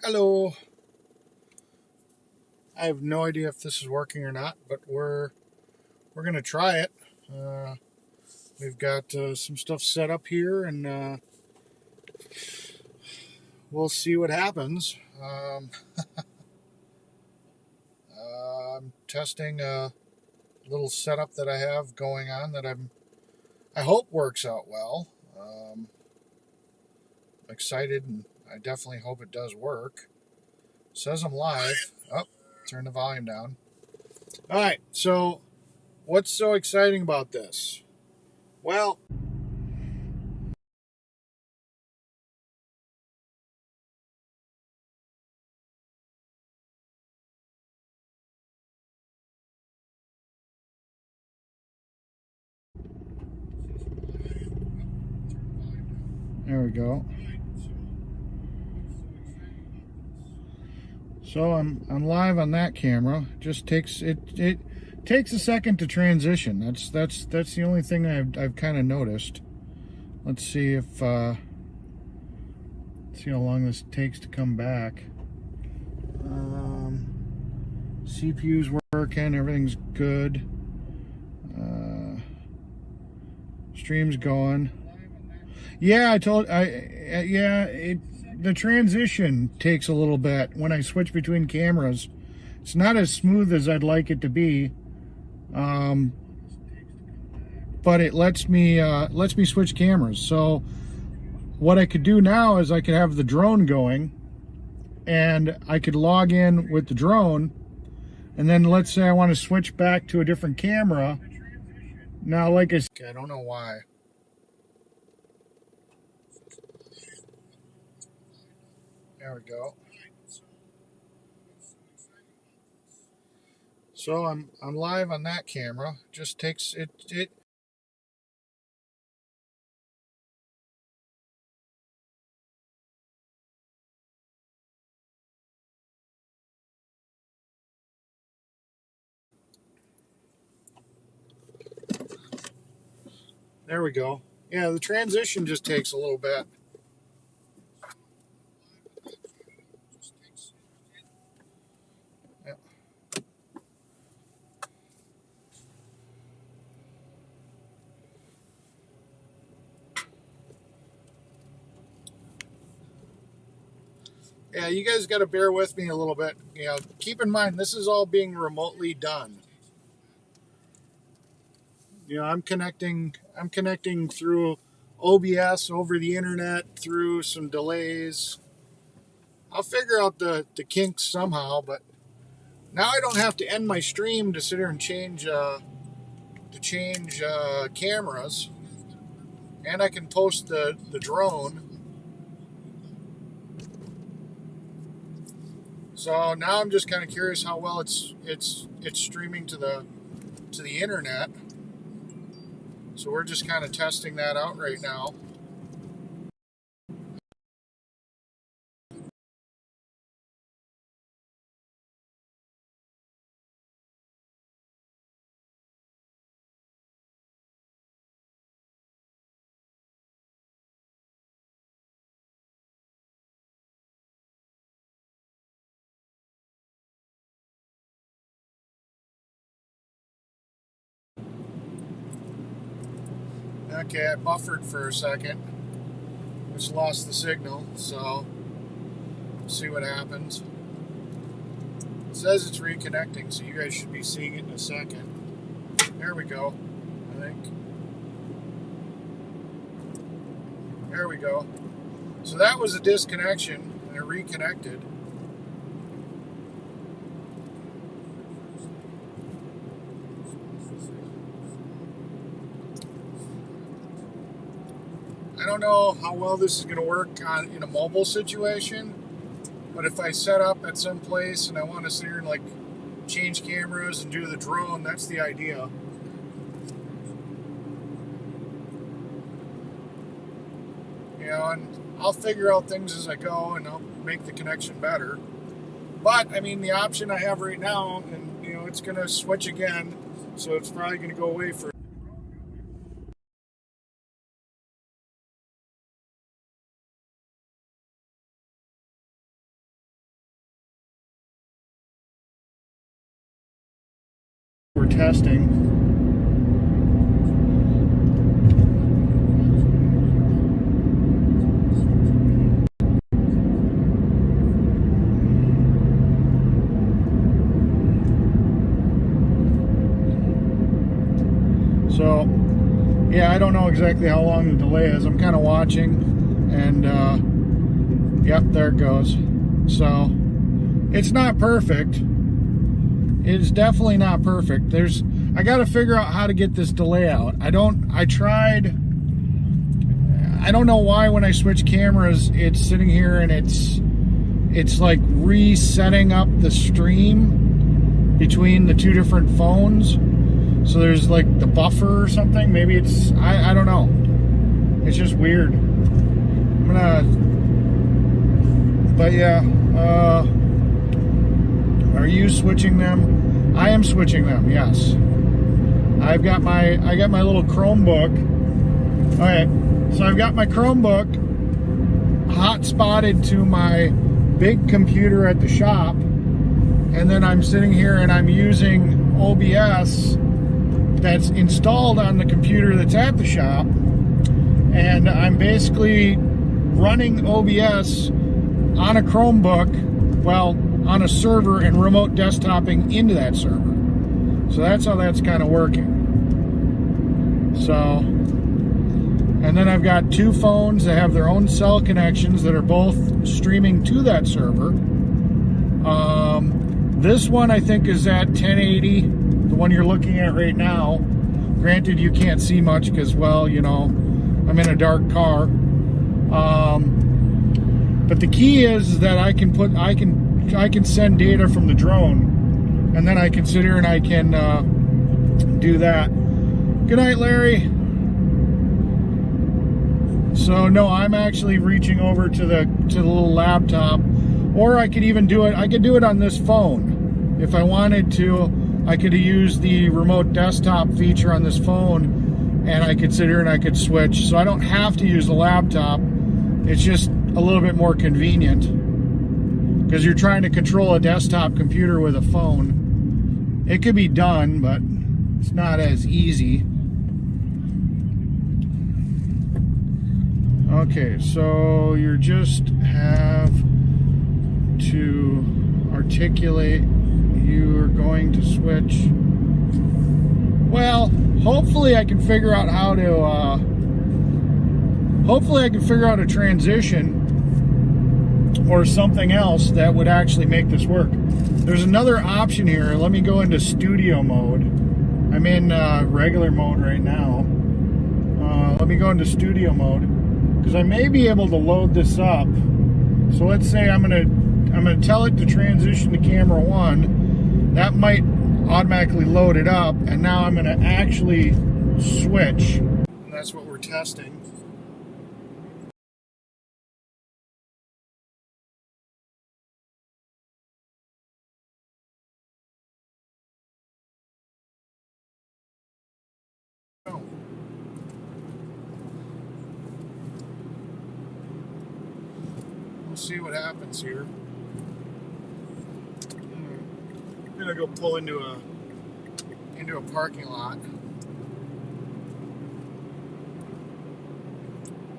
Hello. I have no idea if this is working or not, but we're gonna try it. We've got some stuff set up here, and we'll see what happens. I'm testing a little setup that I have going on that I hope works out well. I'm excited, and I definitely hope it does work. It says I'm live. Oh, turn the volume down. All right. So, what's so exciting about this? Well, there we go. So I'm live on that camera. Just takes it takes a second to transition. That's the only thing I've kind of noticed. Let's see if see how long this takes to come back. CPU's working, everything's good. Stream's going. Yeah, the transition takes a little bit when I switch between cameras. It's not as smooth as I'd like it to be, but it lets me switch cameras. So what I could do now is I could have the drone going, and I could log in with the drone, and then let's say I want to switch back to a different camera. Now, like I said, I don't know why. There we go. So I'm live on that camera. Just takes it. There we go. Yeah, the transition just takes a little bit. Yeah. Yeah, you guys got to bear with me a little bit. You know, keep in mind this is all being remotely done. You know, I'm connecting through OBS over the internet through some delays. I'll figure out the kinks somehow, but now I don't have to end my stream to sit here and change cameras, and I can post the drone. So now I'm just kind of curious how well it's streaming to the internet. So we're just kind of testing that out right now. Okay, I buffered for a second, which lost the signal, so we'll see what happens. It says it's reconnecting, so you guys should be seeing it in a second. There we go, I think. There we go. So that was a disconnection, and it reconnected. I don't know how well this is going to work in a mobile situation, but if I set up at some place and I want to sit here and like change cameras and do the drone, that's the idea. You know, and I'll figure out things as I go, and I'll make the connection better. But I mean, the option I have right now, and you know, it's going to switch again, so it's probably going to go away for testing. So, yeah, I don't know exactly how long the delay is. I'm kind of watching, and yep, there it goes. So, it's not perfect. It's definitely not perfect. I got to figure out how to get this delay out. I don't know why when I switch cameras, it's sitting here and it's like resetting up the stream between the two different phones. So there's like the buffer or something. Maybe it's, I don't know. It's just weird. But yeah, are you switching them? I am switching them, yes. I got my little Chromebook. All right, so I've got my Chromebook hot-spotted to my big computer at the shop, and then I'm sitting here and I'm using OBS that's installed on the computer that's at the shop, and I'm basically running OBS on a Chromebook, well, on a server, and remote desktoping into that server. So that's how that's kind of working. So, and then I've got two phones that have their own cell connections that are both streaming to that server. This one I think is at 1080, the one you're looking at right now. Granted, you can't see much because, well, you know, I'm in a dark car. But the key is that I can send data from the drone, and then I can sit here and I can do that. Good night, Larry. So no, I'm actually reaching over to the little laptop, or I could even do it. I could do it on this phone if I wanted to. I could use the remote desktop feature on this phone, and I could sit here and I could switch. So I don't have to use the laptop. It's just a little bit more convenient because you're trying to control a desktop computer with a phone. It could be done, but it's not as easy. Okay, so you just have to articulate you are going to switch. Well, hopefully I can figure out how to hopefully I can figure out a transition or something else that would actually make this work. There's another option here. Let me go into studio mode. I'm in regular mode right now. Let me go into studio mode because I may be able to load this up. So let's say I'm gonna tell it to transition to camera 1. That might automatically load it up, and now I'm gonna actually switch. And that's what we're testing. We'll see what happens here. I'm gonna go pull into a parking lot.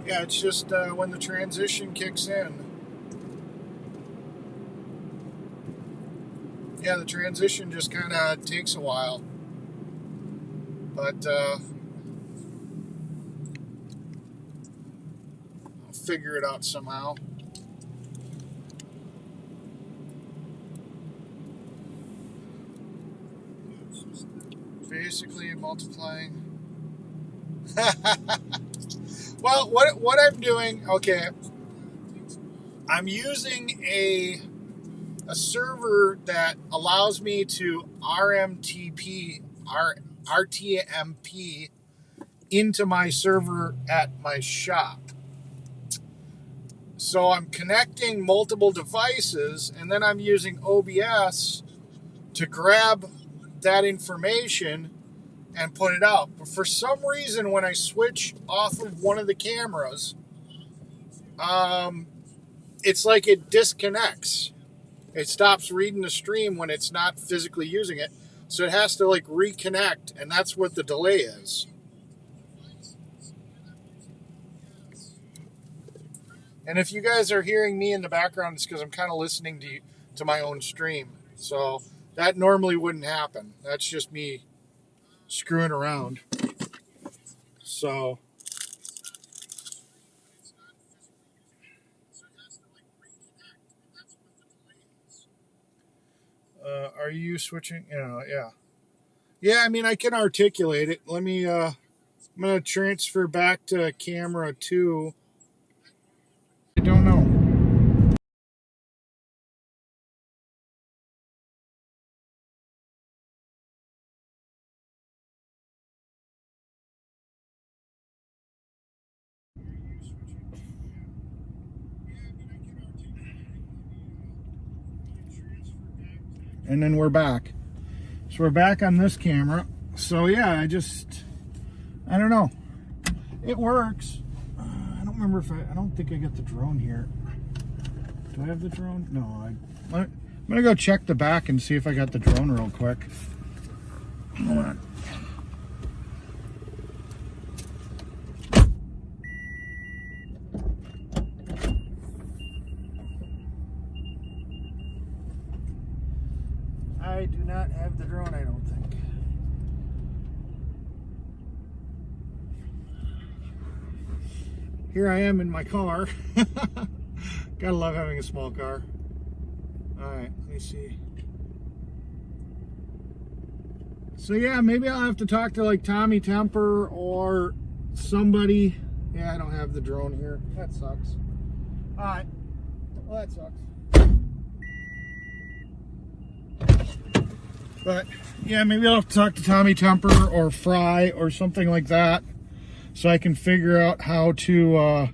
Yeah, it's just when the transition kicks in. Yeah, the transition just kind of takes a while. But I'll figure it out somehow. Basically multiplying. Well, what I'm doing, okay, I'm using a server that allows me to RTMP into my server at my shop. So I'm connecting multiple devices, and then I'm using OBS to grab that information and put it out. But for some reason, when I switch off of one of the cameras, it's like it disconnects. It stops reading the stream when it's not physically using it. So it has to like reconnect, and that's what the delay is. And if you guys are hearing me in the background, it's because I'm kind of listening to my own stream. So that normally wouldn't happen. That's just me screwing around. So are you switching? Yeah. Yeah, I mean, I can articulate it. Let me, I'm going to transfer back to camera 2. I don't know. And then we're back. So we're back on this camera. So yeah, I don't know. It works. I don't remember if I don't think I got the drone here. Do I have the drone? No, I'm gonna go check the back and see if I got the drone real quick. Hold on. I do not have the drone, I don't think. Here I am in my car. Gotta love having a small car. Alright, let me see. So yeah, maybe I'll have to talk to like Tommy Temper or somebody. Yeah, I don't have the drone here. That sucks. Alright. Well, that sucks. But yeah, maybe I'll have to talk to Tommy Temper or Fry or something like that, so I can figure out how to,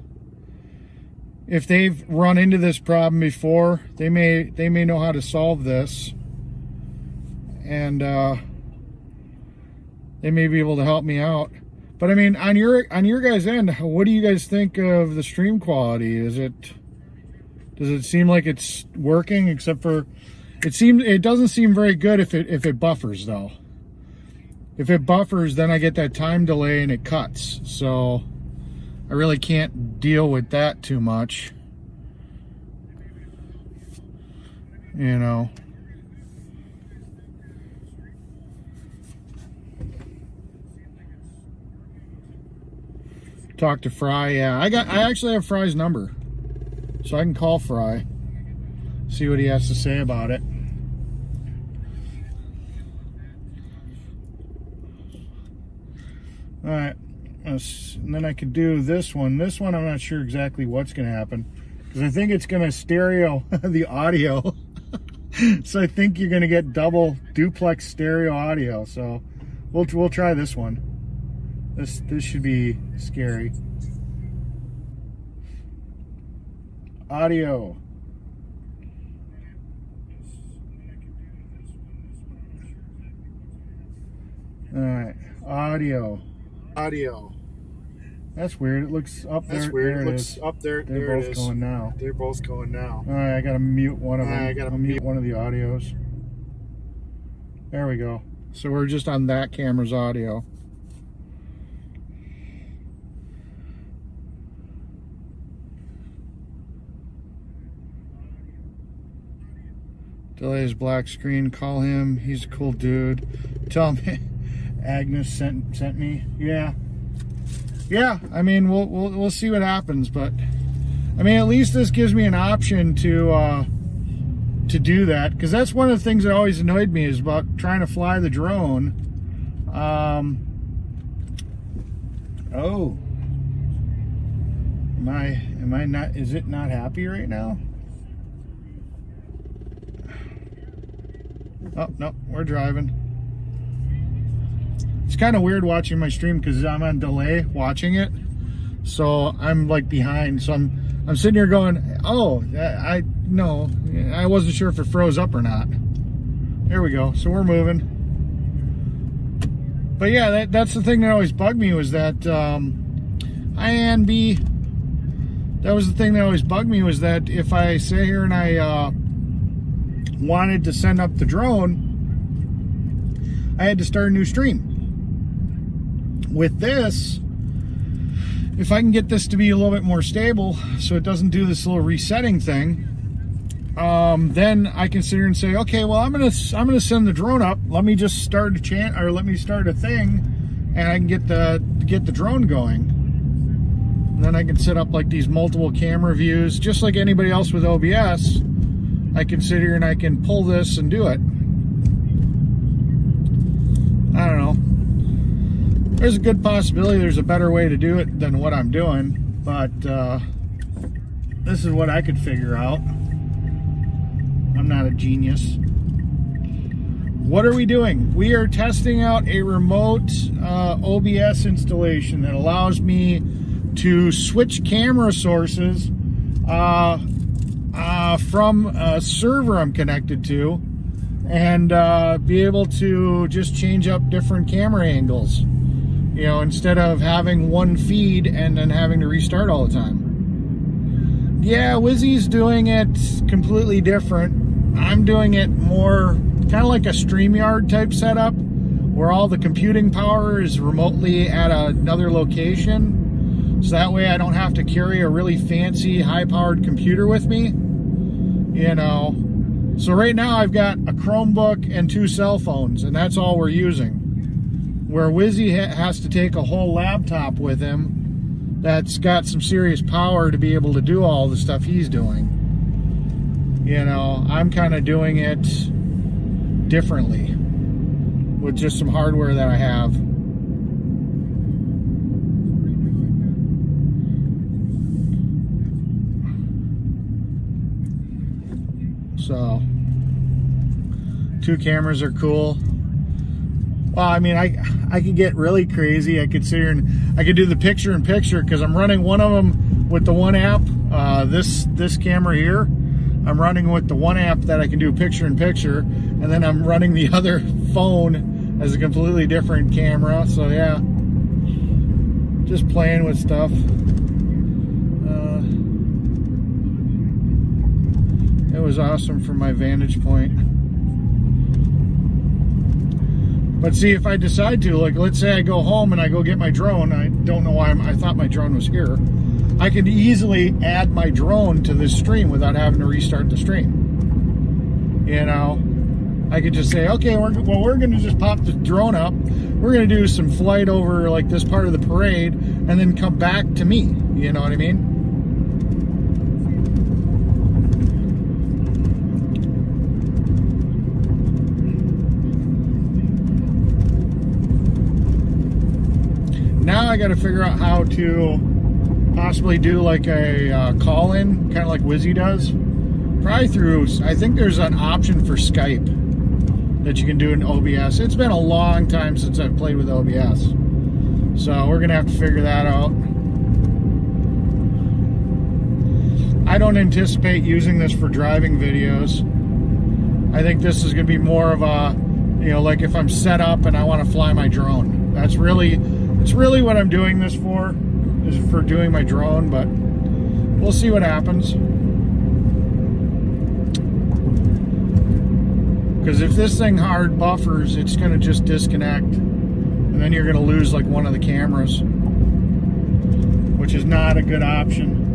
if they've run into this problem before, they may know how to solve this, and they may be able to help me out. But I mean, on your guys' end, what do you guys think of the stream quality? Does it seem like it's working, except for it doesn't seem very good if it buffers though. If it buffers, then I get that time delay and it cuts. So I really can't deal with that too much. You know. Talk to Fry. Yeah, I actually have Fry's number, so I can call Fry, see what he has to say about it. All right, and then I could do this one. This one, I'm not sure exactly what's going to happen, because I think it's going to stereo the audio. So I think you're going to get double duplex stereo audio. So we'll try this one. This should be scary. Audio. All right, audio. That's weird. It looks up there. That's weird. It looks up there. They're both going now. They're both going now. All right, I gotta mute one of them. I gotta mute one of the audios. There we go. So we're just on that camera's audio. Delays black screen. Call him. He's a cool dude. Tell me. Agnes sent me. Yeah. I mean, we'll see what happens, but I mean, at least this gives me an option to do that, because that's one of the things that always annoyed me is about trying to fly the drone. Oh, am I not? Is it not happy right now? Oh no, we're driving. It's kind of weird watching my stream because I'm on delay watching it, so I'm like behind. So I'm sitting here going, oh, I wasn't sure if it froze up or not. There we go. So we're moving. But yeah, that's the thing that always bugged me, was that INB. That was the thing that always bugged me, was that if I sit here and I wanted to send up the drone, I had to start a new stream. With this, if I can get this to be a little bit more stable so it doesn't do this little resetting thing, then I can sit here and say, okay, well, I'm gonna send the drone up. Let me just start a chant, or let me start a thing, and I can get the drone going. And then I can set up like these multiple camera views, just like anybody else with OBS. I can sit here and I can pull this and do it. I don't know. There's a good possibility there's a better way to do it than what I'm doing, but this is what I could figure out. I'm not a genius. What are we doing? We are testing out a remote OBS installation that allows me to switch camera sources from a server I'm connected to, and be able to just change up different camera angles, you know, instead of having one feed and then having to restart all the time. Yeah, Wizzy's doing it completely different. I'm doing it more kind of like a StreamYard type setup, where all the computing power is remotely at another location. So that way I don't have to carry a really fancy, high-powered computer with me, you know. So right now I've got a Chromebook and 2 cell phones, and that's all we're using. Where Wizzy has to take a whole laptop with him that's got some serious power to be able to do all the stuff he's doing. You know, I'm kind of doing it differently with just some hardware that I have. So 2 cameras are cool. Well, I mean, I could get really crazy. I could sit here and I could do the picture-in-picture, because I'm running one of them with the one app. This camera here, I'm running with the one app that I can do picture-in-picture, and then I'm running the other phone as a completely different camera. So yeah, just playing with stuff. It was awesome from my vantage point. But see, if I decide to, like, let's say I go home and I go get my drone. I don't know why I thought my drone was here. I could easily add my drone to this stream without having to restart the stream. You know, I could just say, okay, we're going to just pop the drone up. We're going to do some flight over like this part of the parade, and then come back to me. You know what I mean? Now I got to figure out how to possibly do like a call-in, kind of like Wizzy does. Probably through, I think there's an option for Skype that you can do in OBS. It's been a long time since I've played with OBS. So we're going to have to figure that out. I don't anticipate using this for driving videos. I think this is going to be more of a, you know, like if I'm set up and I want to fly my drone. It's really what I'm doing this for, is for doing my drone, but we'll see what happens. Because if this thing hard buffers, it's going to just disconnect, and then you're going to lose like one of the cameras, which is not a good option.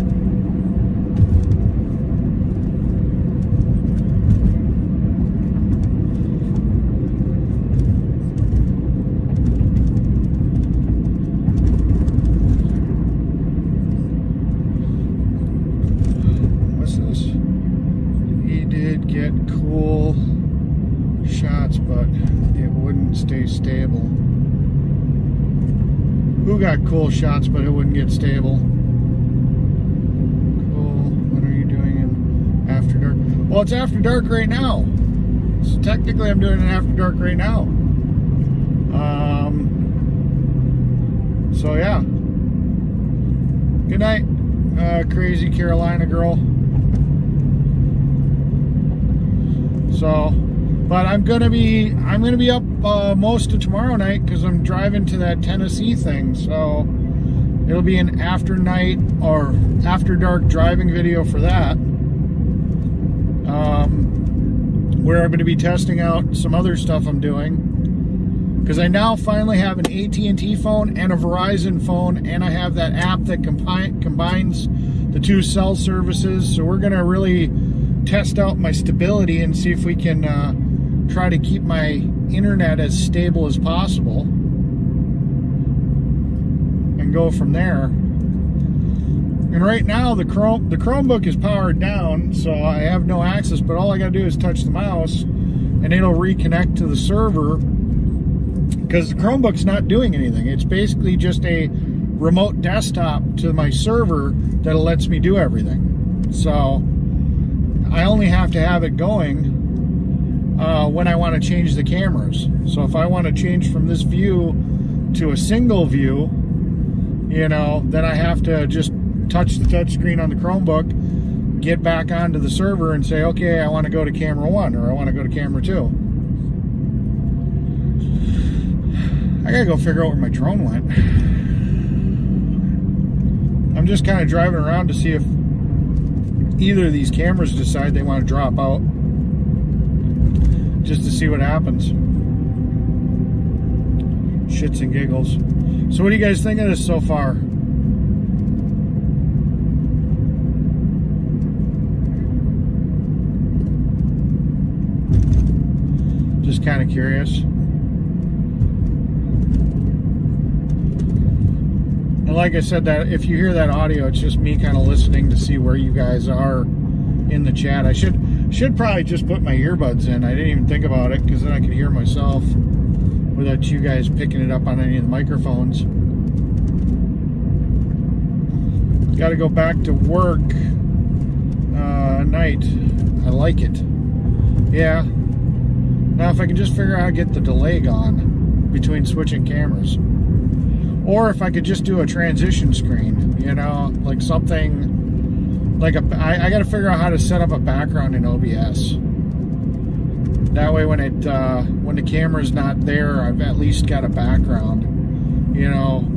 Cool shots, but it wouldn't stay stable. Who got cool shots, but it wouldn't get stable? Cool. What are you doing in After Dark? Well, it's After Dark right now. So technically, I'm doing an After Dark right now. So yeah. Good night, crazy Carolina girl. So, but I'm gonna be up most of tomorrow night, because I'm driving to that Tennessee thing. So it'll be an after night or after dark driving video for that, where I'm going to be testing out some other stuff I'm doing. because I now finally have an AT&T phone and a Verizon phone, and I have that app that combines the two cell services. So we're going to really test out my stability and see if we can try to keep my internet as stable as possible and go from there. And right now the Chromebook is powered down, so I have no access, but all I got to do is touch the mouse and it'll reconnect to the server, because the Chromebook's not doing anything. It's basically just a remote desktop to my server that lets me do everything. So I only have to have it going when I want to change the cameras. So if I want to change from this view to a single view, you know, then I have to just touch the touch screen on the Chromebook, get back onto the server and say, okay, I want to go to camera 1 or I want to go to camera 2. I gotta go figure out where my drone went. I'm just kind of driving around to see if either of these cameras decide they want to drop out, just to see what happens. Shits and giggles. So what do you guys think of this so far? Just kind of curious. And like I said, that if you hear that audio, it's just me kind of listening to see where you guys are in the chat. I should probably just put my earbuds in. I didn't even think about it, because then I could hear myself without you guys picking it up on any of the microphones. Got to go back to work night. I like it. Yeah. Now if I can just figure out how to get the delay gone between switching cameras. Or if I could just do a transition screen, you know, like something like I got to figure out how to set up a background in OBS. That way when the camera's not there, I've at least got a background, you know,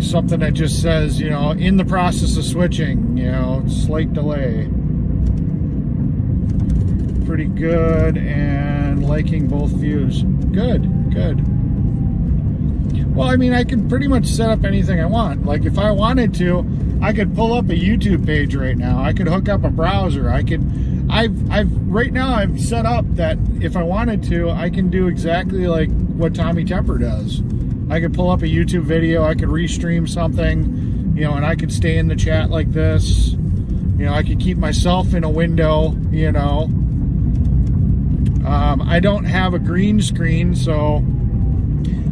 something that just says, you know, in the process of switching, you know, slight delay. Pretty good, and liking both views. Good, good. Well, I mean, I can pretty much set up anything I want. Like if I wanted to, I could pull up a YouTube page right now. I could hook up a browser. Right now I've set up that if I wanted to, I can do exactly like what Tommy Tepper does. I could pull up a YouTube video, I could restream something, you know, and I could stay in the chat like this. You know, I could keep myself in a window, you know. I don't have a green screen, so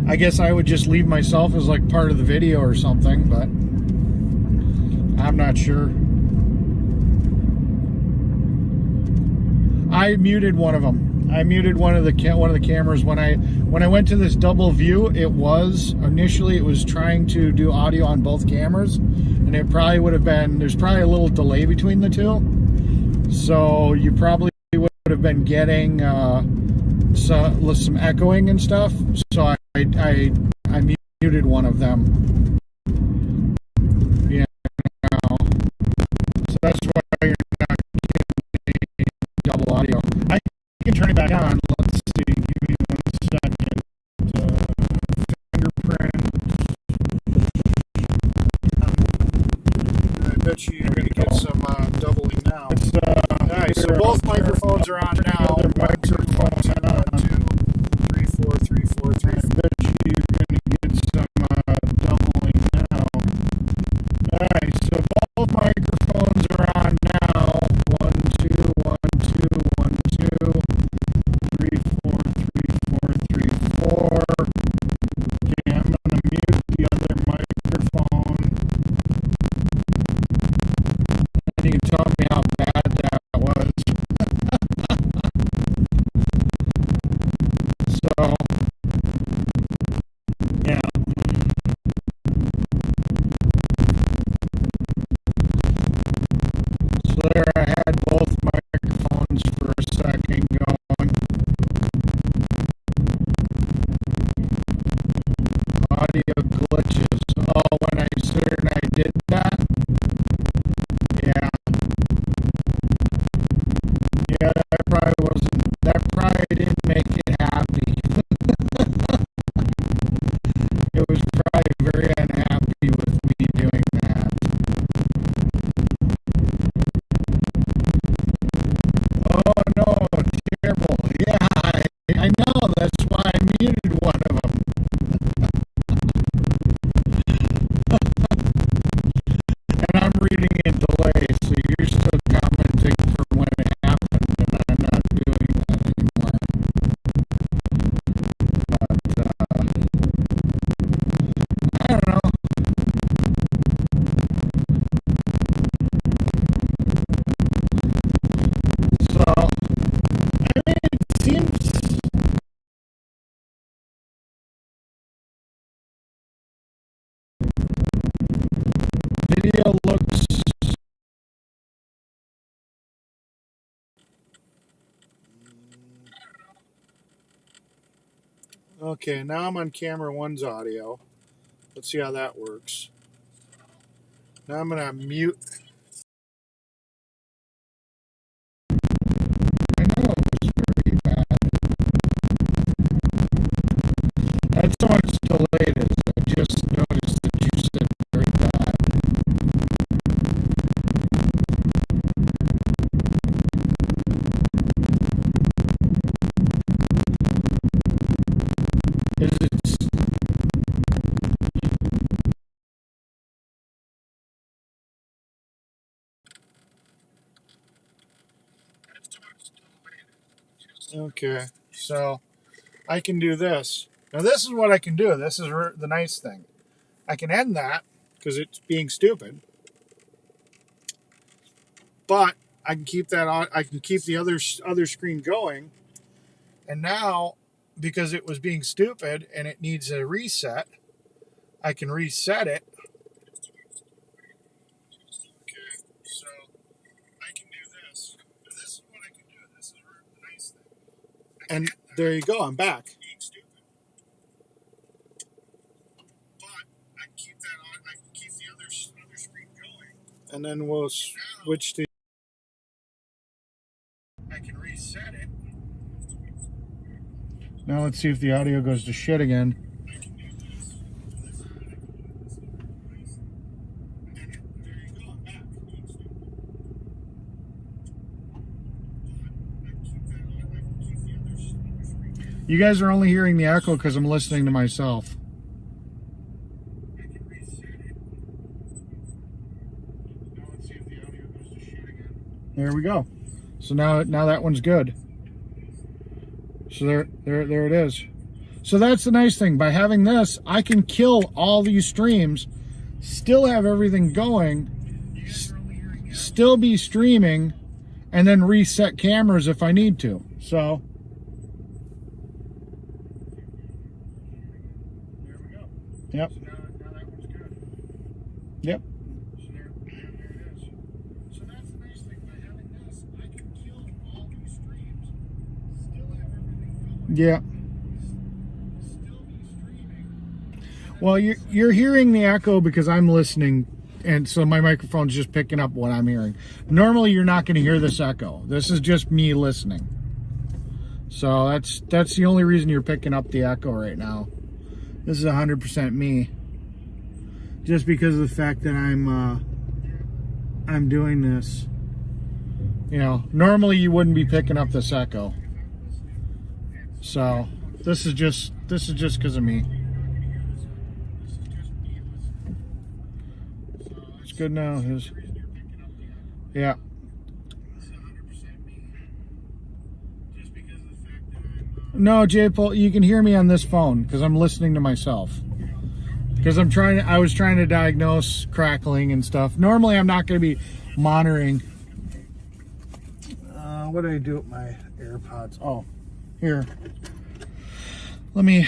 I guess I would just leave myself as like part of the video or something, but I'm not sure. I muted one of them. I muted one of the cameras when I went to this double view. It was trying to do audio on both cameras, and it probably would have been, there's probably a little delay between the two, so you probably would have been getting some echoing and stuff. So I muted one of them. You know, so that's why you're not getting double audio. I can turn it back on. Let's see. Give me 1 second. Fingerprint. I bet you're going to get some doubling now. Nice. So both microphones are on now. Microphones on 2, 3, 4, 3, 4, 3. I bet you're going to get some doubling now. Alright, so both microphones are on now. 1, 2, 1, 2, 1, 2, 3, 4, 3, 4, 3, 4. Okay, I'm going to mute the other microphone. And you can tell me how bad that was. Video looks... Okay, now I'm on camera one's audio. Let's see how that works. Now I'm going to mute. I know it was very bad. That's how much delayed it is. I just noticed that you said very bad. Is it... Okay, so I can do this. Now this is what I can do. This is the nice thing. I can end that because it's being stupid. But I can keep that on. I can keep the other screen going. And now, because it was being stupid and it needs a reset, I can reset it. Okay, so I can do this. This is what I can do. This is the nice thing. And there you go. I'm back. But I can keep that on. I can keep the other screen going. And then we'll switch to... I can reset it. Now let's see if the audio goes to shit again. You guys are only hearing the echo because I'm listening to myself. There we go. So now that one's good. So there it is. So that's the nice thing. By having this, I can kill all these streams, still have everything going, still be streaming, and then reset cameras if I need to. So there we go. Yep. So now that one's good. Yep. So there it is. So that's the nice thing. By having this, I can kill all these streams, still have everything going. Yeah. Still be streaming. Well, you're hearing the echo because I'm listening, and so my microphone's just picking up what I'm hearing. Normally, you're not going to hear this echo. This is just me listening. So that's the only reason you're picking up the echo right now. This is 100% me. Just because of the fact that I'm doing this. You know, normally you wouldn't be picking up this echo. So this is just because of me. It's good now. Yeah. No, J. Paul, you can hear me on this phone because I'm listening to myself. Because I was trying to diagnose crackling and stuff. Normally, I'm not going to be monitoring. What did I do with my AirPods? Oh, here. Let me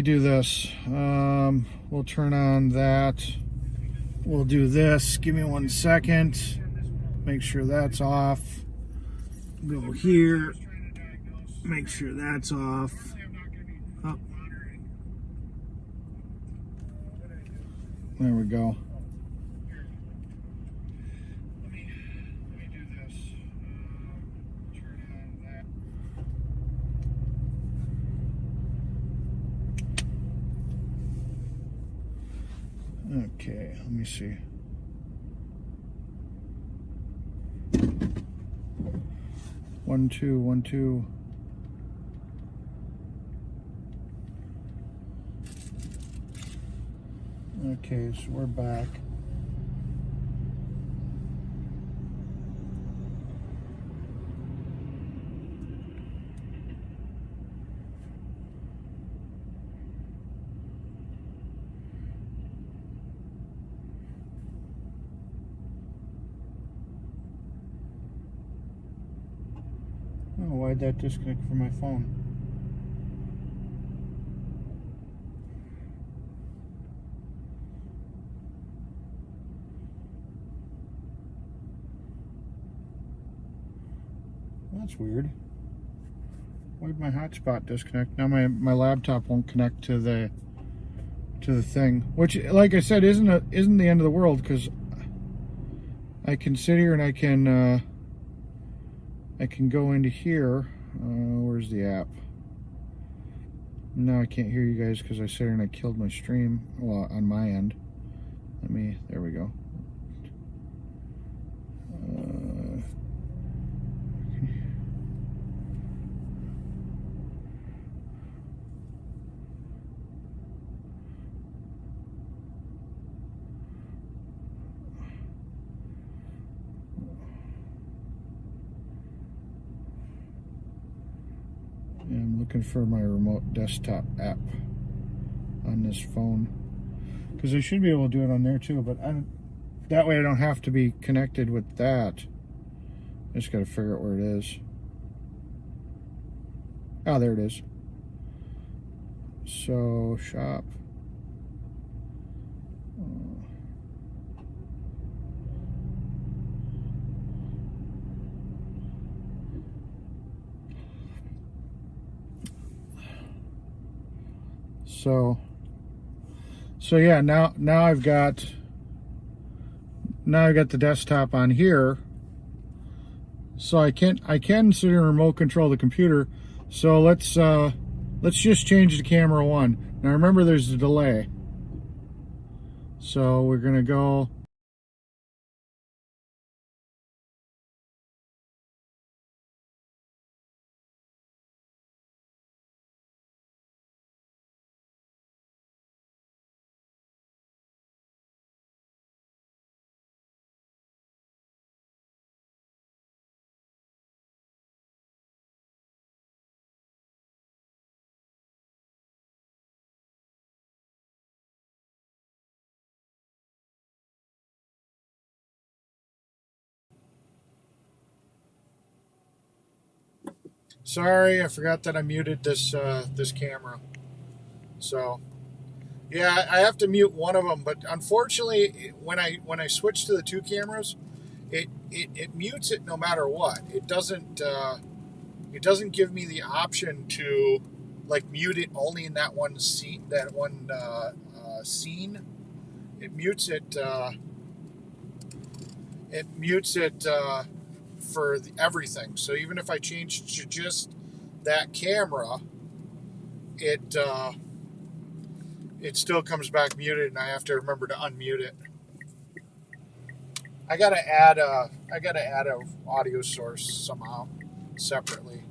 do this. We'll turn on that. We'll do this. Give me 1 second. Make sure that's off. Go here. Make sure that's off. Oh. There we go. Let me do this. Turn on that. Okay, let me see. One, two, 1, 2. Okay, so we're back. Oh, why'd that disconnect from my phone? That's weird. Why did my hotspot disconnect? Now my laptop won't connect to the thing, which, like I said, isn't the end of the world, because I can sit here and I can go into here. Where's the app? No, I can't hear you guys because I sat here and I killed my stream. Well, on my end. There we go. I'm looking for my remote desktop app on this phone, because I should be able to do it on there too, but that way I don't have to be connected with that. I just got to figure out where it is. Oh, there it is. So, shop. So yeah, now I've got the desktop on here, so I can sit here and remote control the computer. So let's just change the camera 1. Now remember, there's a delay, so we're gonna go. Sorry, I forgot that I muted this camera. So yeah, I have to mute one of them, but unfortunately, when I switch to the 2 cameras, it mutes it no matter what. It doesn't give me the option to like mute it only in that one scene. It mutes it. It mutes it for everything. So even if I change to just that camera, it still comes back muted, and I have to remember to unmute it. I gotta add a audio source somehow separately.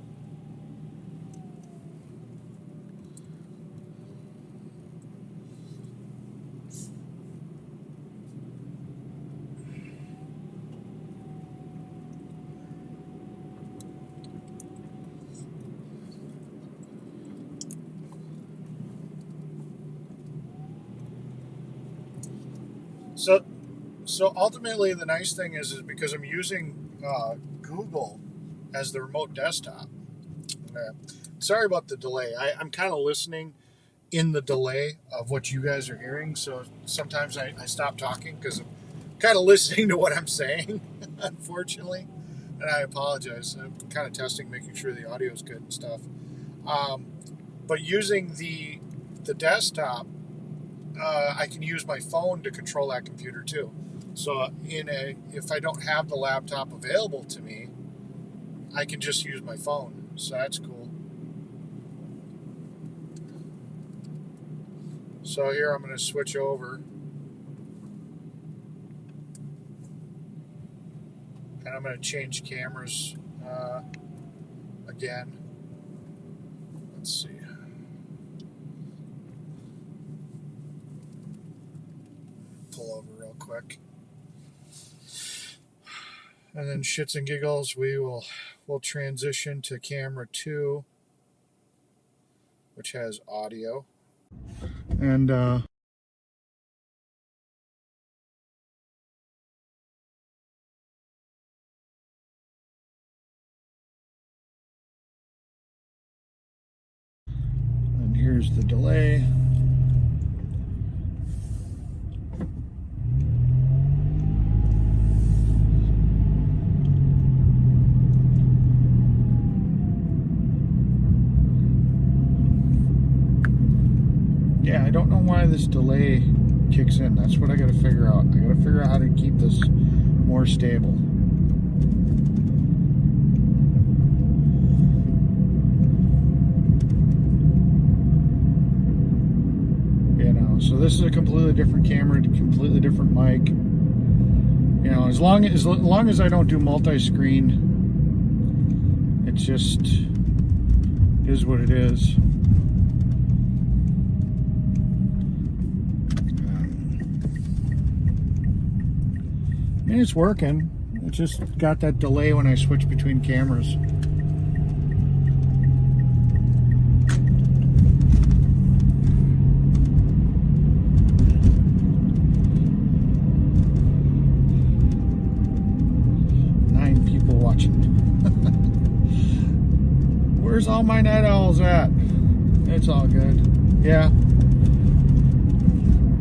So ultimately, the nice thing is because I'm using Google as the remote desktop. Sorry about the delay. I'm kind of listening in the delay of what you guys are hearing. So sometimes I stop talking because I'm kind of listening to what I'm saying, unfortunately. And I apologize. I'm kind of testing, making sure the audio is good and stuff. But using the desktop, I can use my phone to control that computer too. So if I don't have the laptop available to me, I can just use my phone. So that's cool. So here I'm going to switch over. And I'm going to change cameras again. Let's see. Pull over real quick. And then shits and giggles, we'll transition to camera 2, which has audio. And here's the delay. why this delay kicks in. That's what I got to figure out. I got to figure out how to keep this more stable. You know, so this is a completely different camera, completely different mic. You know, as long as I don't do multi-screen, it's just is what it is. I mean, it's working. It just got that delay when I switch between cameras. Where's all my night owls at? It's all good. Yeah.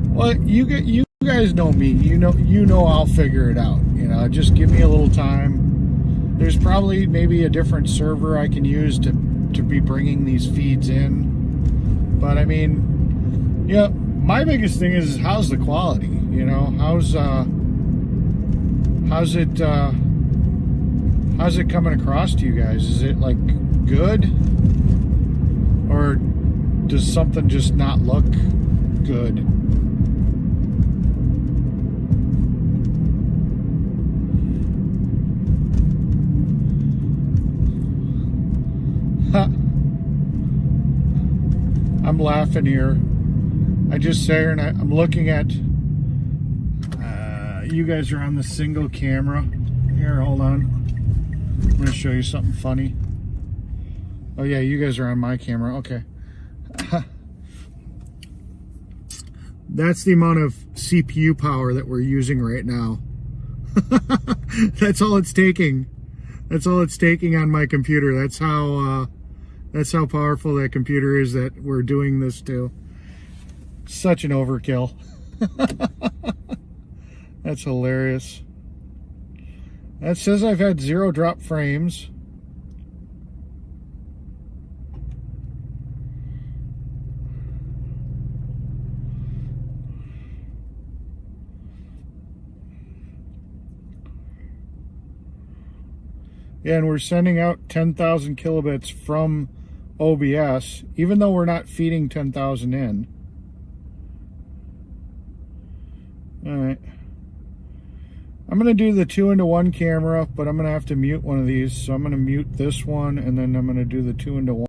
Well, you guys know me. You know I'll figure it out. You know, just give me a little time. There's probably maybe a different server I can use to be bringing these feeds in. But I mean, yeah, my biggest thing is how's the quality? You know, how's it coming across to you guys? Is it like good, or does something just not look good? I'm laughing here. I just say, and I'm looking at you guys are on the single camera. Here, hold on. I'm going to show you something funny. Oh yeah, you guys are on my camera. Okay. That's the amount of CPU power that we're using right now. That's all it's taking. That's all it's taking on my computer. That's how powerful that computer is that we're doing this to. Such an overkill. That's hilarious. That says I've had 0 drop frames. Yeah, and we're sending out 10,000 kilobits from OBS, even though we're not feeding 10,000 in. All right. I'm going to do the 2-into-1 camera, but I'm going to have to mute one of these. So I'm going to mute this one, and then I'm going to do the 2-into-1.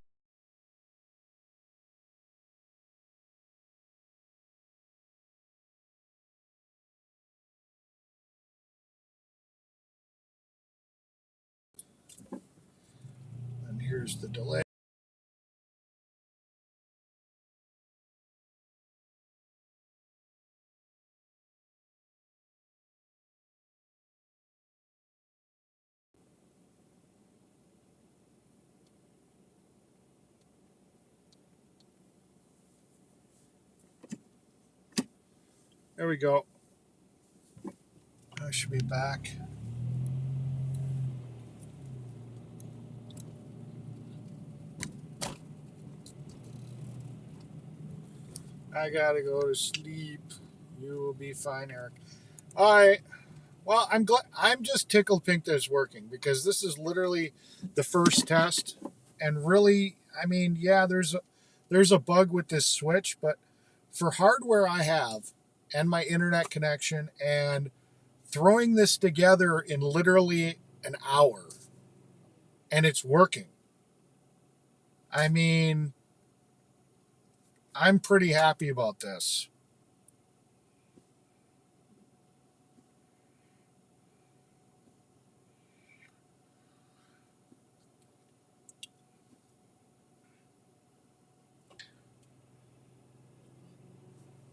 And here's the delay. There we go. I should be back. I gotta go to sleep. You will be fine, Eric. All right. Well, I'm glad. I'm just tickled pink that it's working, because this is literally the first test, and really, I mean, yeah, there's a bug with this switch, but for hardware I have and my internet connection and throwing this together in literally an hour, and it's working. I mean, I'm pretty happy about this.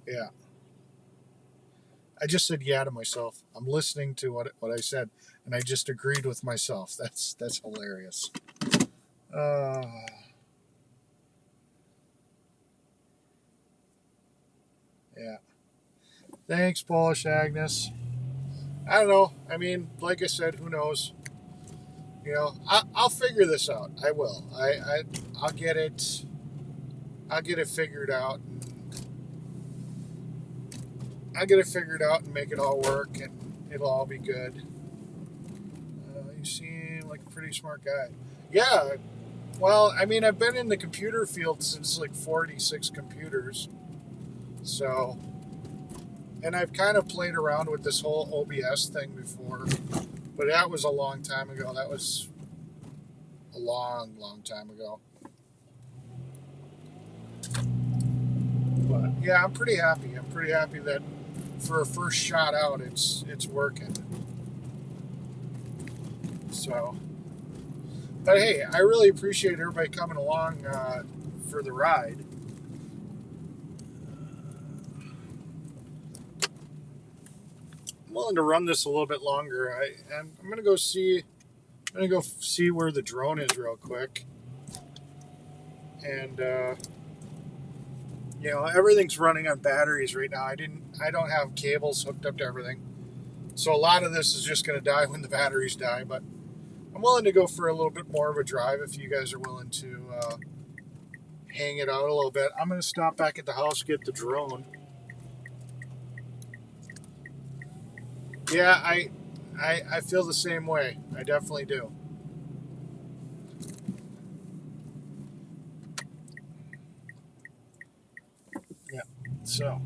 Yeah. I just said yeah to myself. I'm listening to what I said, and I just agreed with myself. That's hilarious. Yeah. Thanks, Polish Agnes. I don't know. I mean, like I said, who knows? You know, I'll figure this out. I will. I'll get it. I'll get it figured out. I get it figured out and make it all work, and it'll all be good. You seem like a pretty smart guy. Yeah, well, I mean, I've been in the computer field since like 46 computers. So, and I've kind of played around with this whole OBS thing before, but that was a long time ago. That was a long, long time ago. But yeah, I'm pretty happy. I'm pretty happy that for a first shot out, it's working. So, but hey, I really appreciate everybody coming along for the ride. I'm willing to run this a little bit longer. I'm gonna go see. I'm gonna go see where the drone is real quick, and you know, everything's running on batteries right now. I don't have cables hooked up to everything, so a lot of this is just gonna die when the batteries die. But I'm willing to go for a little bit more of a drive if you guys are willing to hang it out a little bit. I'm gonna stop back at the house, get the drone. Yeah, I feel the same way. I definitely do. Yeah. So,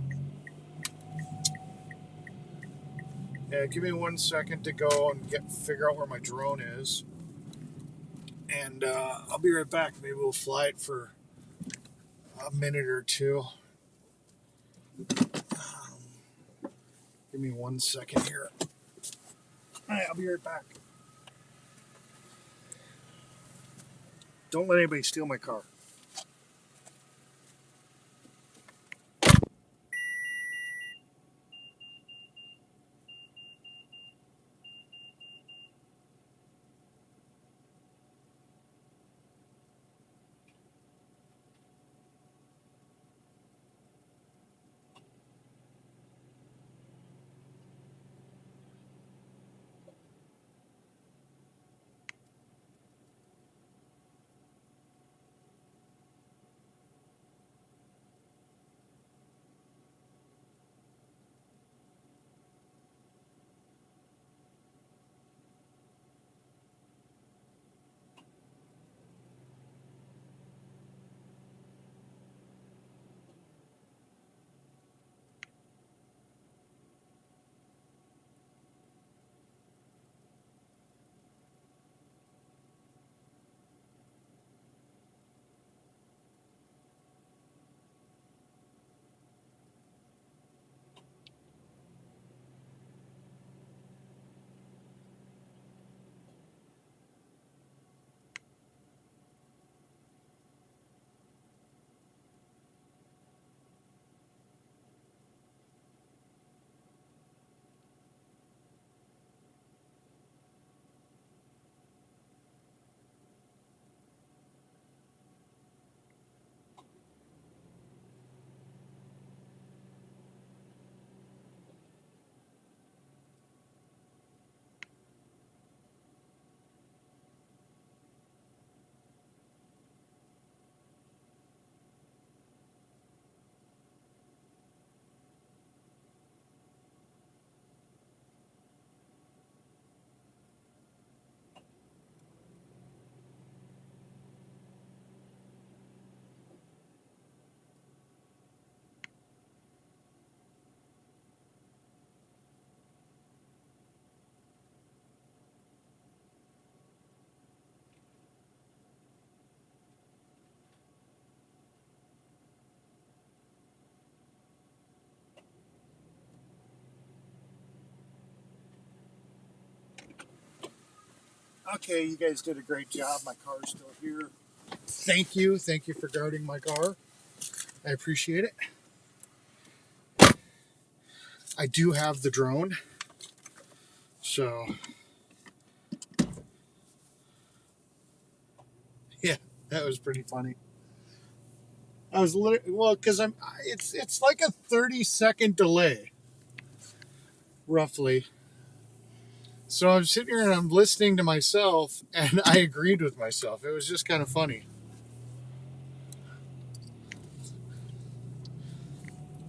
yeah, give me 1 second to go and figure out where my drone is, and I'll be right back. Maybe we'll fly it for a minute or two. Give me 1 second here. All right, I'll be right back. Don't let anybody steal my car. Okay, you guys did a great job. My car's still here. Thank you. Thank you for guarding my car. I appreciate it. I do have the drone. So, yeah, that was pretty funny. I was literally, well, because it's like a 30-second delay, roughly. So I'm sitting here and I'm listening to myself, and I agreed with myself. It was just kind of funny.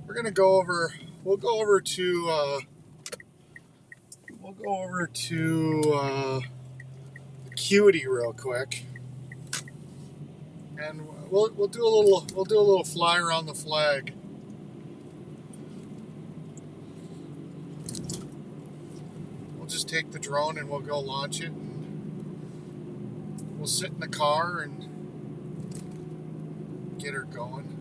We're going to go over we'll go over to Acuity real quick, and we'll do a little fly around the flag. We'll just take the drone and we'll go launch it. And we'll sit in the car and get her going.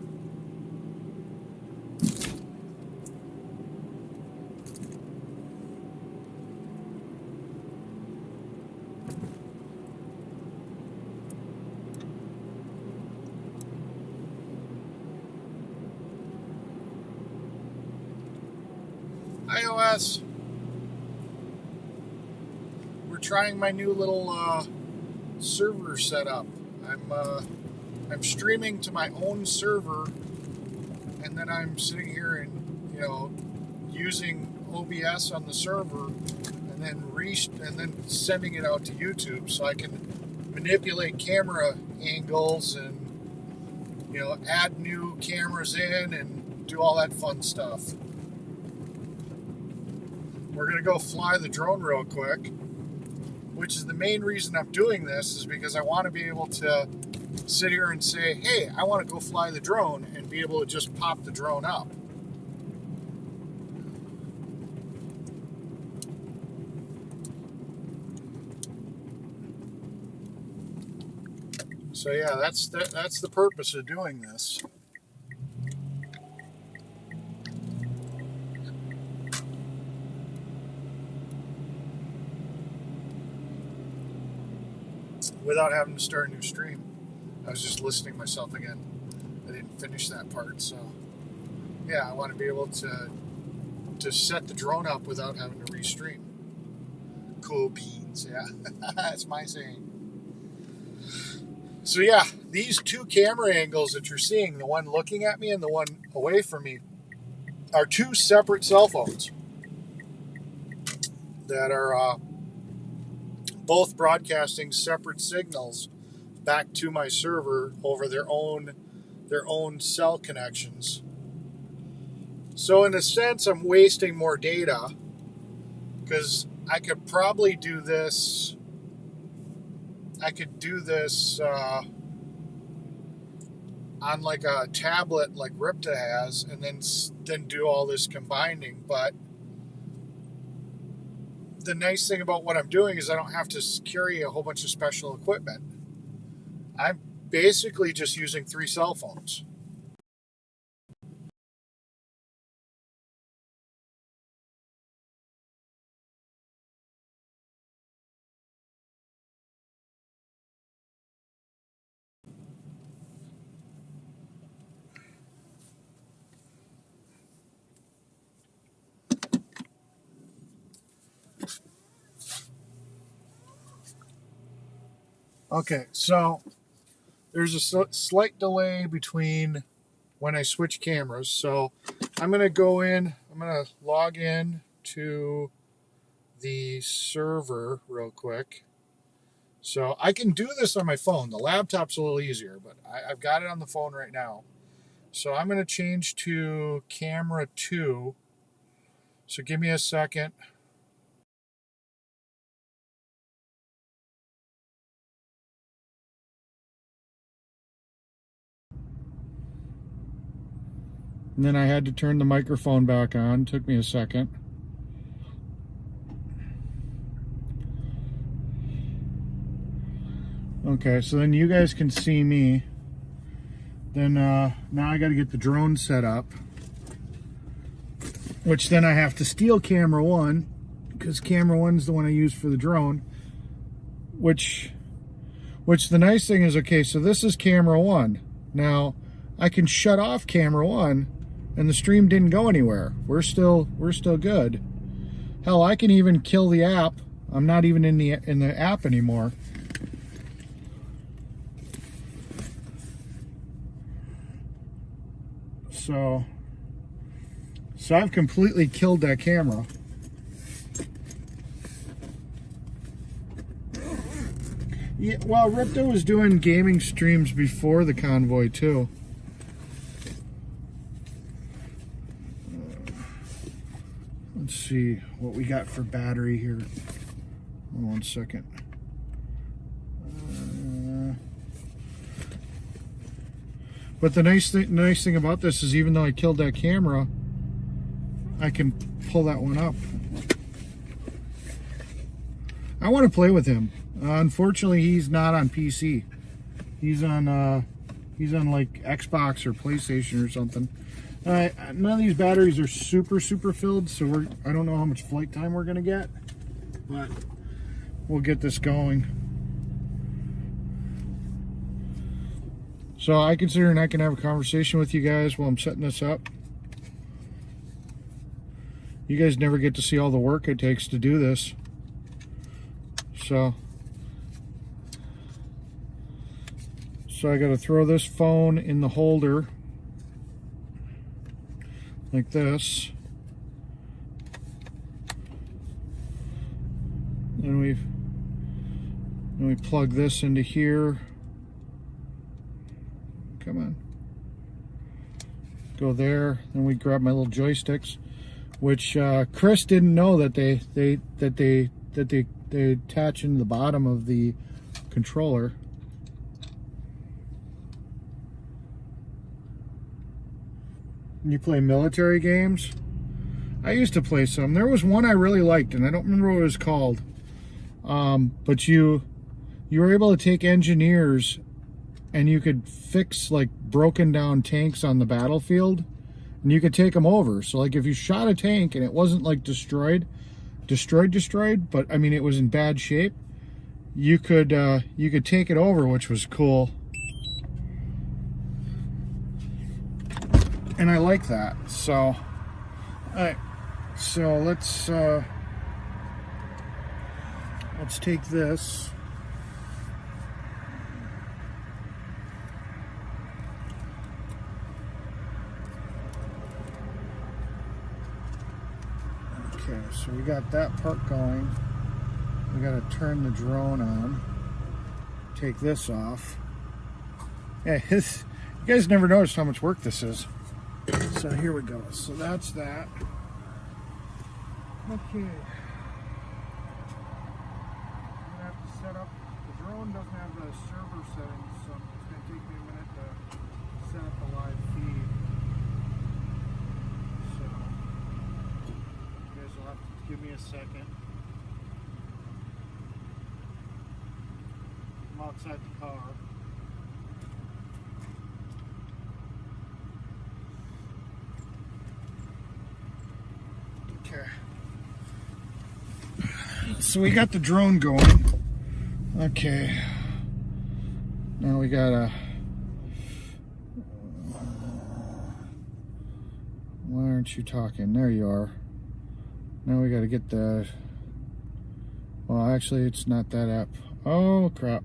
iOS. We're trying my new little server setup. I'm streaming to my own server, and then I'm sitting here and using OBS on the server, and then sending it out to YouTube so I can manipulate camera angles and add new cameras in and do all that fun stuff. We're going to go fly the drone real quick, which is the main reason I'm doing this, is because I want to be able to sit here and say, hey, I want to go fly the drone, and be able to just pop the drone up. So yeah, that's the purpose of doing this. Without having to start a new stream. I was just listening to myself again. I didn't finish that part, so yeah, I want to be able to set the drone up without having to restream. Cool beans, yeah. That's my saying. So yeah, these two camera angles that you're seeing, the one looking at me and the one away from me, are two separate cell phones that are both broadcasting separate signals back to my server over their own cell connections. So in a sense, I'm wasting more data, because I could probably do this. I could do this on like a tablet like Ripta has, and then do all this combining. But the nice thing about what I'm doing is I don't have to carry a whole bunch of special equipment. I'm basically just using 3 cell phones. Okay, so there's a slight delay between when I switch cameras. So I'm going to go in, I'm going to log in to the server real quick. So I can do this on my phone. The laptop's a little easier, but I've got it on the phone right now. So I'm going to change to camera 2. So give me a second. And then I had to turn the microphone back on. Took me a second. Okay, so then you guys can see me. Then now I got to get the drone set up, which then I have to steal camera 1, because camera 1 is the one I use for the drone. Which the nice thing is, okay, so this is camera 1. Now I can shut off camera 1, and the stream didn't go anywhere. We're still good. Hell, I can even kill the app. I'm not even in the app anymore. So I've completely killed that camera. Yeah, well, Ripto was doing gaming streams before the convoy too. Let's see what we got for battery here. Hold on 1 second. But the nice thing about this is, even though I killed that camera, I can pull that one up. I want to play with him. Unfortunately, he's not on PC. He's on like Xbox or PlayStation or something. None of these batteries are super filled, so I don't know how much flight time we're gonna get, but we'll get this going. So I consider I can have a conversation with you guys while I'm setting this up. You guys never get to see all the work it takes to do this. So I got to throw this phone in the holder like this. Then we plug this into here. Come on. Go there. Then we grab my little joysticks, which Chris didn't know that they attach into the bottom of the controller. You play military games? I used to play some. There was one I really liked, and I don't remember what it was called. But you were able to take engineers, and you could fix like broken down tanks on the battlefield, and you could take them over. So like if you shot a tank and it wasn't like destroyed, but I mean it was in bad shape, you could take it over, which was cool. And I like that. So, all right. So let's take this. Okay, so we got that part going. We got to turn the drone on. Take this off. Yeah, you guys never noticed how much work this is. So here we go. So that's that. Okay. I'm gonna have to set up. The drone doesn't have the server settings, so it's gonna take me a minute to set up the live feed. So you guys will have to give me a second. I'm outside the car. Okay. So we got the drone going. Okay. Now we gotta. Why aren't you talking? There you are. Now we gotta get the. Well, actually, it's not that app. Oh, crap.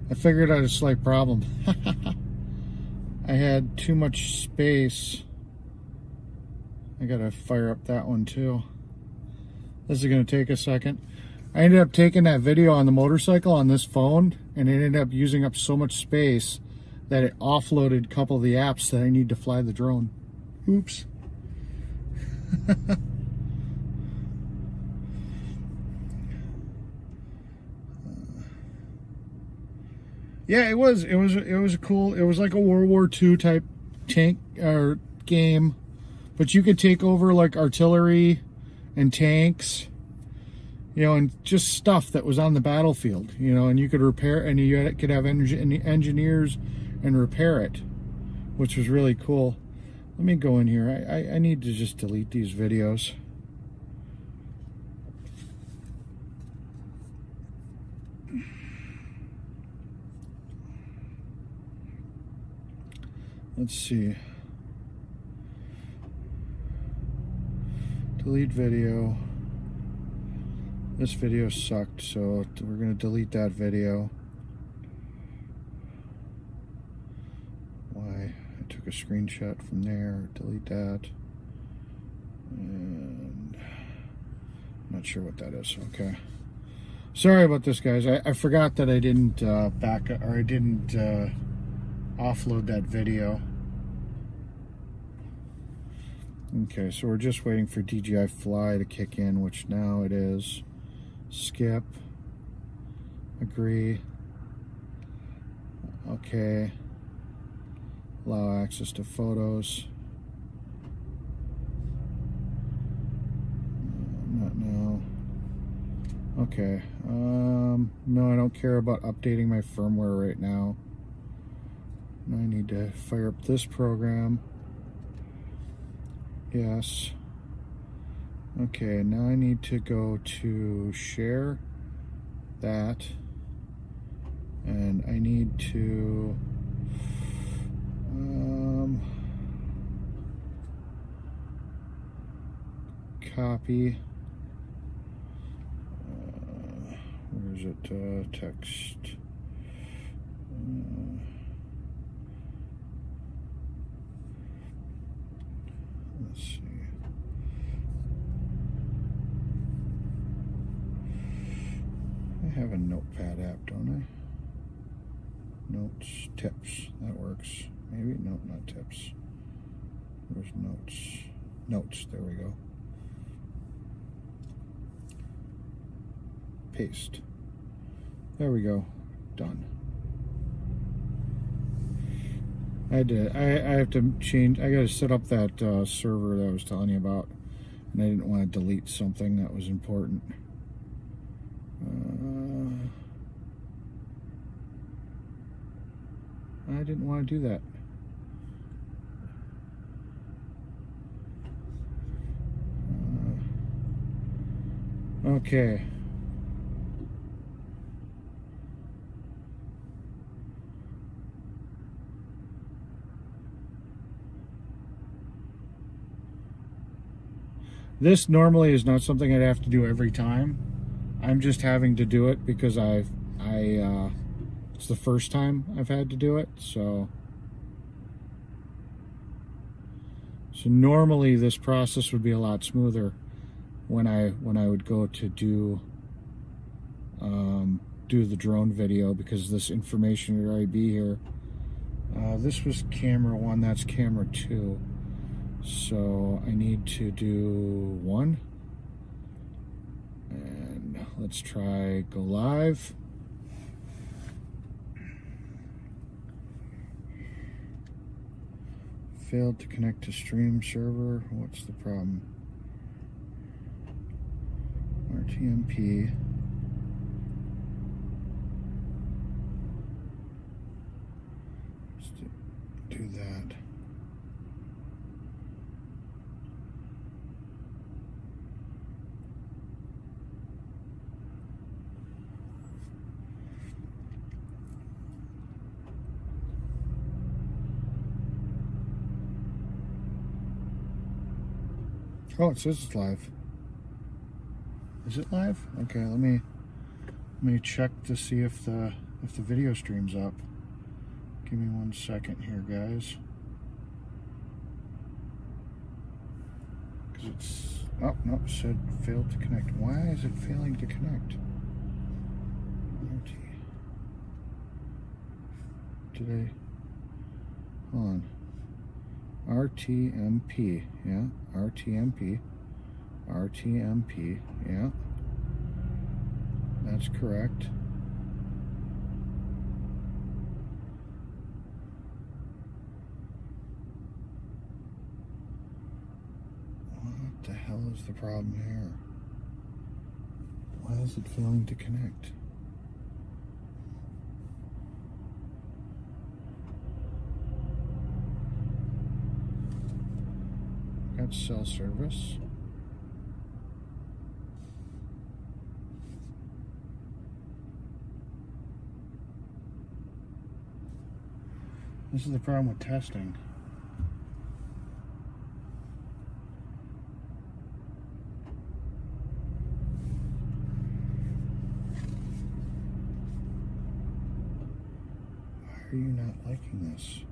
I figured out a slight problem. I had too much space. I gotta fire up that one too. This is gonna take a second. I ended up taking that video on the motorcycle on this phone, and it ended up using up so much space that it offloaded a couple of the apps that I need to fly the drone. Oops. Yeah, it was cool. It was like a World War II type tank or game, but you could take over like artillery and tanks, you know, and just stuff that was on the battlefield, you know, and you could repair, and you could have engineers and repair it, which was really cool. Let me go in here. I need to just delete these videos. Let's see. Delete video. This video sucked, so we're going to delete that video. Why? I took a screenshot from there. Delete that. And I'm not sure what that is. Okay. Sorry about this, guys. I forgot that I didn't offload that video. Okay, so we're just waiting for DJI Fly to kick in, which now it is. Skip. Agree. Okay. Allow access to photos. Not now. Okay. No, I don't care about updating my firmware right now. Now I need to fire up this program. Yes. Okay, now I need to go to share that, and I need to copy. Where is it? Text. Let's see. I have a notepad app, don't I? Notes, tips, that works. Maybe, no, not tips. Where's notes? Notes, there we go. Paste. There we go, done. I have to change, I gotta set up that server that I was telling you about, and I didn't want to delete something that was important. I didn't want to do that. Okay. This normally is not something I'd have to do every time. I'm just having to do it because it's the first time I've had to do it, so normally this process would be a lot smoother when I would go to do the drone video, because this information would already be here. This was camera 1, that's camera 2. So I need to do 1. And let's try go live. Failed to connect to stream server. What's the problem? RTMP. Let's do that. Oh, it says it's live. Is it live? Okay, let me check to see if the video stream's up. Give me 1 second here, guys. Because it's, oh no, it said failed to connect. Why is it failing to connect? Today, hold on. RTMP, yeah, RTMP, yeah, that's correct. What the hell is the problem here? Why is it failing to connect? Got cell service. This is the problem with testing. Why are you not liking this?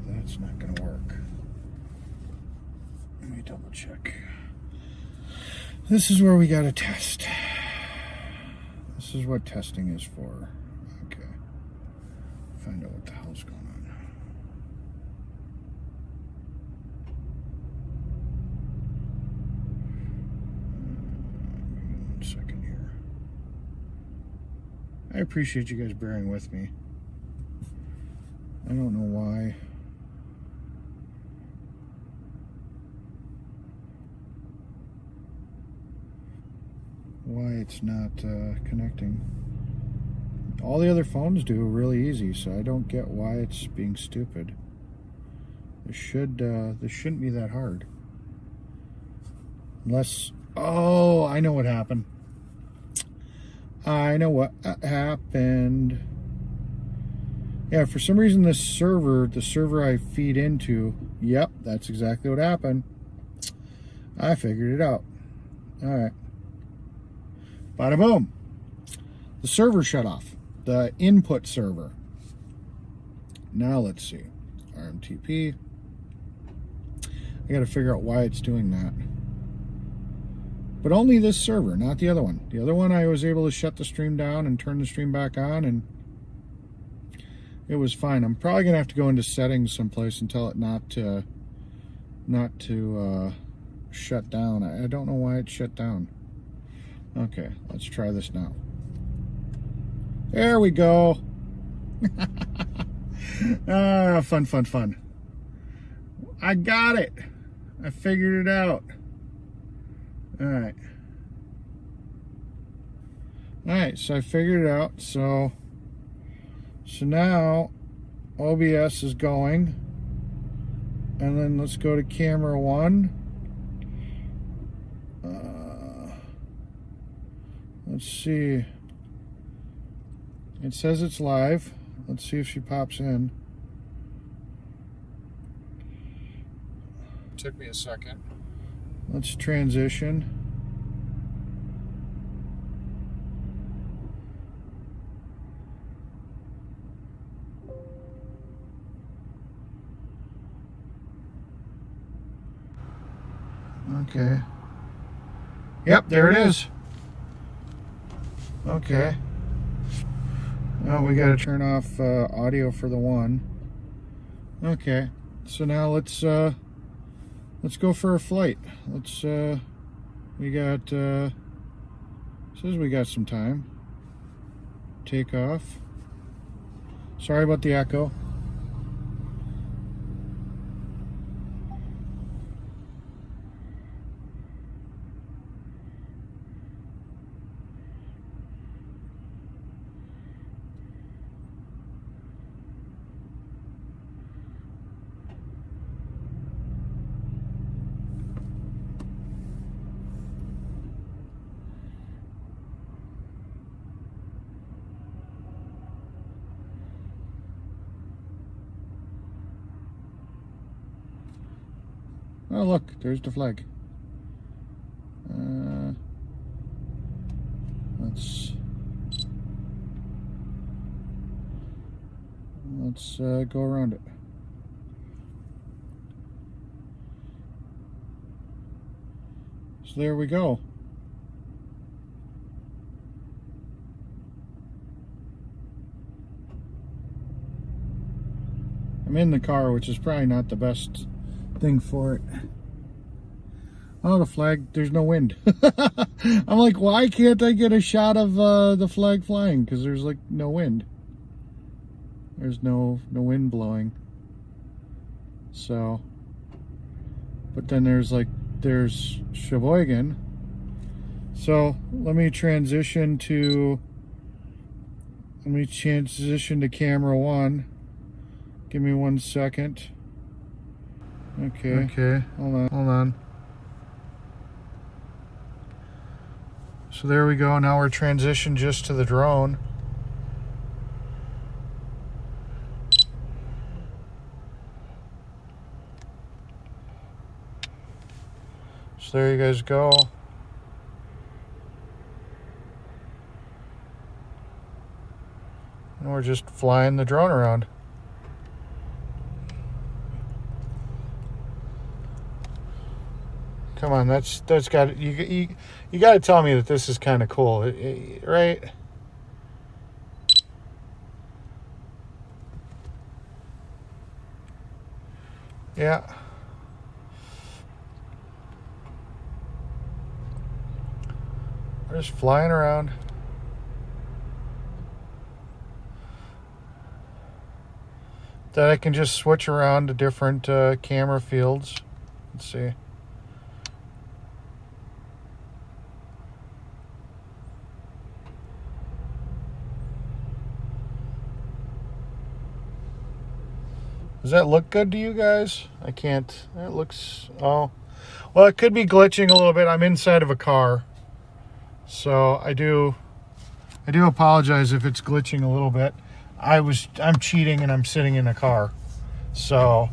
That's not going to work. Let me double check. This is where we got to test. This is what testing is for. Okay. Find out what the hell's going on. Give me 1 second here. I appreciate you guys bearing with me. I don't know why. It's not connecting. All the other phones do really easy, so I don't get why it's being stupid. This shouldn't be that hard. Unless, oh, I know what happened. I know what happened. Yeah, for some reason the server I feed into, yep, that's exactly what happened. I figured it out. All right. Bada boom. The server shut off. The input server. Now let's see. RMTP. I got to figure out why it's doing that. But only this server, not the other one. The other one I was able to shut the stream down and turn the stream back on, and it was fine. I'm probably going to have to go into settings someplace and tell it not to shut down. I don't know why it shut down. Okay, let's try this now. There we go. Ah, fun. I got it. I figured it out. All right, so I figured it out. So now OBS is going. And then let's go to camera 1. Let's see. It says it's live. Let's see if she pops in. Took me a second. Let's transition. Okay. Yep, there it is. Okay. Well, we got to turn off audio for the one. Okay. So now let's go for a flight. We got says we got some time. Take off. Sorry about the echo. Oh, look, there's the flag. Let's go around it. So there we go. I'm in the car, which is probably not the best thing for it. Oh, the flag, there's no wind. I'm like, why can't I get a shot of the flag flying? Because there's like no wind. There's no wind blowing. So, but then there's Sheboygan. So let me transition to camera 1. Give me 1 second. Okay. Hold on. So there we go. Now we're transitioned just to the drone. So there you guys go. And we're just flying the drone around. Come on, that's got you got to tell me that this is kind of cool, right? Yeah. We're just flying around. That I can just switch around to different camera fields. Let's see. Does that look good to you guys? I can't. It looks, oh. Well, it could be glitching a little bit. I'm inside of a car. So I do apologize if it's glitching a little bit. I'm cheating and I'm sitting in a car. So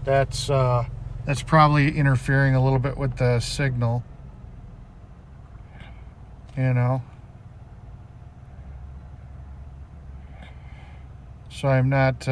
that's probably interfering a little bit with the signal. You know. So I'm not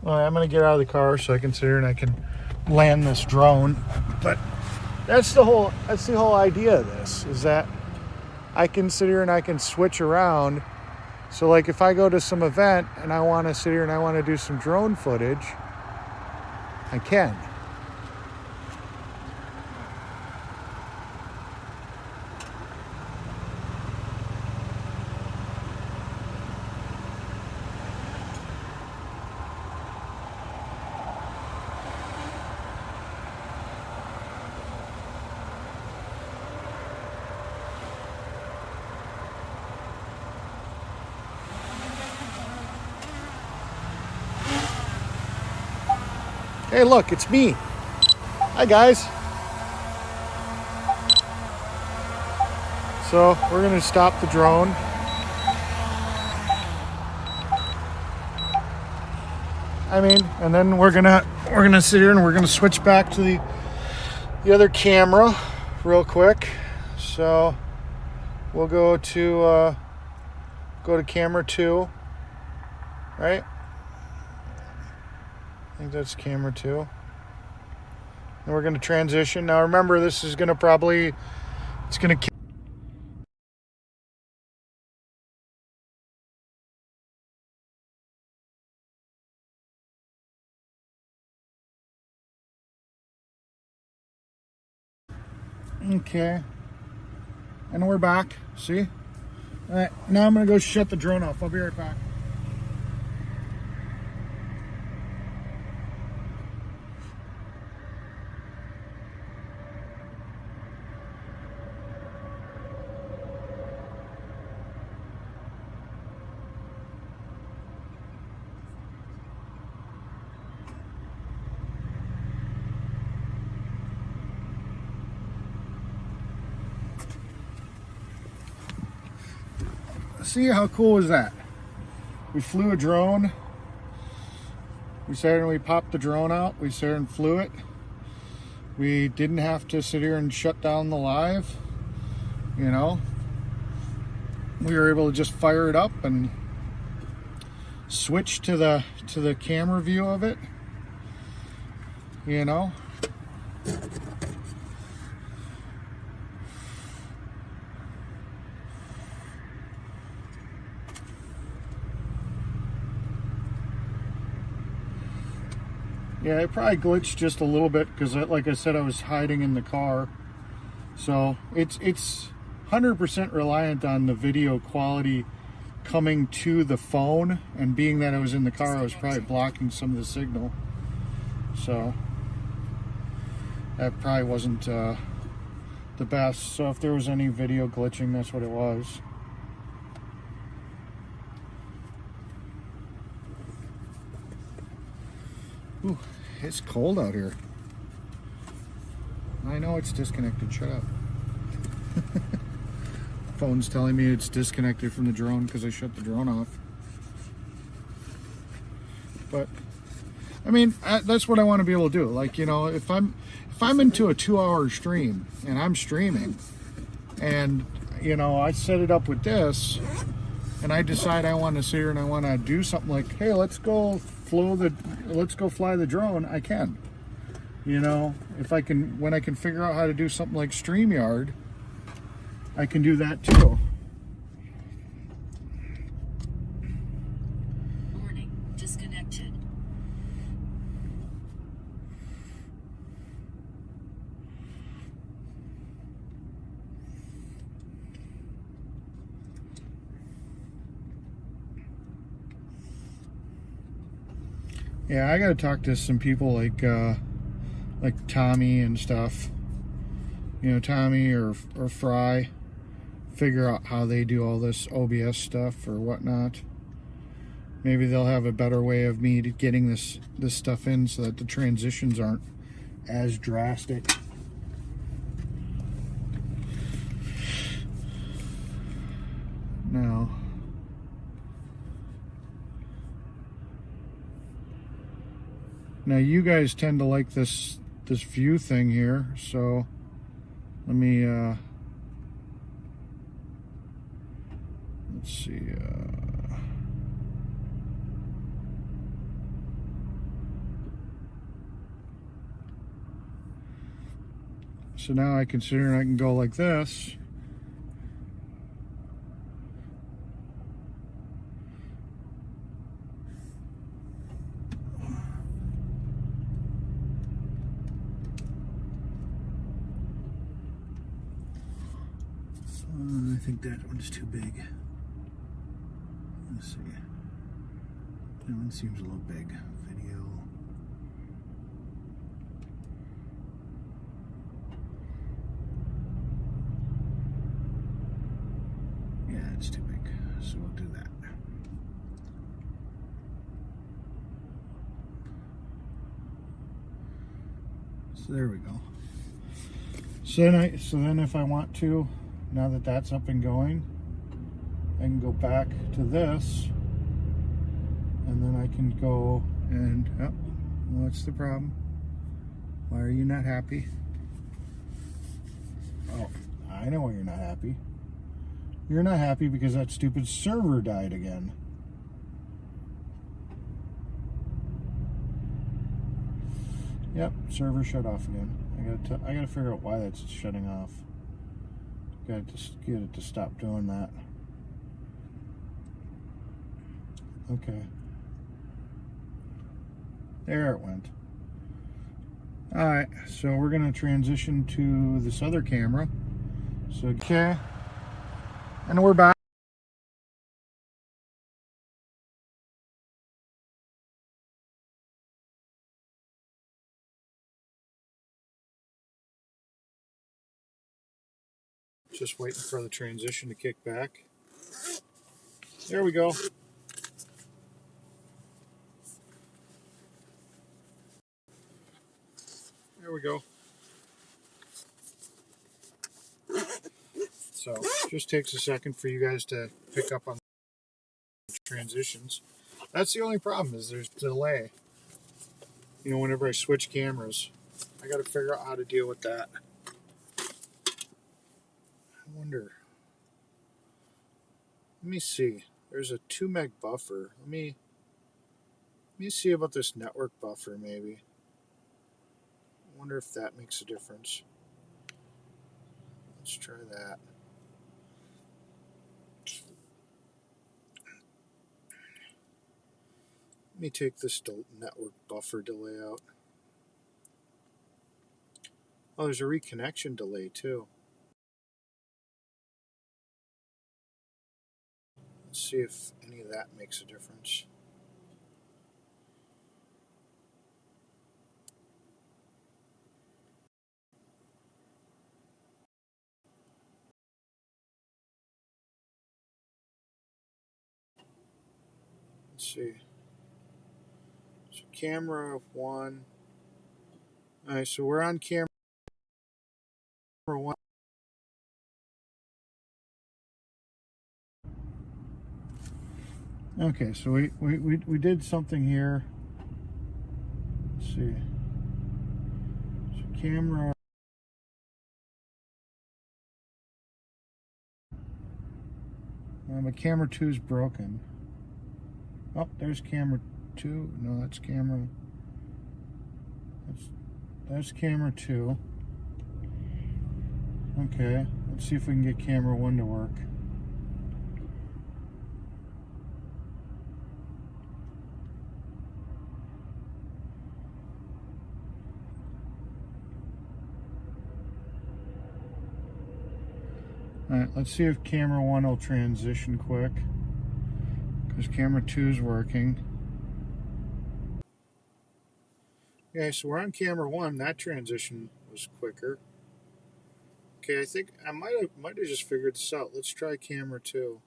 well, I'm going to get out of the car so I can sit here and I can land this drone. But that's the whole idea of this, is that I can sit here and I can switch around. So like if I go to some event and I want to sit here and I want to do some drone footage, I can. Hey, look, it's me. Hi, guys. So we're gonna stop the drone. And then we're gonna sit here and we're gonna switch back to the other camera real quick. So we'll go to camera 2, right? I think that's camera 2. And we're going to transition. Now remember, this is going to it's going to... Okay. And we're back. See? All right. Now I'm going to go shut the drone off. I'll be right back. See, how cool was that? We flew a drone. We sat here and we popped the drone out. We sat here and flew it. We didn't have to sit here and shut down the live. You know, we were able to just fire it up and switch to the camera view of it. You know. Yeah, it probably glitched just a little bit because, like I said, I was hiding in the car. So it's 100% reliant on the video quality coming to the phone, and being that I was in the car, I was probably blocking some of the signal. So that probably wasn't the best. So if there was any video glitching, that's what it was. Ooh, it's cold out here. I know it's disconnected. Shut up. phone's telling me it's disconnected from the drone because I shut the drone off. But I mean, that's what I want to be able to do. Like, you know, if I'm into a 2-hour stream and I'm streaming, and you know, I set it up with this, and I decide I want to sit here and I want to do something like, hey, let's go fly the drone. I can. You know, when I can figure out how to do something like StreamYard, I can do that too. Warning, disconnected. Yeah, I got to talk to some people like Tommy and stuff. You know, Tommy or Fry, figure out how they do all this OBS stuff or whatnot. Maybe they'll have a better way of me getting this stuff in so that the transitions aren't as drastic. Now you guys tend to like this view thing here, so let me let's see. So now I consider I can go like this. I think that one's too big. Let's see. That one seems a little big. Video. Yeah, it's too big. So we'll do that. So there we go. So then if I want to, now that that's up and going, I can go back to this, and then I can go and, oh, what's the problem? Why are you not happy? Oh, I know why you're not happy. You're not happy because that stupid server died again. Yep, server shut off again. I gotta figure out why that's shutting off. Gotta just get it to stop doing that. Okay. There it went. Alright, so we're gonna transition to this other camera. So, okay. And we're back. Just waiting for the transition to kick back. There we go. There we go. So, just takes a second for you guys to pick up on the transitions. That's the only problem, is there's delay. You know, whenever I switch cameras, I got to figure out how to deal with that. I wonder. Let me see. There's a 2 meg buffer. Let me see about this network buffer, maybe. I wonder if that makes a difference. Let's try that. Let me take this network buffer delay out. Oh, there's a reconnection delay too. Let's see if any of that makes a difference. Let's see. So camera 1. Alright, so we're on camera 1. Okay, so we did something here. Let's see. So camera. But camera 2 is broken. Oh, there's camera 2. No, that's camera. That's camera 2. Okay, let's see if we can get camera 1 to work. Alright, let's see if camera 1 will transition quick, because camera 2 is working. Okay, so we're on camera 1. That transition was quicker. Okay, I think I might have just figured this out. Let's try camera 2.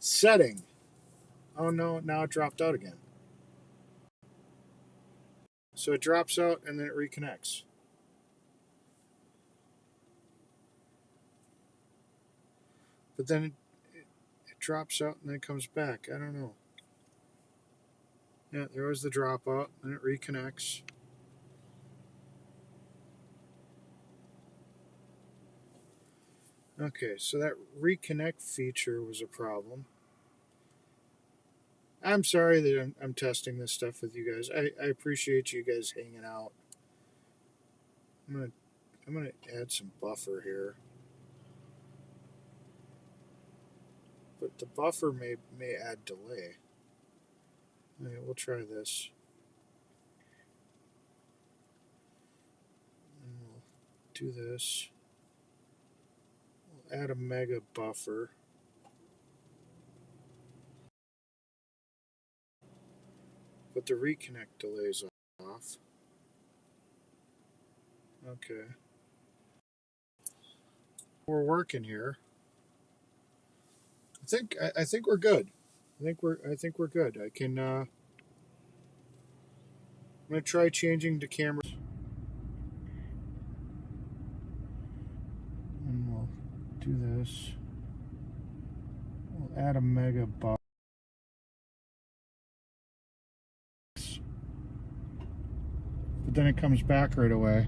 Setting. Oh no, now it dropped out again. So it drops out and then it reconnects. But then it drops out and then comes back. I don't know. Yeah, there was the dropout, and it reconnects. Okay, so that reconnect feature was a problem. I'm sorry that I'm testing this stuff with you guys. I appreciate you guys hanging out. I'm gonna add some buffer here, but the buffer may add delay. Okay, we'll try this. And we'll do this. We'll add a mega buffer. But the reconnect delay's off. Okay. We're working here. I think we're good. I think we're good. I can I'm gonna try changing to cameras. And we'll do this. We'll add a mega buffer. But then it comes back right away.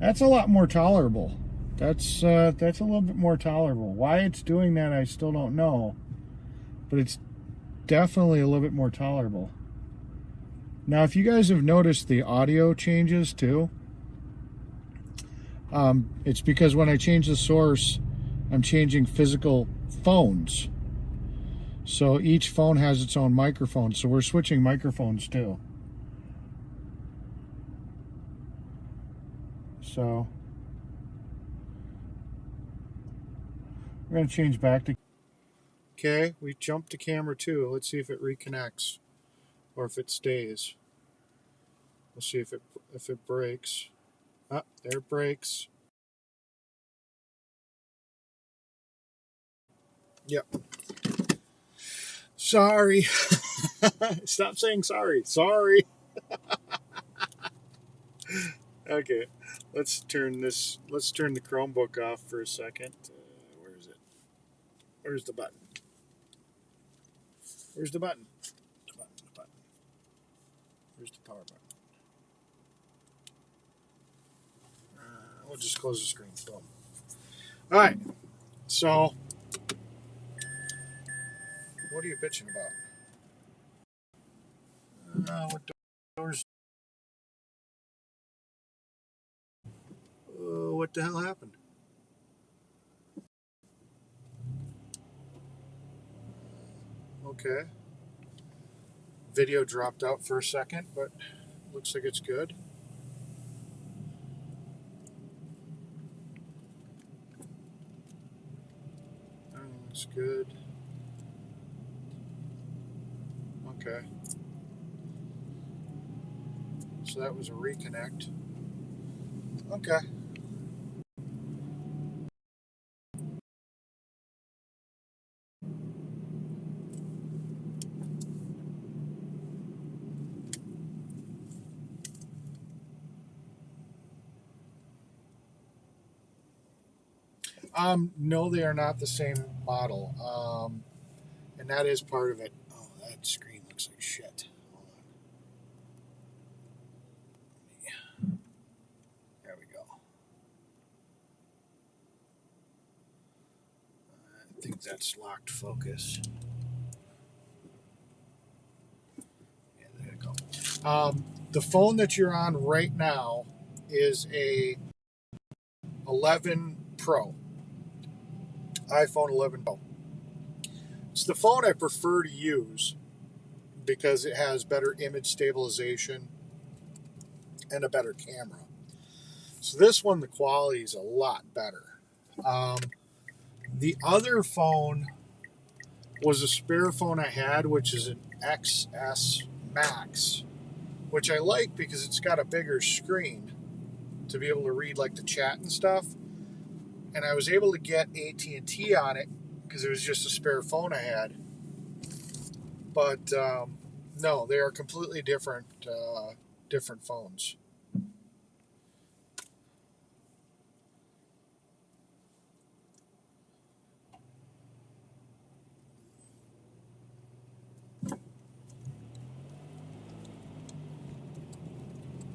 That's a lot more tolerable. That's a little bit more tolerable. Why it's doing that, I still don't know. But it's definitely a little bit more tolerable. Now, if you guys have noticed the audio changes too, it's because when I change the source, I'm changing physical phones. So each phone has its own microphone. So we're switching microphones too. So we're going to change back to... Okay, we jumped to camera 2. Let's see if it reconnects or if it stays. We'll see if it breaks. Ah, there it breaks. Yep. Sorry. Stop saying sorry. Sorry. Okay. Let's turn the Chromebook off for a second. Where is it? Where's the button? Where's the button? The button. Where's the power button? We'll just close the screen. Boom. All right. So, what are you bitching about? What doors? What the hell happened? Okay. Video dropped out for a second, but looks like it's good. Looks good. Okay. So that was a reconnect. Okay. No, they are not the same model. And that is part of it. Oh, that screen looks like shit. Hold on. There we go. I think that's locked focus. Yeah, there you go. The phone that you're on right now is a 11 Pro. iPhone 11 Pro. It's the phone I prefer to use because it has better image stabilization and a better camera. So this one, the quality is a lot better. The other phone was a spare phone I had, which is an XS Max, which I like because it's got a bigger screen to be able to read like the chat and stuff. And I was able to get AT&T on it because it was just a spare phone I had. But no, they are completely different phones.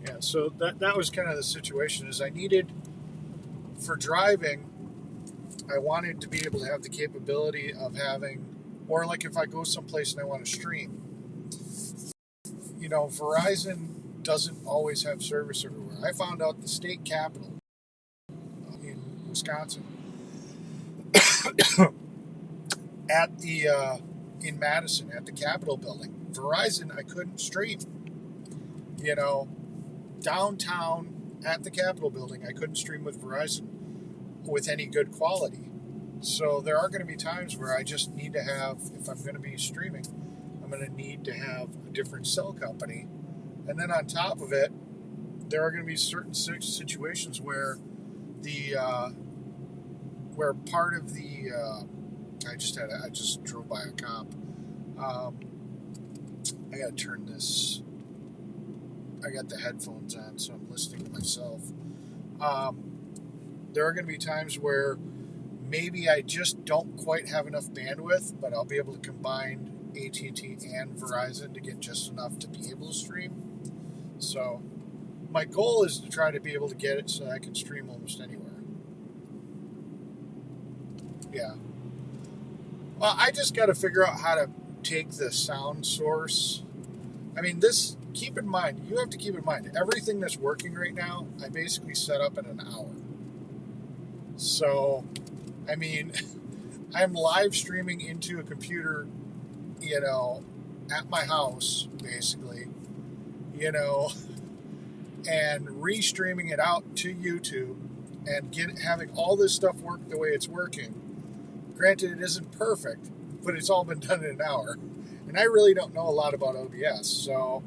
Yeah, so that was kind of the situation. Is I needed, for driving, I wanted to be able to have the capability of having, or like if I go someplace and I want to stream, Verizon doesn't always have service everywhere. I found out the state capital in Wisconsin, at the in Madison at the Capitol building, Verizon I couldn't stream. Downtown at the Capitol building I couldn't stream with Verizon with any good quality. So there are going to be times where I just need to have, if I'm going to be streaming, I'm going to need to have a different cell company. And then on top of it, there are going to be certain situations where where part of the I just drove by a cop. I got to turn this. I got the headphones on, so I'm listening to myself. There are going to be times where maybe I just don't quite have enough bandwidth, but I'll be able to combine AT&T and Verizon to get just enough to be able to stream. So my goal is to try to be able to get it so I can stream almost anywhere. Yeah. Well, I just got to figure out how to take the sound source. I mean, you have to keep in mind, everything that's working right now, I basically set up in an hour. So, I mean, I'm live streaming into a computer, at my house, basically, and restreaming it out to YouTube and having all this stuff work the way it's working. Granted, it isn't perfect, but it's all been done in an hour. And I really don't know a lot about OBS, so,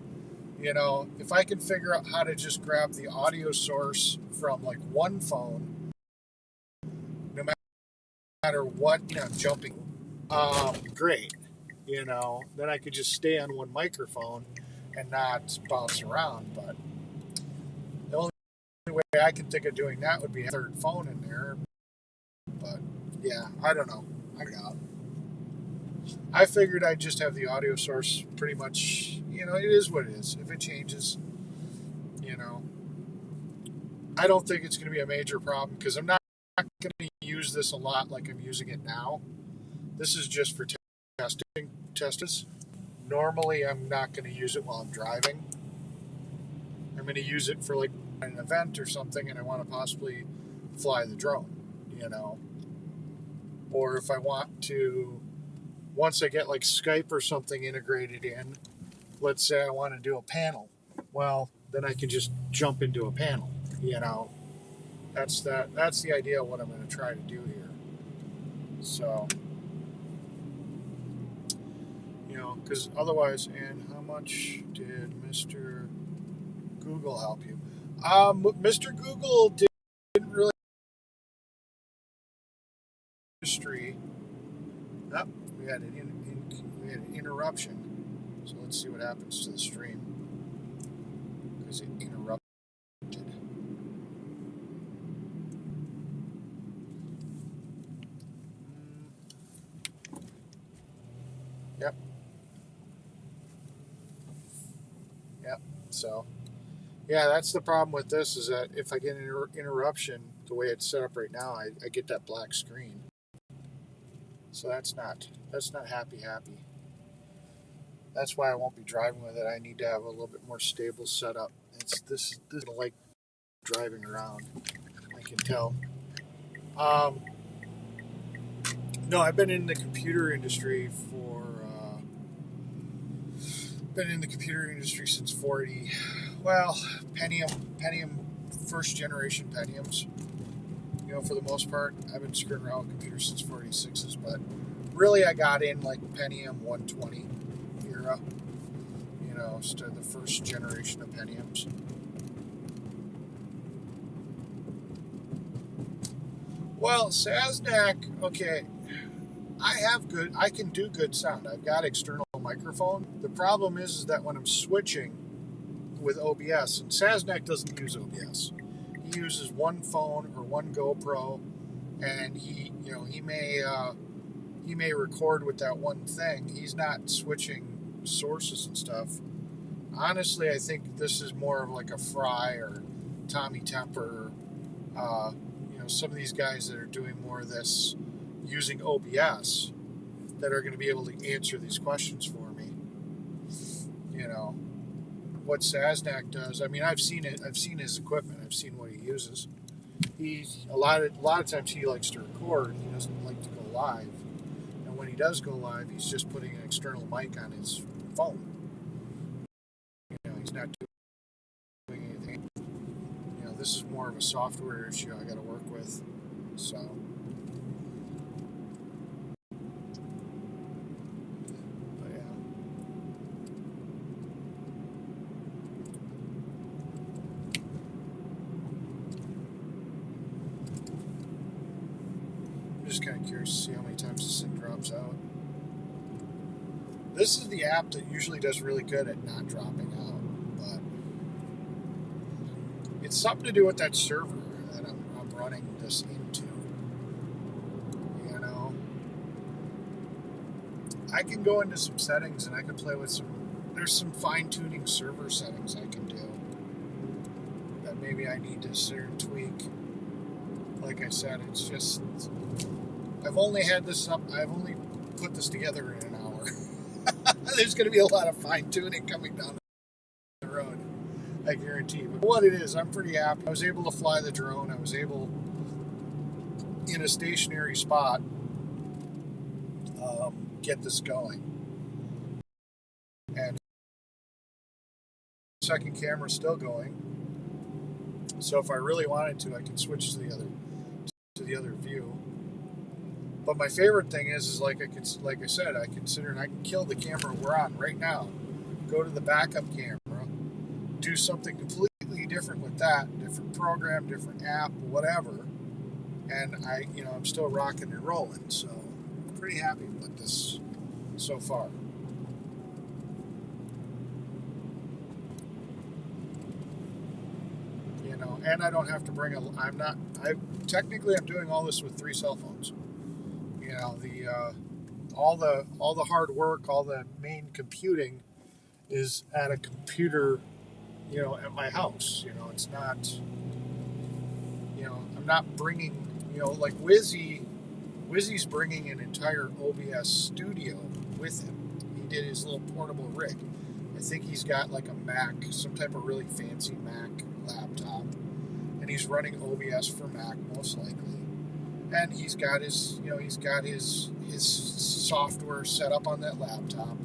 if I can figure out how to just grab the audio source from like one phone, no matter what, jumping, great. Then I could just stay on one microphone and not bounce around. But the only way I can think of doing that would be a third phone in there. But yeah, I don't know. I figured I'd just have the audio source pretty much, it is what it is. If it changes, I don't think it's going to be a major problem because I'm not going to use this a lot like I'm using it now. This is just for tests. Normally, I'm not going to use it while I'm driving. I'm going to use it for like an event or something, and I want to possibly fly the drone, Or if I want to, once I get like Skype or something integrated in, let's say I want to do a panel. Well, then I can just jump into a panel, That's the idea of what I'm going to try to do here. So, because otherwise, and how much did Mr. Google help you? Mr. Google didn't really industry. Oh, we had an interruption. So let's see what happens to the stream because it interrupted. So, yeah, that's the problem with this, is that if I get an interruption, the way it's set up right now, I get that black screen. So that's not happy. That's why I won't be driving with it. I need to have a little bit more stable setup. This is like driving around, I can tell. No, I've been in the computer industry since 40. Well, Pentium, first generation Pentiums. For the most part, I've been screwing around with computers since 46s, but really I got in like Pentium 120 era. So the first generation of Pentiums. Well, Sasnak, okay, I can do good sound. I've got external microphone. The problem is that when I'm switching with OBS, and Sasnak doesn't use OBS. He uses one phone or one GoPro, and he may record with that one thing. He's not switching sources and stuff. Honestly, I think this is more of like a Fry or Tommy Temper. Some of these guys that are doing more of this using OBS that are going to be able to answer these questions for me. What Sasnak does. I mean, I've seen it. I've seen his equipment. I've seen what he uses. A lot of times he likes to record. He doesn't like to go live. And when he does go live, he's just putting an external mic on his phone. He's not doing anything. This is more of a software issue I got to work with. So. I'm just kind of curious to see how many times this thing drops out. This is the app that usually does really good at not dropping out, but it's something to do with that server that I'm running this into. I can go into some settings and I can play with there's some fine-tuning server settings I can do that maybe I need to sit and tweak. Like I said, it's just, I've only put this together in an hour. There's going to be a lot of fine-tuning coming down the road, I guarantee. But what it is, I'm pretty happy. I was able to fly the drone. I was able, in a stationary spot, get this going. And the second camera's still going. So if I really wanted to, I can switch to the other view. But my favorite thing is like I said, I can kill the camera we're on right now, go to the backup camera, do something completely different with that, different program, different app, whatever, and I'm still rocking and rolling. So I'm pretty happy with this so far. And I don't have to bring I'm doing all this with 3 cell phones. All the hard work, all the main computing is at a computer, at my house. It's not, I'm not bringing, like Wizzy's bringing an entire OBS studio with him. He did his little portable rig. I think he's got like a Mac, some type of really fancy Mac laptop, and he's running OBS for Mac most likely. And he's got his software set up on that laptop,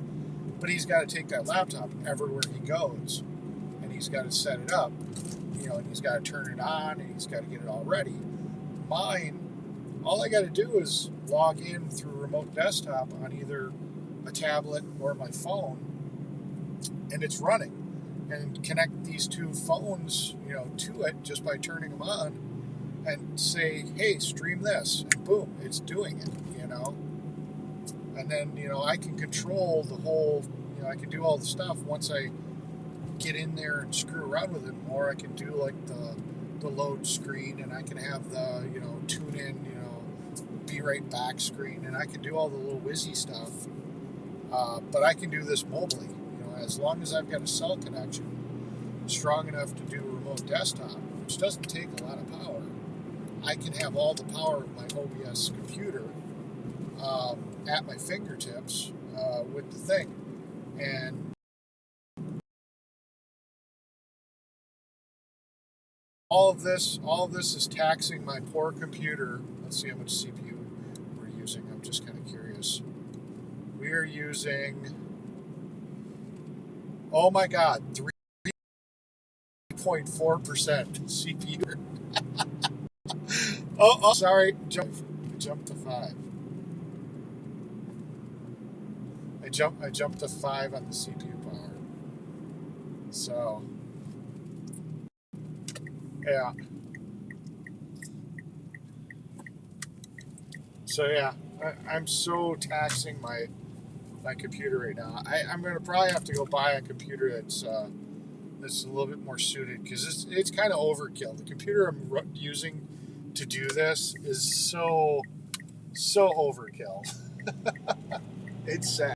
but he's got to take that laptop everywhere he goes, and he's got to set it up, and he's got to turn it on, and he's got to get it all ready. Mine, all I got to do is log in through remote desktop on either a tablet or my phone, and it's running, and connect these 2 phones, to it just by turning them on, and say, hey, stream this, and boom, it's doing it, And then, I can control the whole, I can do all the stuff once I get in there and screw around with it more. I can do like the load screen, and I can have the, tune in, be right back screen, and I can do all the little whizzy stuff. But I can do this mobily, as long as I've got a cell connection. strong enough to do remote desktop, which doesn't take a lot of power, I can have all the power of my OBS computer at my fingertips with the thing. And all of this is taxing my poor computer. Let's see how much CPU we're using. I'm just kind of curious. We are using, oh my God, 3.4% CPU. Oh, sorry. Jumped to 5. I jumped to 5 on the CPU power. So, yeah. So yeah, I'm so taxing my computer right now. I'm gonna probably have to go buy a computer that's a little bit more suited, because it's kind of overkill. The computer I'm using to do this is so overkill. It's sad.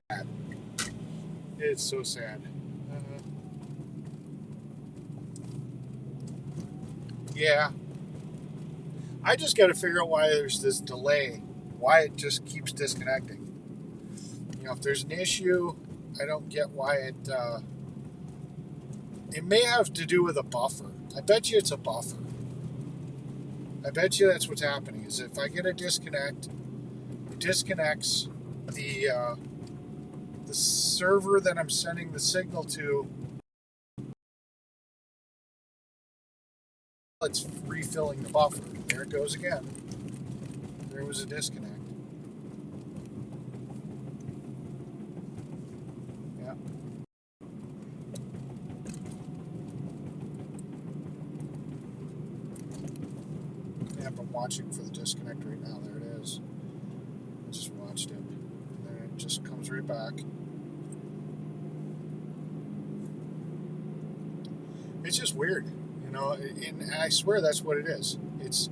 It's so sad. Yeah, I just got to figure out why there's this delay. Why it just keeps disconnecting. You know, if there's an issue, I don't get why it. It may have to do with a buffer. I bet you it's a buffer. I bet you that's what's happening. Is if I get a disconnect, it disconnects the server that I'm sending the signal to. It's refilling the buffer. There it goes again. There was a disconnect. Yeah. Yep, I'm watching for the disconnect right now. There it is. I just watched it. And then it just comes right back. It's just weird, you know, and I swear that's what it is. It's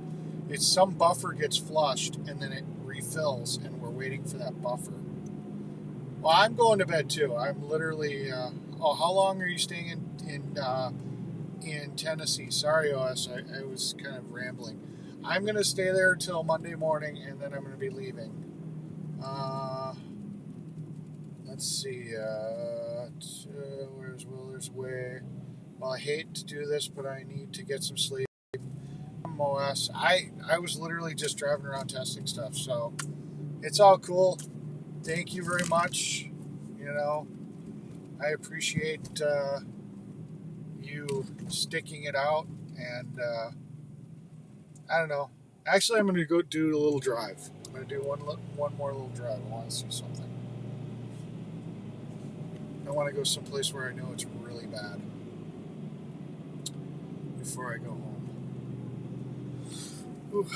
some buffer gets flushed and then it refills, and we're waiting for that buffer. Well, I'm going to bed too. I'm literally. How long are you staying in Tennessee? Sorry, OS. I was kind of rambling. I'm going to stay there until Monday morning, and then I'm going to be leaving. Let's see. Where's Willer's Way? Well, I hate to do this, but I need to get some sleep. OS. I was literally just driving around testing stuff, so it's all cool. Thank you very much. You know, I appreciate you sticking it out, and I don't know. Actually, I'm going to go do a little drive. I'm going to do one more little drive. I want to see something. I want to go someplace where I know it's really bad before I go home. Ooh,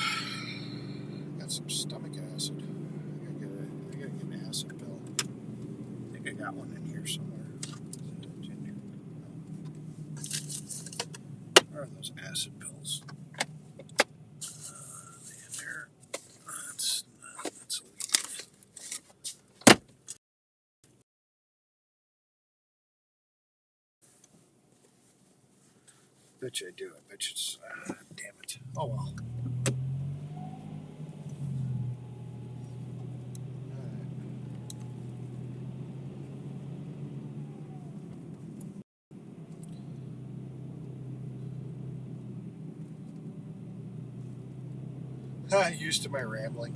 got some stomach acid. I gotta get an acid pill. I think I got one in here somewhere. Where are those acid pills? In there. Let's leave. Bet you I do. I bet you it's. Damn it. Oh well. Used to my rambling.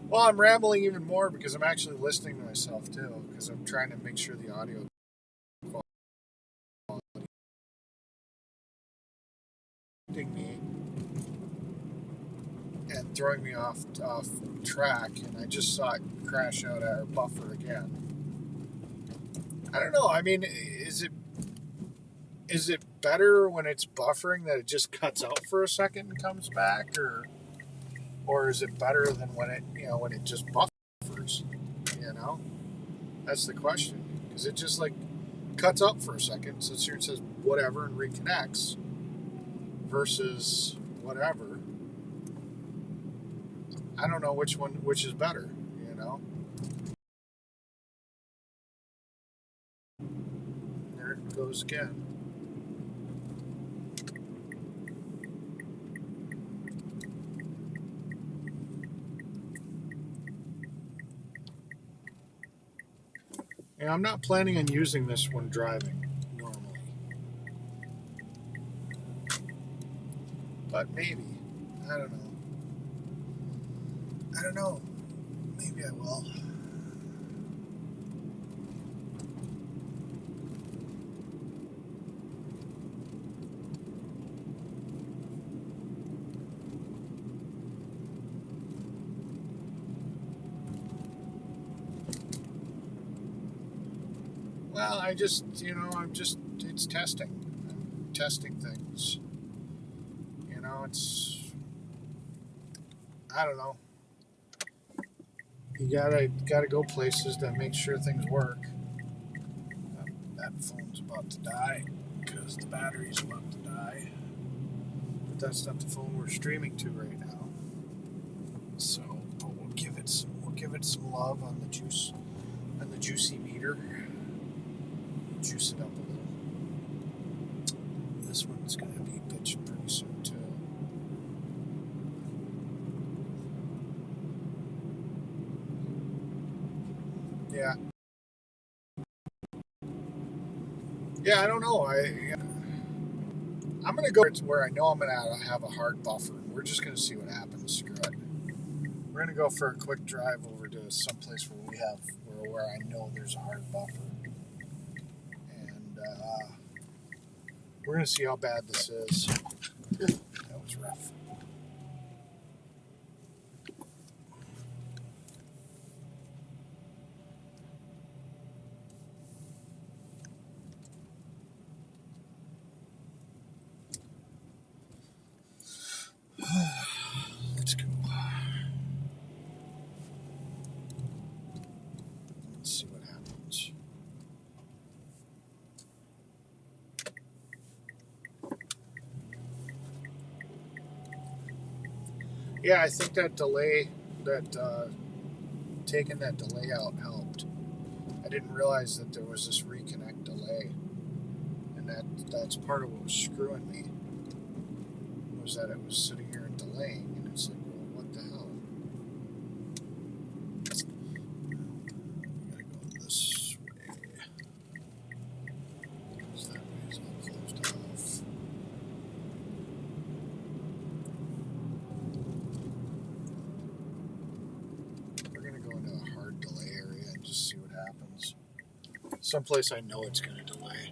Well, I'm rambling even more because I'm actually listening to myself too, because I'm trying to make sure the audio quality me and throwing me off track, and I just saw it crash out at our buffer again. I don't know. I mean, is it better when it's buffering that it just cuts out for a second and comes back, or is it better than when it just buffers? You know, that's the question, because it just like cuts up for a second, so here it says whatever and reconnects, versus whatever. I don't know which is better. You know. goes again. And I'm not planning on using this when driving normally, but maybe. I don't know. I don't know. Maybe I will. Well, it's testing. I'm testing things. I don't know. You gotta go places that make sure things work. That phone's about to die because the battery's about to die. But that's not the phone we're streaming to right now. So, but we'll give it some love on the juicy meter. Juice it up a little. This one's gonna be pitching pretty soon too. Yeah. Yeah, I don't know. I'm gonna go to where I know I'm gonna have a hard buffer. We're just gonna see what happens. Screw it. We're gonna go for a quick drive over to someplace where I know there's a hard buffer, and we're gonna see how bad this is. That was rough. Let's go. Let's see what happens. Yeah, I think that delay, taking that delay out helped. I didn't realize that there was this reconnect delay, and that's part of what was screwing me. Was that it was sitting here and delaying, and it's like, well, what the hell? We gotta go this way. Because that way is all closed off. We're gonna go into a hard delay area and just see what happens. Someplace I know it's gonna delay.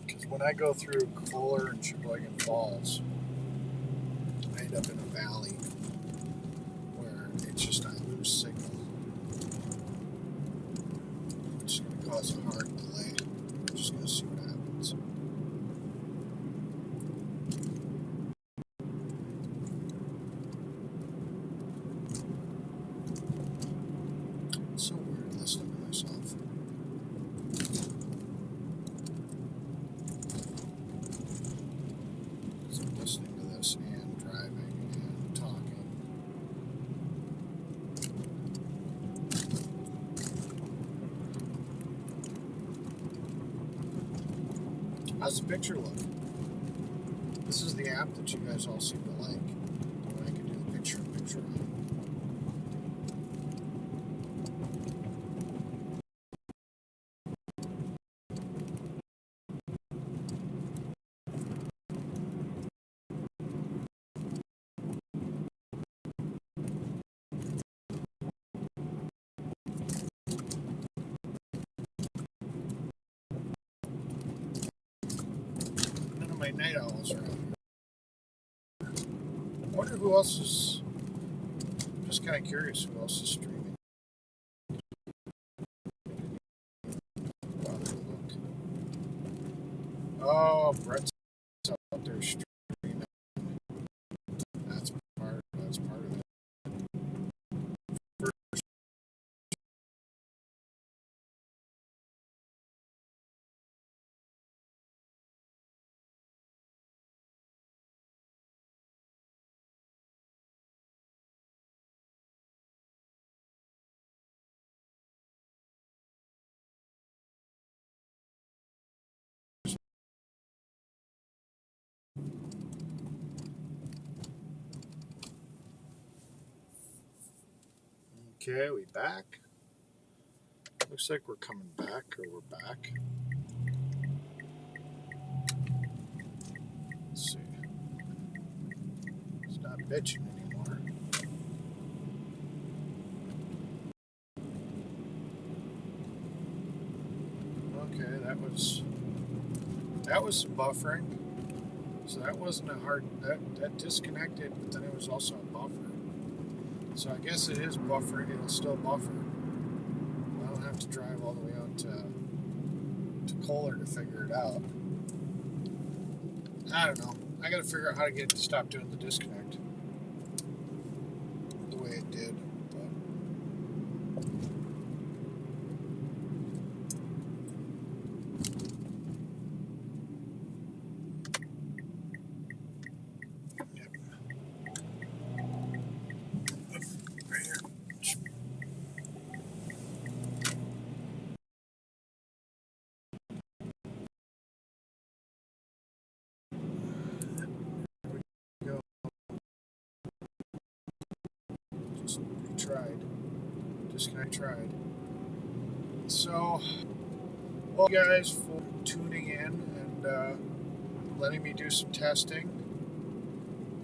Because when I go through Kohler and Sheboygan Falls, I end up in a valley where it's just I lose signal. It's going to cause a hard delay. I'm just going to see what happens. It's so weird listening to myself. So I'm listening to this and driving and talking. How's the picture look? This is the app that you guys all seem to like. When I can do the picture-in-picture on. None of my night owls are out here. I wonder who else is. I'm just kind of curious who else is streaming. Oh, Brett's out there streaming. That's part of it. Okay, we back. Looks like we're coming back, or we're back. Let's see. It's not bitching anymore. Okay, that was some buffering. So that wasn't a hard, that disconnected, but then it was also a buffer. So I guess it is buffering, it'll still buffer. I don't have to drive all the way out to Kohler to figure it out. I don't know. I gotta figure out how to get it to stop doing the disconnect the way it did. Right here. There we go. Just tried. Disconnect tried. So, well, guys, for tuning in and letting me do some testing,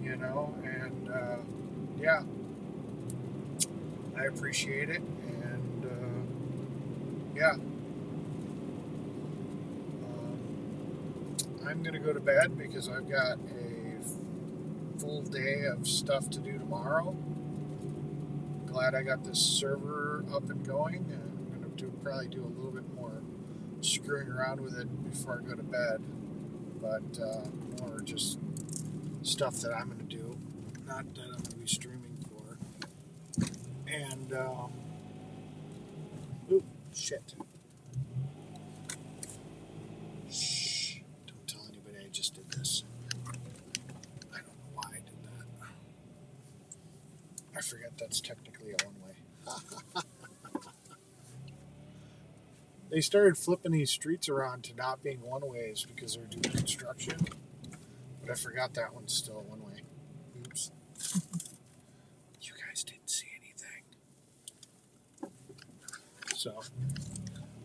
you know, and yeah, I appreciate it, and yeah, I'm gonna go to bed because I've got a full day of stuff to do tomorrow. Glad I got this server up and going. I'm gonna probably do a little bit more screwing around with it before I go to bed, but more just stuff that I'm gonna do, not that I'm gonna be streaming for. And ooh, shit. Shh! Don't tell anybody I just did this. I don't know why I did that. I forget that's technically a one-way. They started flipping these streets around to not being one-ways because they're doing construction. But I forgot that one's still a one-way. Oops. You guys didn't see anything. So,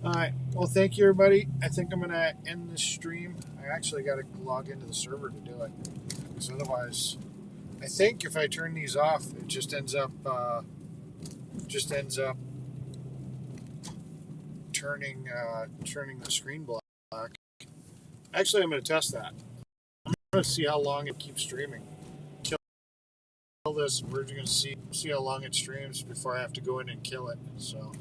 alright. Well, thank you, everybody. I think I'm going to end this stream. I actually got to log into the server to do it. Because otherwise, I think if I turn these off, it just ends up turning the screen black. Actually, I'm going to test that. I'm going to see how long it keeps streaming. Kill this, and we're going to see how long it streams before I have to go in and kill it. So.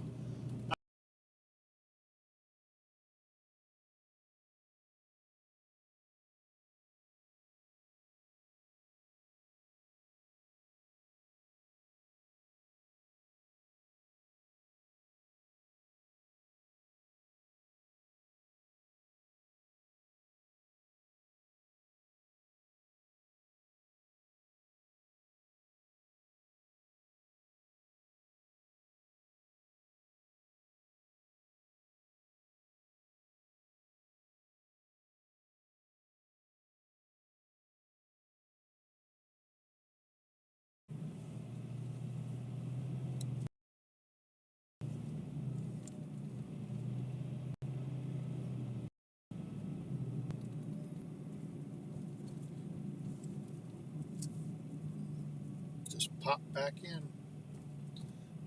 Just pop back in.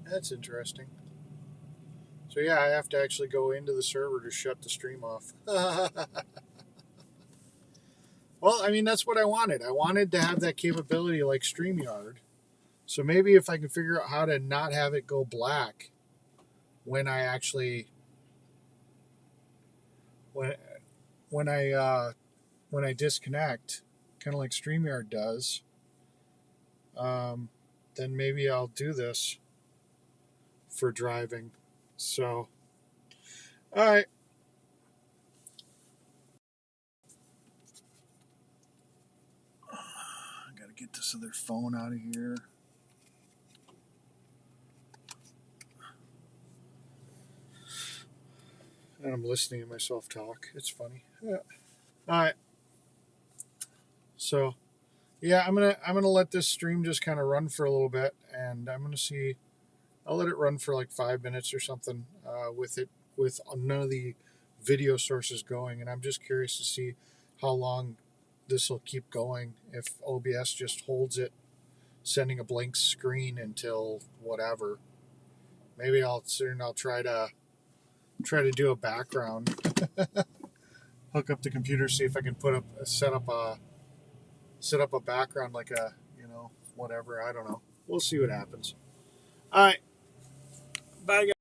That's interesting. So yeah, I have to actually go into the server to shut the stream off. Well, I mean, that's what I wanted. I wanted to have that capability like StreamYard. So maybe if I can figure out how to not have it go black when I actually when when I disconnect, kind of like StreamYard does, then maybe I'll do this for driving. So, all right. I gotta get this other phone out of here. And I'm listening to myself talk. It's funny. Yeah. All right. So, yeah, I'm gonna let this stream just kind of run for a little bit, and I'm gonna see I'll let it run for like 5 minutes or something with none of the video sources going, and I'm just curious to see how long this will keep going if OBS just holds it sending a blank screen until whatever. Maybe I'll try to do a background, hook up the computer, see if I can set up a background like a whatever. I don't know. We'll see what happens. All right, bye guys.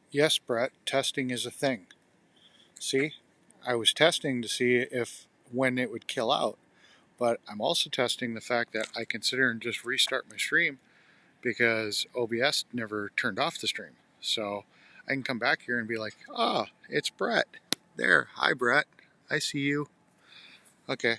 Yes, Brett, testing is a thing. See, I was testing to see if when it would kill out, but I'm also testing the fact that I consider and just restart my stream because OBS never turned off the stream. So I can come back here and be like, ah, it's Brett. There, hi Brett. I see you. Okay.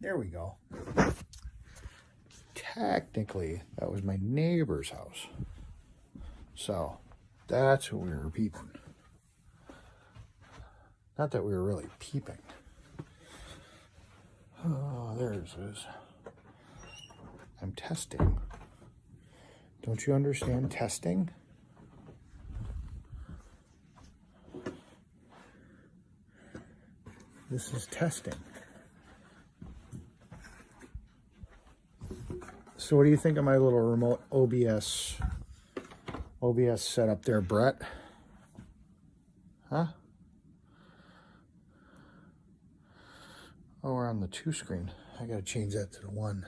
There we go. Technically, that was my neighbor's house. So, that's who we were peeping. Not that we were really peeping. Oh, there's this. I'm testing. Don't you understand testing? This is testing. So what do you think of my little remote OBS setup there, Brett? Huh? Oh, we're on the 2 screen. I gotta change that to the 1.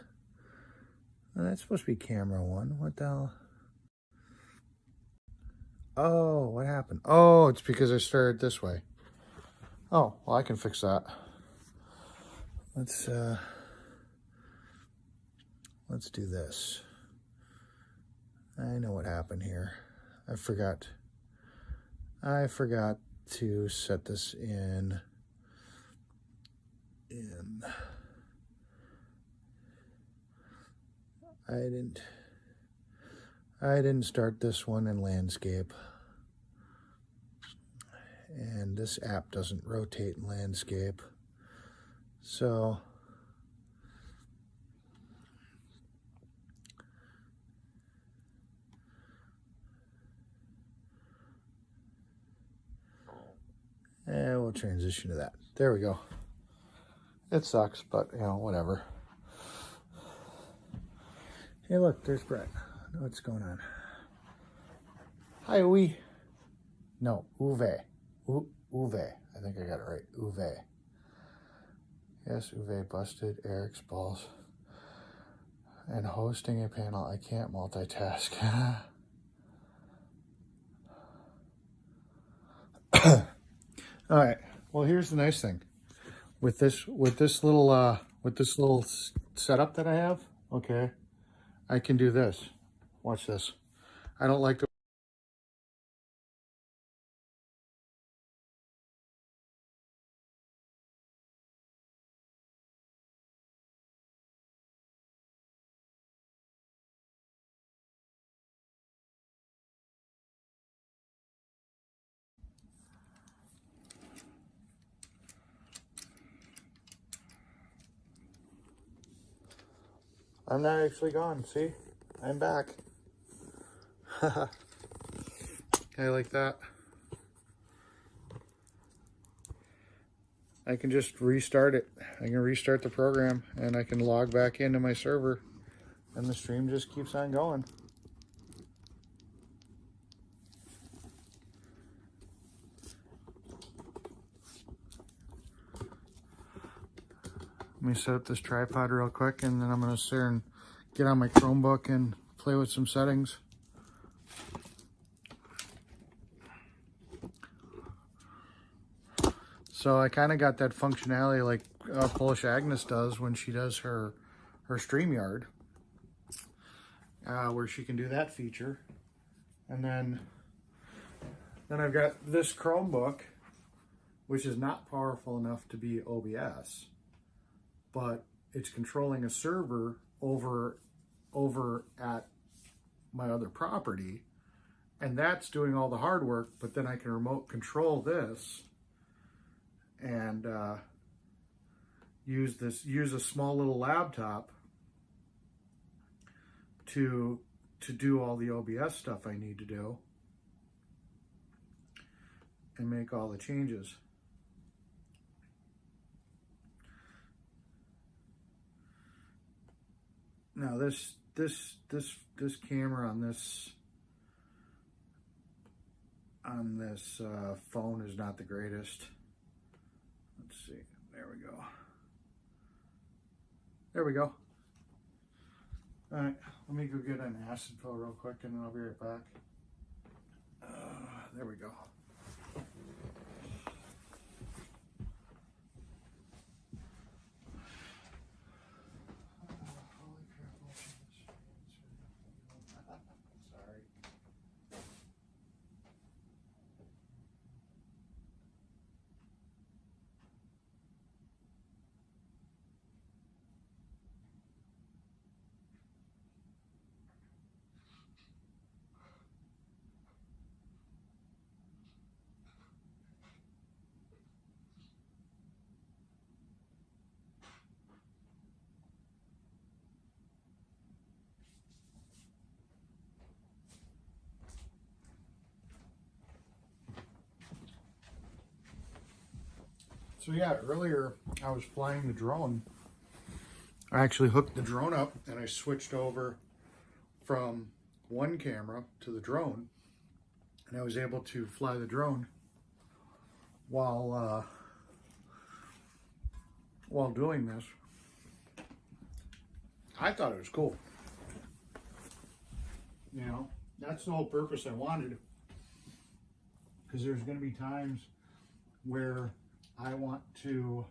Oh, that's supposed to be camera 1. What the hell? Oh, what happened? Oh, it's because I started this way. Oh, well, I can fix that. Let's do this. I know what happened here. I forgot to set this in. I didn't start this one in landscape. And this app doesn't rotate in landscape. So we'll transition to that. There we go. It sucks, but you know, whatever. Hey, look, there's Brett. What's going on? Hi, Uwe. No, Uwe. Uwe. I think I got it right. Uwe. Yes, Uwe busted Eric's balls. And hosting a panel, I can't multitask. All right. Well, here's the nice thing. With this little setup that I have, okay, I can do this. Watch this. I don't like to. I'm not actually gone. See, I'm back. I like that. I can just restart it. I can restart the program and I can log back into my server and the stream just keeps on going. Let me set up this tripod real quick and then I'm going to sit here and get on my Chromebook and play with some settings. So I kind of got that functionality like Polish Agnes does when she does her StreamYard, where she can do that feature. And then I've got this Chromebook, which is not powerful enough to be OBS, but it's controlling a server over at my other property, and that's doing all the hard work, but then I can remote control this and use a small little laptop to do all the OBS stuff I need to do and make all the changes. Now this camera on this phone is not the greatest. Let's see. There we go. There we go. All right, let me go get an acid pill real quick and then I'll be right back. There we go. So yeah, earlier I was flying the drone. I actually hooked the drone up and I switched over from one camera to the drone, and I was able to fly the drone while doing this. I thought it was cool. You know, that's the whole purpose I wanted, because there's going to be times where I want to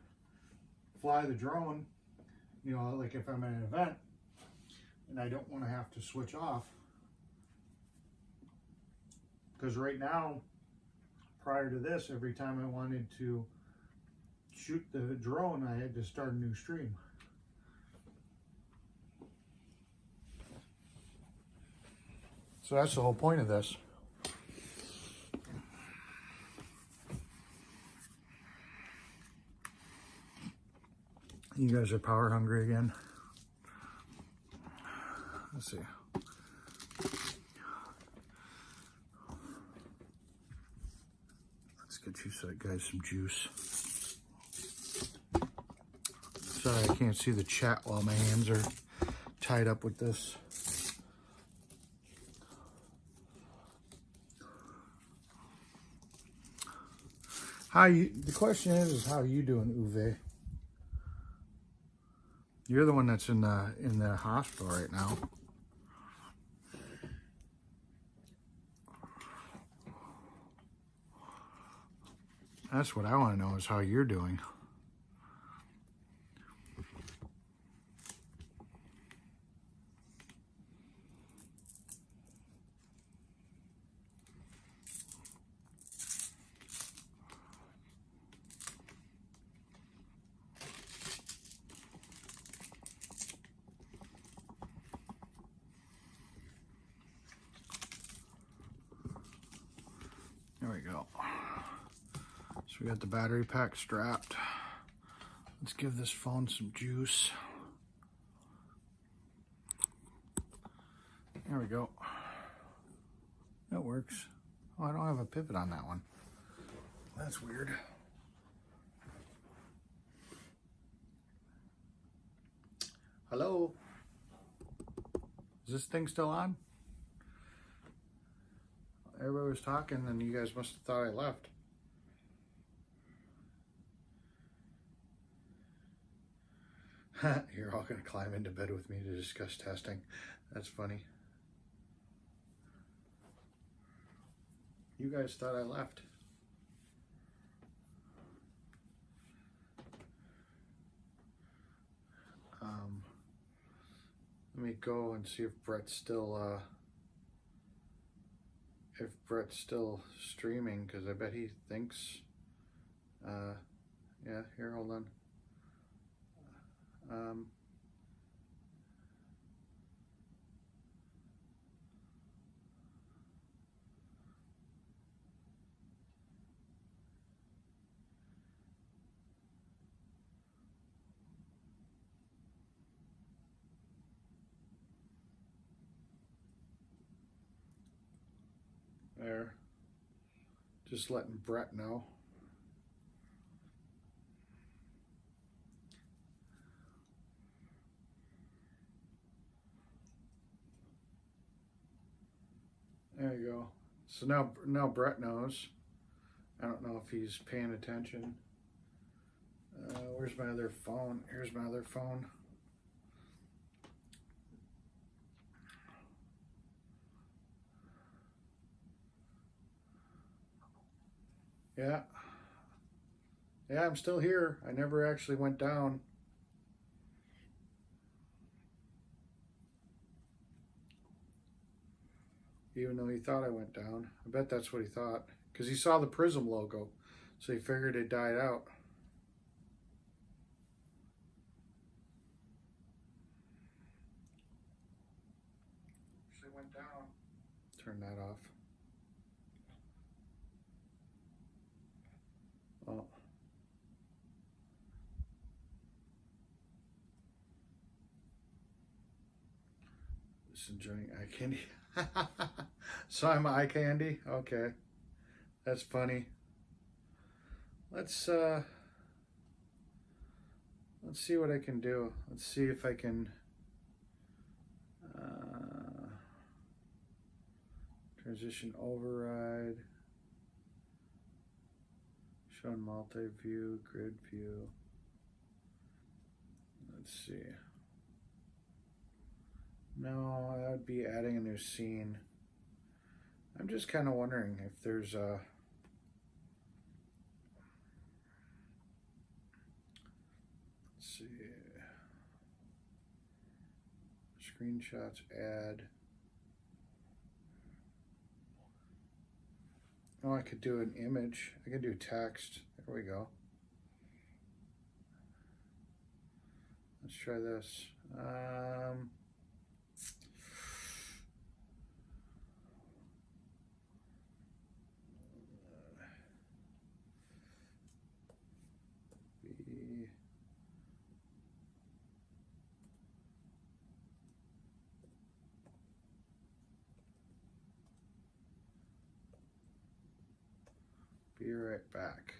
fly the drone, you know, like if I'm at an event and I don't want to have to switch off. Because right now, prior to this, every time I wanted to shoot the drone, I had to start a new stream. So that's the whole point of this. You guys are power hungry again. Let's see. Let's get you guys some juice. Sorry, I can't see the chat while my hands are tied up with this. The question is how are you doing, Uwe? You're the one that's in the hospital right now. That's what I want to know, is how you're doing. There we go. So we got the battery pack strapped. Let's give this phone some juice. There we go. That works. Oh, I don't have a pivot on that one. That's weird. Hello? Is this thing still on? Everybody was talking and you guys must have thought I left. You're all going to climb into bed with me to discuss testing. That's funny. You guys thought I left. Let me go and see if Brett's still streaming, because I bet he thinks yeah, here, hold on. There. Just letting Brett know. There you go. So now Brett knows. I don't know if he's paying attention. Where's my other phone? Here's my other phone. Yeah. Yeah, I'm still here. I never actually went down. Even though he thought I went down. I bet that's what he thought. Because he saw the Prism logo. So he figured it died out. Actually went down. Turn that off. Oh. Just enjoying eye candy. So I'm eye candy? Okay. That's funny. Let's let's see what I can do. Let's see if I can transition override, show multi-view, grid view. Let's see. No, that would be adding a new scene. I'm just kind of wondering if there's a see, screenshots, add. Oh, I could do an image. I could do text. There we go. Let's try this. Be right back.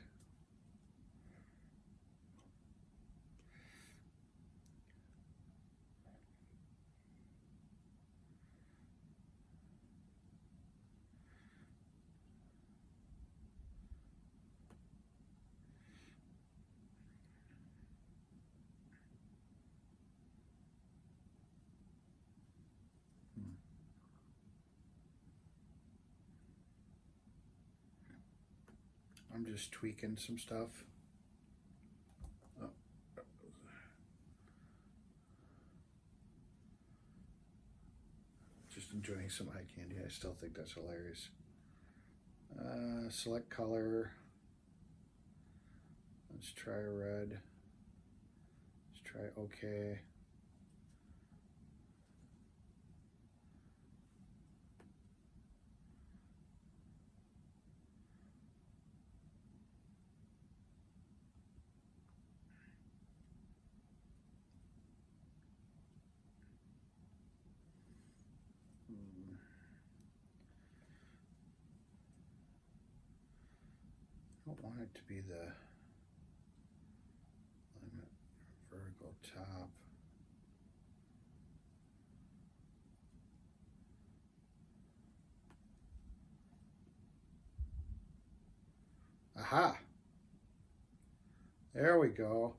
I'm just tweaking some stuff. Oh. Just enjoying some eye candy. I still think that's hilarious. Select color. Let's try red. Let's try OK. I don't want it to be the alignment vertical top. Aha! There we go.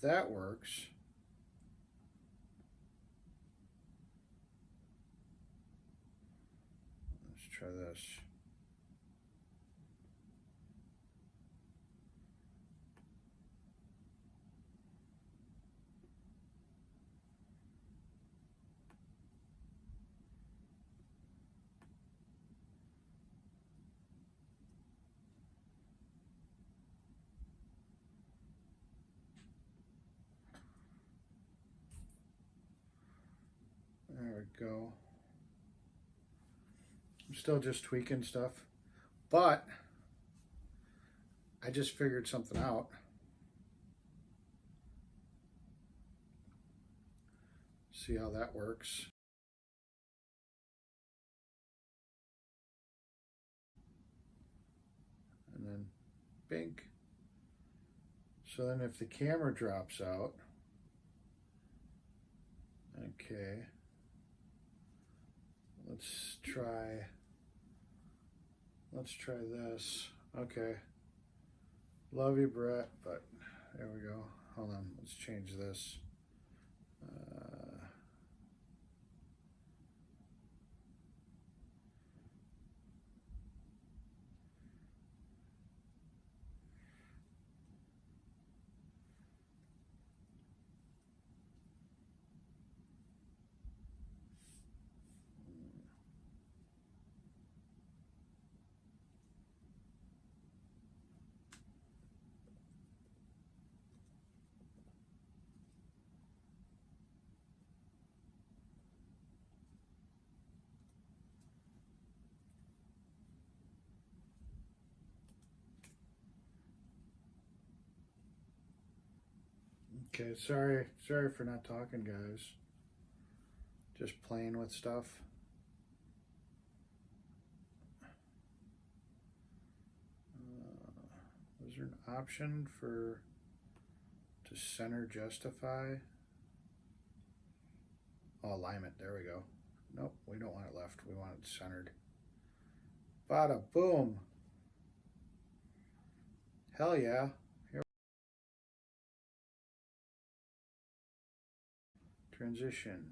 That works. Let's try this. There we go. I'm still just tweaking stuff, but I just figured something out. See how that works. And then bink. So then if the camera drops out, okay, let's try this. Okay, love you, Brett, but there we go. Hold on, let's change this. Okay, sorry for not talking, guys. Just playing with stuff. Is there an option for to center justify? Oh, alignment. There we go. Nope, we don't want it left. We want it centered. Bada boom. Hell yeah. Here. Transition.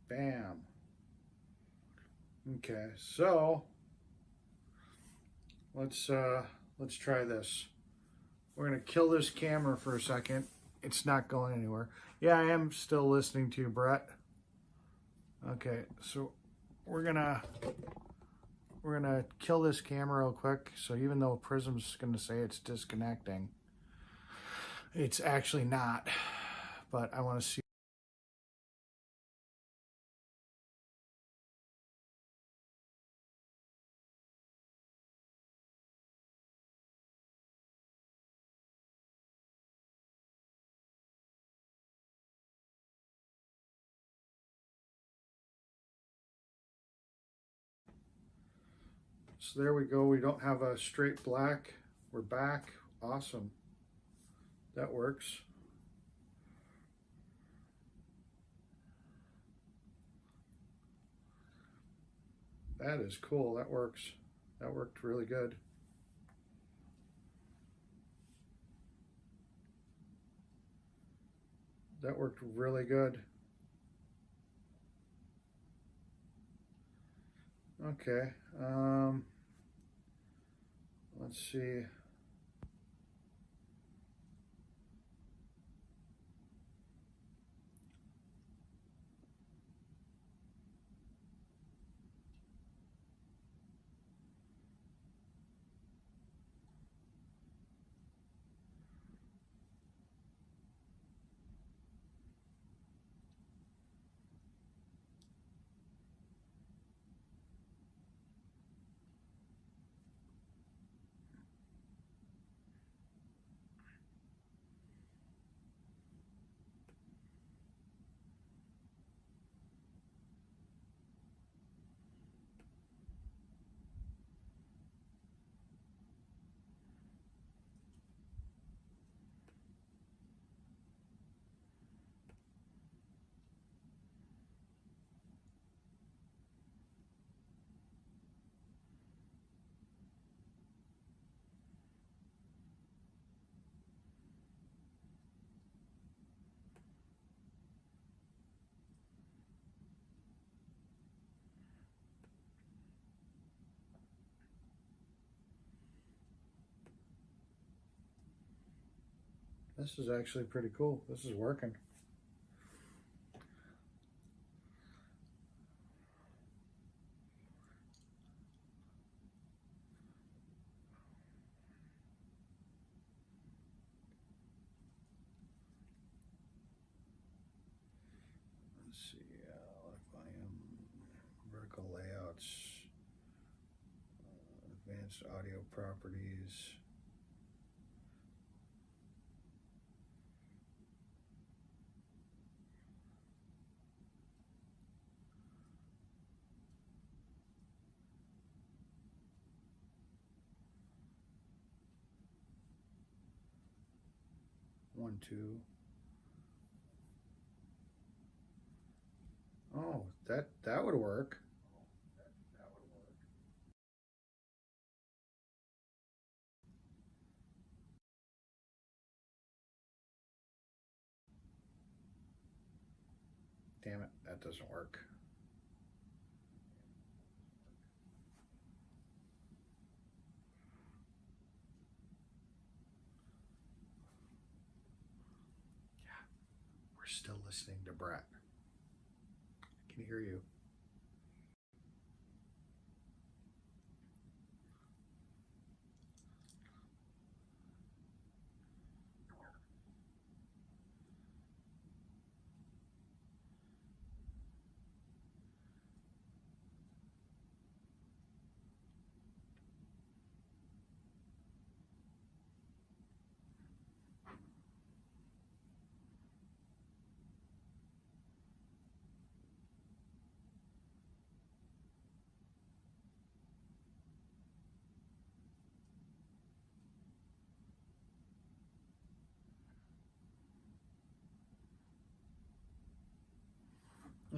Bam. Okay, so let's try this. We're gonna kill this camera for a second. It's not going anywhere. Yeah, I am still listening to you, Brett. Okay, so we're gonna kill this camera real quick. So even though Prism's gonna say it's disconnecting, it's actually not. But I want to see. So there we go. We don't have a straight black. We're back. Awesome. That works. That is cool. That works. That worked really good. That worked really good. Okay. Let's see. This is actually pretty cool. This is working. Let's see, volume, vertical layouts, advanced audio properties. One, two. Oh, that would work. Damn it, that doesn't work. Yeah, we're still listening to Brett. I can hear you.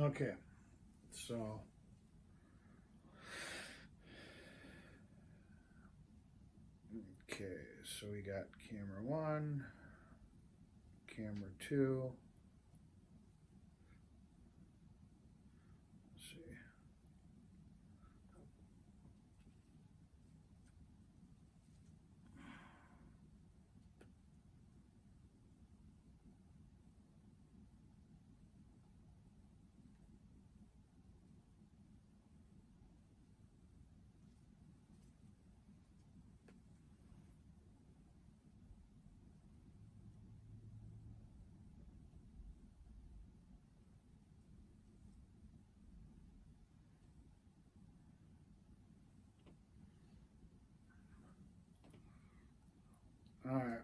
Okay, so we got camera 1, camera 2. Let's see. All right.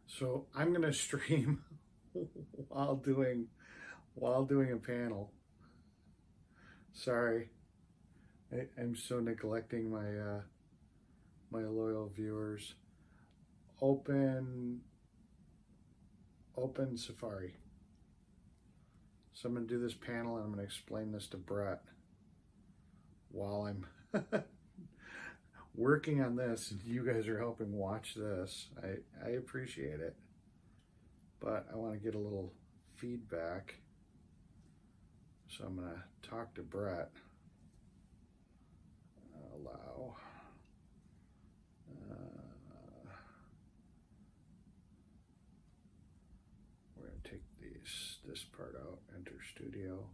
So I'm gonna stream while doing a panel. Sorry, I'm so neglecting my my loyal viewers. Open Safari. So I'm gonna do this panel and I'm gonna explain this to Brett while I'm working on this, and you guys are helping watch this. I appreciate it, but I want to get a little feedback, so I'm gonna talk to Brett. Allow. We're gonna take this part out. Enter studio.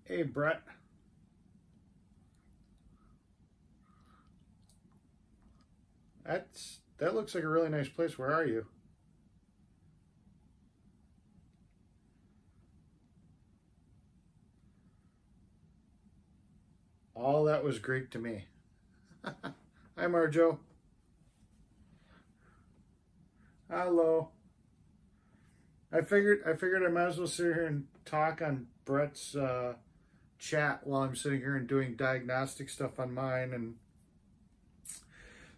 Hey, Brett. That looks like a really nice place. Where are you? All that was Greek to me. Hi, Marjo. Hello. I figured I might as well sit here and talk on Brett's chat while I'm sitting here and doing diagnostic stuff on mine. And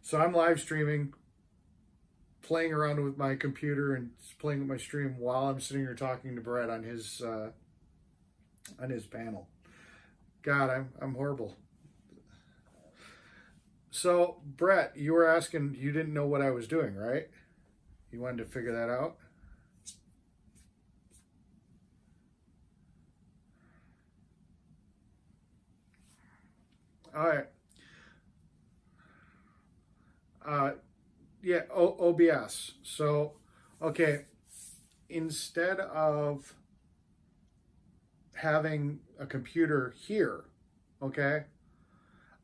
so I'm live streaming, playing around with my computer and playing with my stream while I'm sitting here talking to Brett on his panel. God, I'm horrible. So Brett, you were asking, you didn't know what I was doing, right? You wanted to figure that out? All right. Yeah, OBS. So, okay, instead of having a computer here, okay,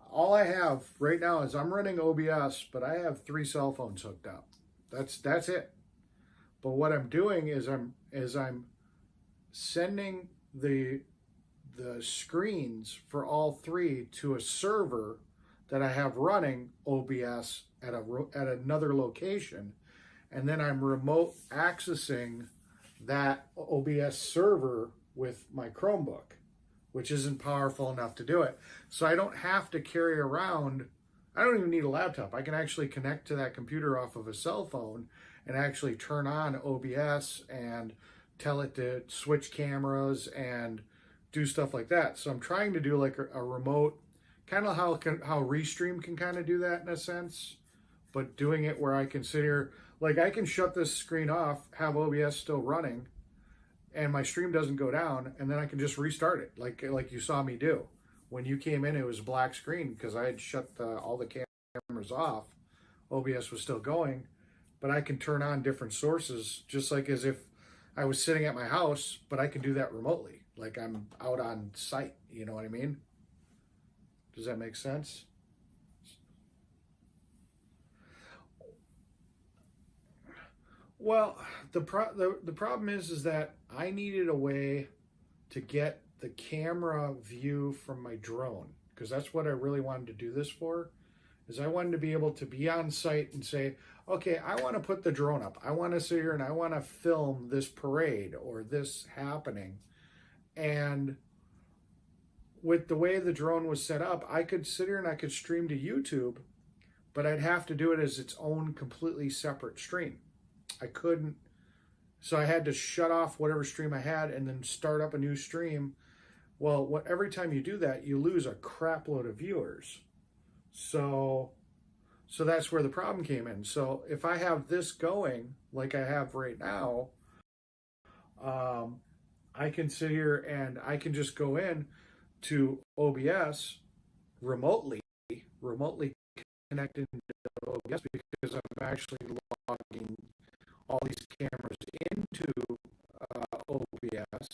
all I have right now is I'm running OBS, but I have 3 cell phones hooked up. That's it. But what I'm doing is I'm sending the screens for all 3 to a server that I have running OBS at another location, and then I'm remote accessing that OBS server with my Chromebook, which isn't powerful enough to do it. So I don't have to carry around, I don't even need a laptop. I can actually connect to that computer off of a cell phone and actually turn on OBS and tell it to switch cameras and do stuff like that. So I'm trying to do like a remote, kind of how Restream can kind of do that in a sense, but doing it where I can sit here, like I can shut this screen off, have OBS still running, and my stream doesn't go down, and then I can just restart it, like you saw me do. When you came in, it was a black screen because I had shut all the cameras off. OBS was still going, but I can turn on different sources just like as if I was sitting at my house, but I can do that remotely, like I'm out on site. You know what I mean? Does that make sense? Well, the problem is that I needed a way to get the camera view from my drone, because that's what I really wanted to do this for, is I wanted to be able to be on site and say, okay, I want to put the drone up. I want to sit here and I want to film this parade or this happening. And with the way the drone was set up, I could sit here and I could stream to YouTube, but I'd have to do it as its own completely separate stream. I couldn't, so I had to shut off whatever stream I had and then start up a new stream. Well, every time you do that, you lose a crap load of viewers. So that's where the problem came in. So if I have this going like I have right now, I can sit here and I can just go in to OBS remotely connected to OBS, because I'm actually logging all these cameras into OBS,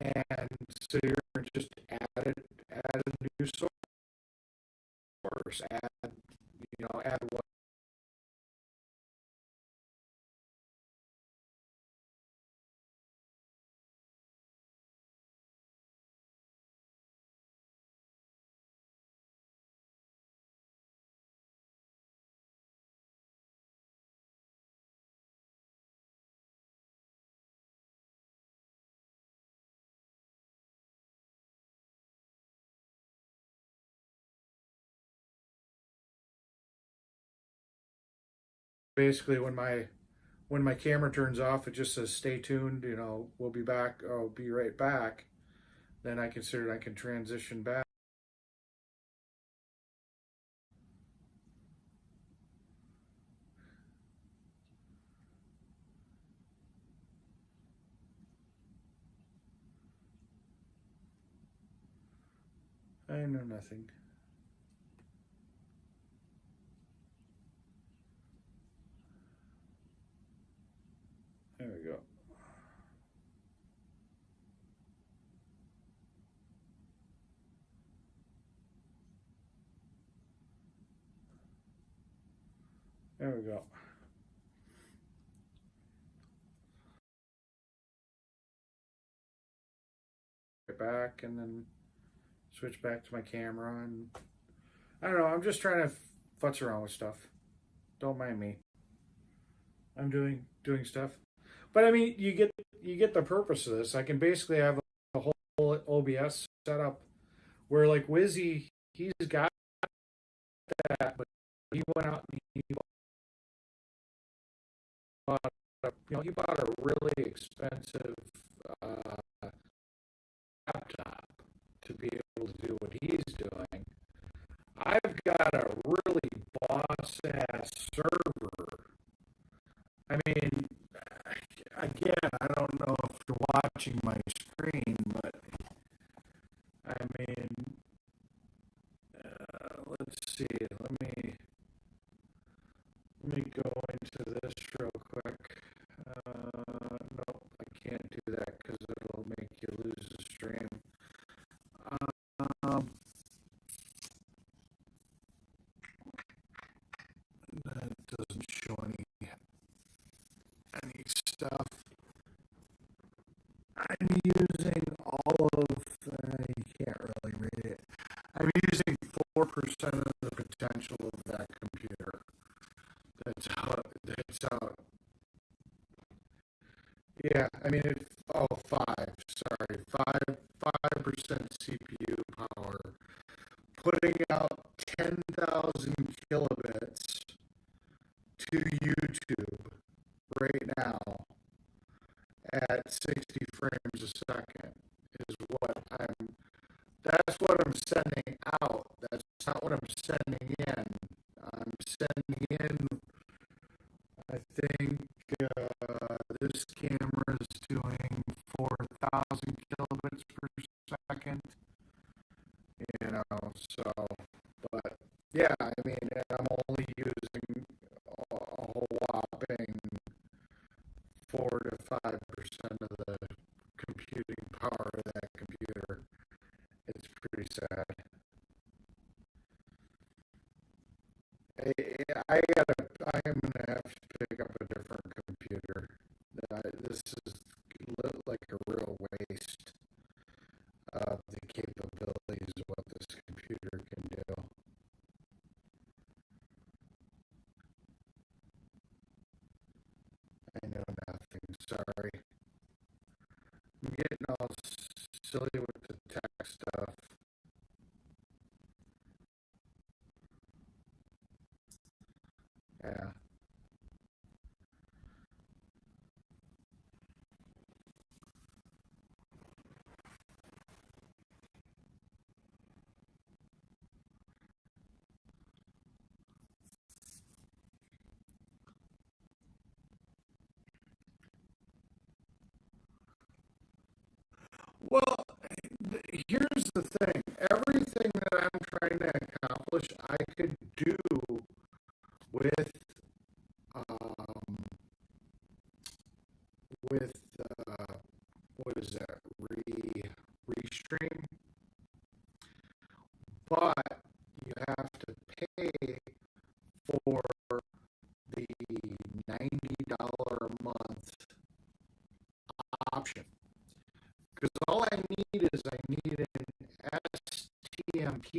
and sit here and just add a new source, add what. Basically, when my camera turns off, it just says stay tuned, we'll be back, I'll be right back. Then I considered I can transition back. I know nothing. There we go. There we go. Back and then switch back to my camera, and I don't know, I'm just trying to futz around with stuff. Don't mind me. I'm doing stuff. But I mean, you get the purpose of this. I can basically have a whole OBS setup where, like, Wizzy, he's got that, but he went out and he bought a really expensive laptop to be able to do what he's doing. I've got a really boss ass server. I mean, again, I don't know if you're watching my screen, but I mean, let's see. Let me go into this real quick. Nope, I can't do that because it'll make you lose the stream. That doesn't show any stuff. I'm using all of. You can't really read it. I'm using 4% of the potential of that computer. That's out. Yeah, I mean, 5% CPU power, putting out 10,000 kilobits to YouTube right now at 60 frames a second is that's what I'm sending out. That's not what I'm sending in. I'm sending in, I think, this camera is doing 4,000 kilobits per second. So, but yeah, I mean, I'm only using a whole whopping 4 to 5% of the computing power of that computer. It's pretty sad. I am gonna have to pick up a different Sorry. I'm getting all silly with the tech stuff. Yeah. Well, here's the thing. Everything that I'm trying to accomplish, I could do with um, with what is that? Restream, but you have to pay for the $90 a month option. Because all I need is I need an STMP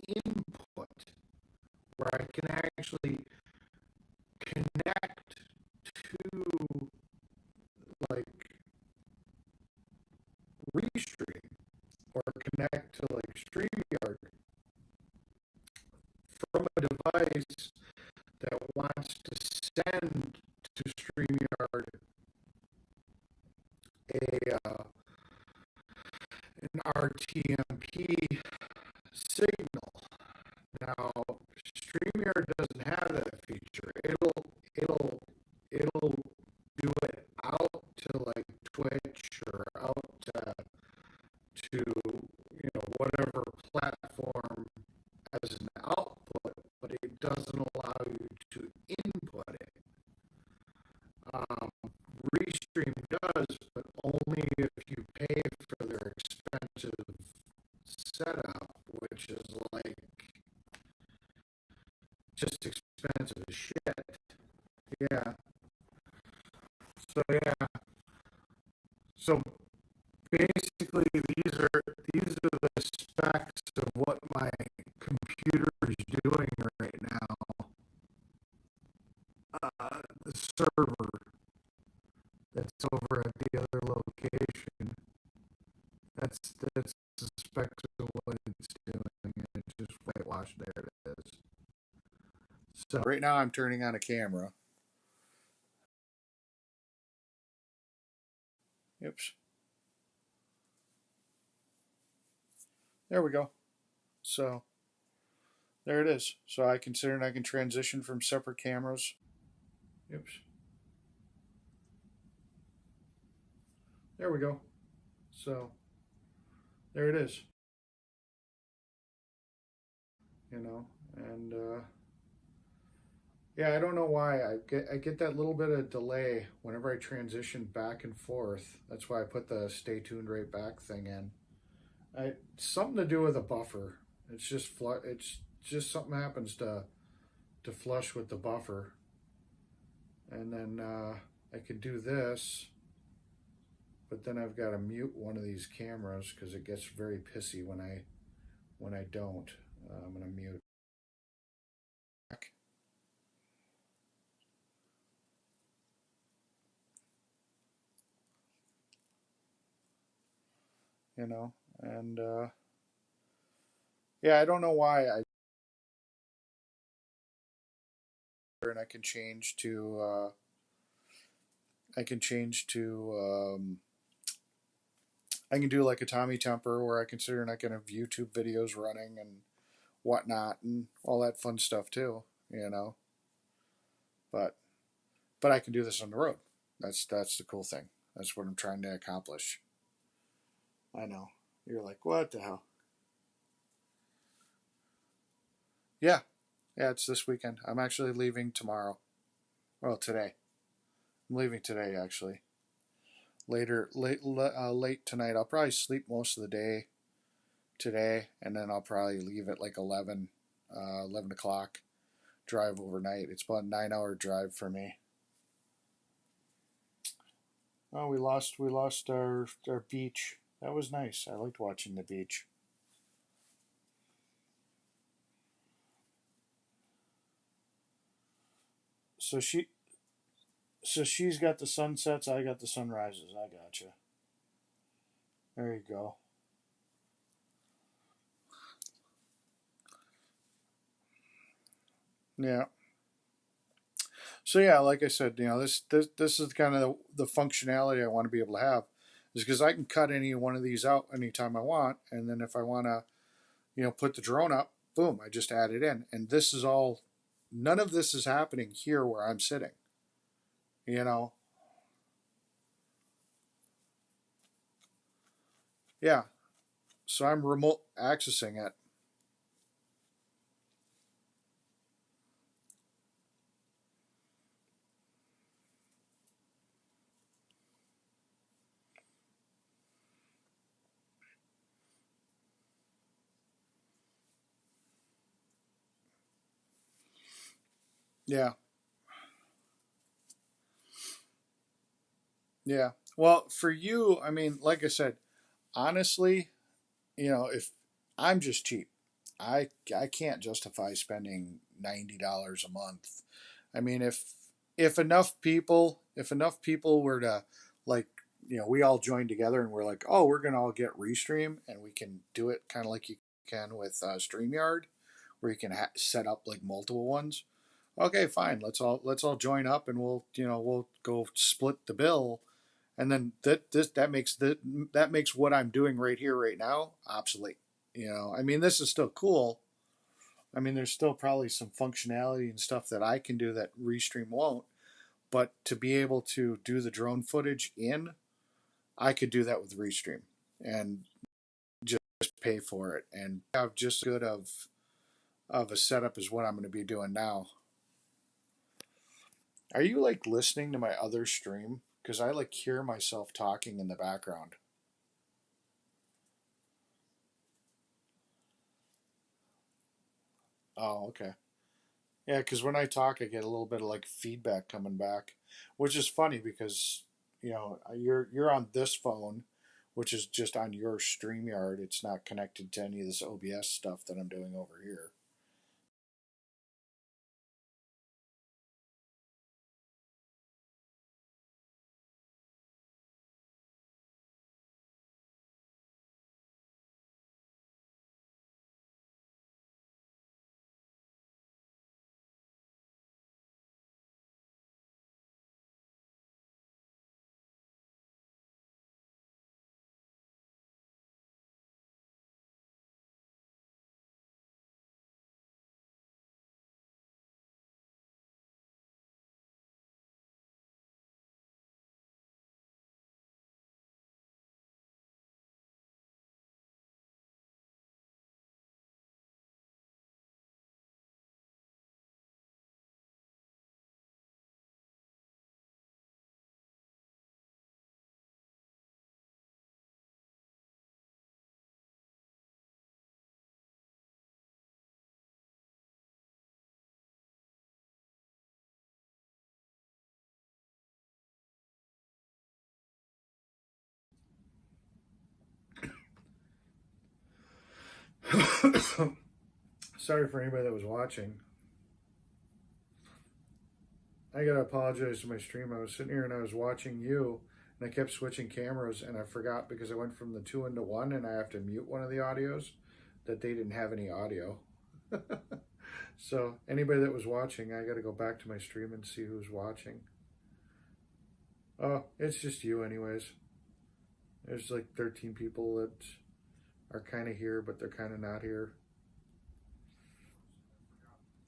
input where I can actually connect to like Restream or connect to like StreamYard from a device that wants to send to StreamYard an RTMP signal. Now, StreamYard doesn't have that feature. It'll do it out to like Twitch or out to whatever platform as an output, but it doesn't allow you to input it. Restream does, but only if you pay for their expensive setup, which is like just expensive as shit. Yeah. So yeah. So basically, these are the specs of what my computer is doing right now. The server that's over at the other location. That's the specs of what it's doing. It's just whitewashed. There it is. So right now I'm turning on a camera. Oops. There we go. So there it is. So I consider I can transition from separate cameras. Oops. There we go. So there it is. And yeah, I don't know why I get that little bit of delay whenever I transition back and forth. That's why I put the stay tuned right back thing in. Something to do with a buffer. It's just something happens to flush with the buffer, and then I could do this, but then I've got to mute one of these cameras because it gets very pissy when I don't. I'm gonna mute. And yeah, I don't know why and I can change to I can change to I can do like a Tommy Temper where I consider and I can have YouTube videos running and whatnot and all that fun stuff too, but I can do this on the road. That's the cool thing. That's what I'm trying to accomplish. I know. You're like, what the hell? Yeah. Yeah, it's this weekend. I'm actually leaving tomorrow. Well, today. I'm leaving today, actually. Late tonight. I'll probably sleep most of the day today, and then I'll probably leave at like 11 o'clock. Drive overnight. It's about a 9-hour drive for me. Oh, we lost our beach. That was nice. I liked watching the beach. So So she's got the sunsets, I got the sunrises. I gotcha. There you go. Yeah. So yeah, like I said, this is kind of the functionality I want to be able to have, is because I can cut any one of these out anytime I want, and then if I want to, put the drone up, boom, I just add it in, and this is all. None of this is happening here where I'm sitting. You know. Yeah. So I'm remote accessing it. Yeah. Yeah. Well, for you, I mean, like I said, honestly, if I'm just cheap, I can't justify spending $90 a month. I mean, if enough people were to, like, we all join together and we're like, oh, we're gonna all get Restream, and we can do it kind of like you can with StreamYard, where you can set up like multiple ones. Okay, fine. Let's all join up, and we'll go split the bill, and then that makes what I'm doing right here right now obsolete. I mean, this is still cool. I mean, there's still probably some functionality and stuff that I can do that Restream won't. But to be able to do the drone footage I could do that with Restream and just pay for it and have just good of a setup as what I'm going to be doing now. Are you like listening to my other stream? Because I like hear myself talking in the background. Oh, okay. Yeah, because when I talk, I get a little bit of like feedback coming back, which is funny because you're on this phone, which is just on your StreamYard. It's not connected to any of this OBS stuff that I'm doing over here. Sorry for anybody that was watching. I gotta apologize to my stream. I was sitting here and I was watching you, and I kept switching cameras, and I forgot because I went from the two into one, and I have to mute one of the audios that they didn't have any audio. So anybody that was watching, I got to go back to my stream and see who's watching. Oh, it's just you, anyways. There's like 13 people that are kind of here, but they're kind of not here.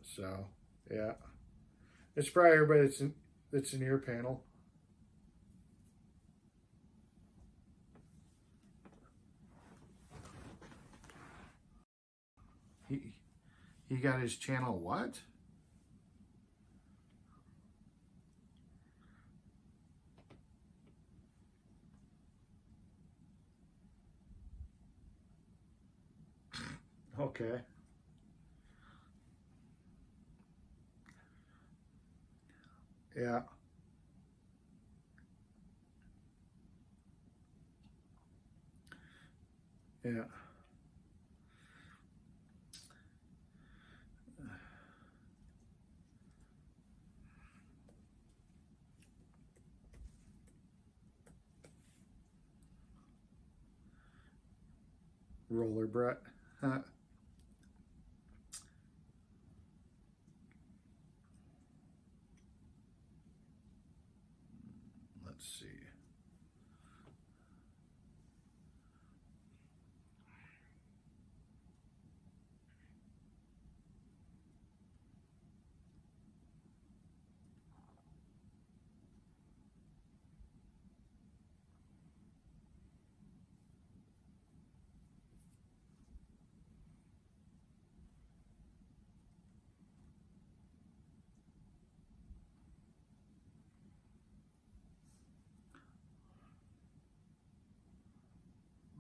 So yeah, it's probably everybody that's in your panel. He he got his channel what? Okay. Yeah. Yeah. roller, Brett. Huh. Let's see.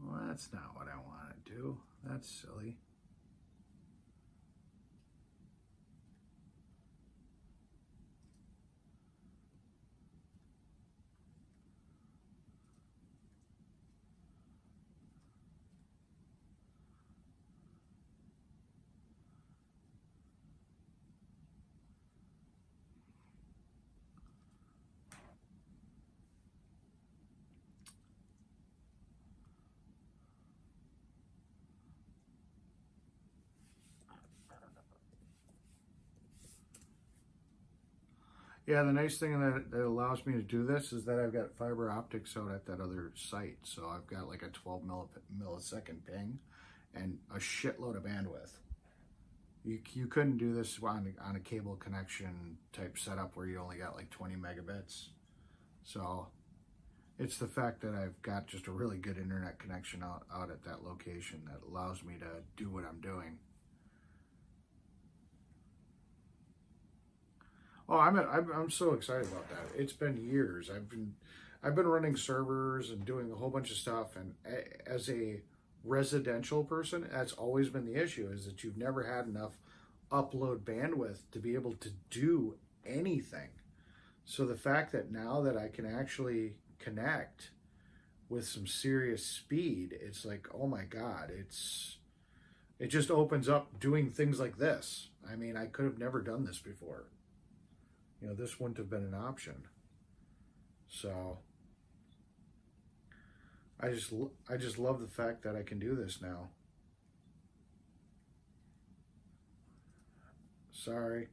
Well, that's not what I want to do. That's silly. Yeah, the nice thing that allows me to do this is that I've got fiber optics out at that other site. So I've got like a 12 millisecond ping and a shitload of bandwidth. You couldn't do this on a cable connection type setup where you only got like 20 megabits. So it's the fact that I've got just a really good internet connection out at that location that allows me to do what I'm doing. Oh, I'm so excited about that. It's been years. I've been running servers and doing a whole bunch of stuff. And as a residential person, that's always been the issue: is that you've never had enough upload bandwidth to be able to do anything. So the fact that now that I can actually connect with some serious speed, it's like, oh my God, it just opens up doing things like this. I mean, I could have never done this before. You know, this wouldn't have been an option. So I just love the fact that I can do this now. Sorry.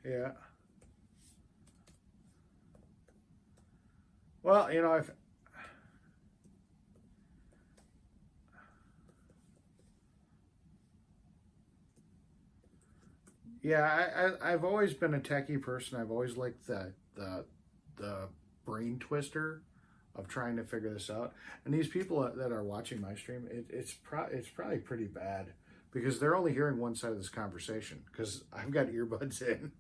Yeah. Well, you know, I've always been a techie person. I've always liked the brain twister of trying to figure this out. And these people that are watching my stream, it's probably pretty bad because they're only hearing one side of this conversation because I've got earbuds in.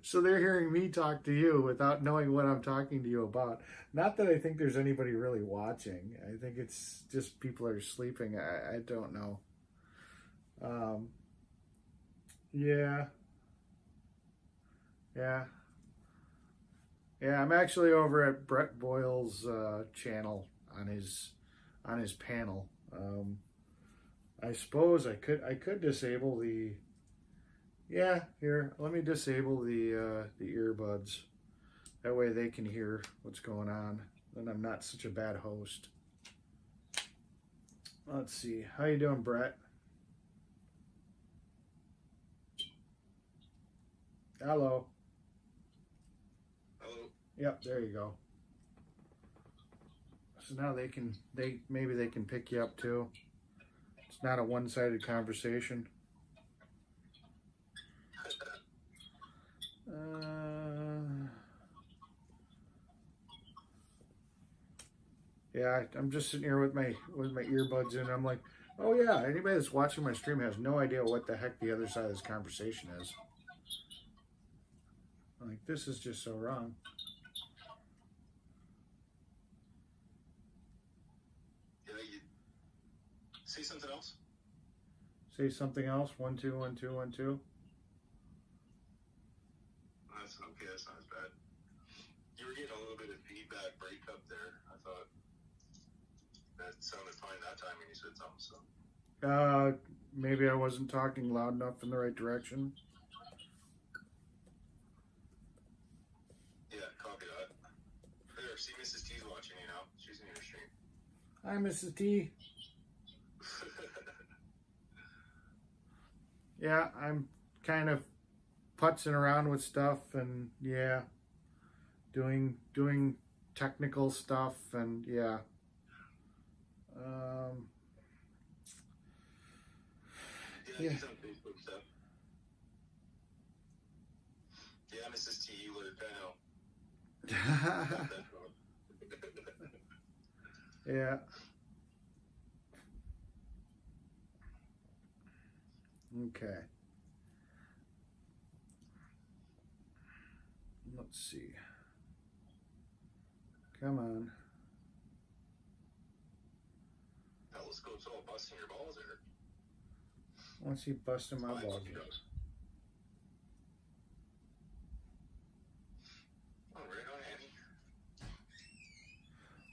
So they're hearing me talk to you without knowing what I'm talking to you about. Not that I think there's anybody really watching. I think it's just people are sleeping. I don't know. Yeah. Yeah. Yeah, I'm actually over at Brett Boyle's channel on his panel. I suppose I could disable the. Yeah, here. Let me disable the earbuds. That way they can hear what's going on. Then I'm not such a bad host. Let's see. How you doing, Brett? Hello. Hello. Yep, there you go. So now maybe they can pick you up too. It's not a one-sided conversation. Yeah, I'm just sitting here with my earbuds in. I'm like, oh yeah, anybody that's watching my stream has no idea what the heck the other side of this conversation is. Like, this is just so wrong. Yeah, you say something else? Say something else. 1 2 1 2 1 2. That's okay, that's not as bad. You were getting a little bit of feedback breakup there. I thought that sounded fine that time when you said something, so. Maybe I wasn't talking loud enough in the right direction. Yeah, copy that. There, see Mrs. T's watching you now. She's in your stream. Hi, Mrs. T. Yeah, I'm kind of putzing around with stuff and yeah, doing technical stuff and yeah. Yeah, he's on Facebook stuff. Yeah, Mrs. T, you learned now. Yeah. Okay. Let's see. Come on. Telescope's all busting your balls there. Once he busting my balls. Oh, right on, Annie.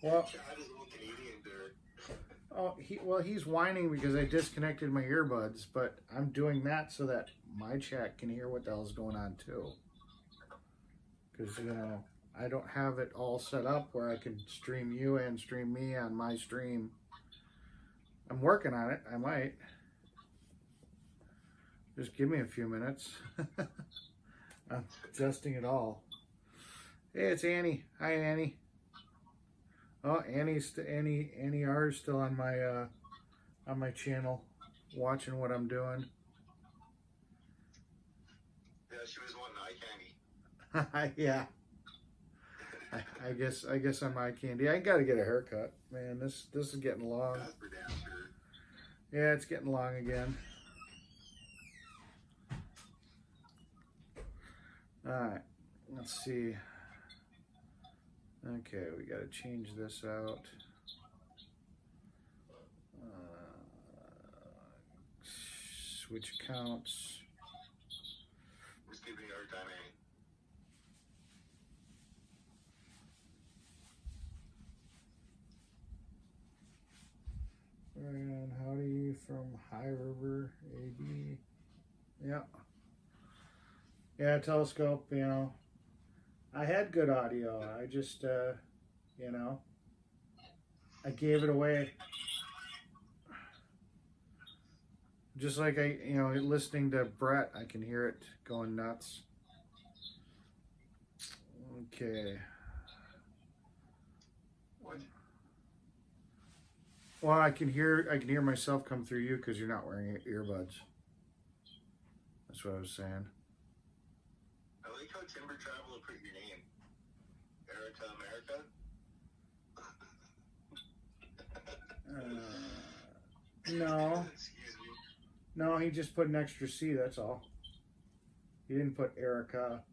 Well, Chad is a little Canadian there. he's whining because I disconnected my earbuds, but I'm doing that so that my chat can hear what the hell's going on too. Because, you know, I don't have it all set up where I can stream you and stream me on my stream. I'm working on it. I might. Just give me a few minutes. I'm adjusting it all. Hey, it's Annie. Hi, Annie. Oh, Annie R is still on my channel, watching what I'm doing. Yeah, she was wanting eye candy. Yeah. I guess I'm eye candy. I gotta get a haircut, man. This is getting long. That's for damn sure. Yeah, it's getting long again. All right, let's see. Okay, we got to change this out. Switch accounts. Just giving you a hard time, Annie. And howdy from High River, AB. Yeah. Yeah, Telescope, you know. I had good audio. I just, you know, I gave it away. Just like listening to Brett, I can hear it going nuts. Okay. What? Well, I can hear myself come through you because you're not wearing earbuds. That's what I was saying. I like how Timber Travel put your name. Erica America? No. Excuse me. No, he just put an extra C, that's all. He didn't put Erica.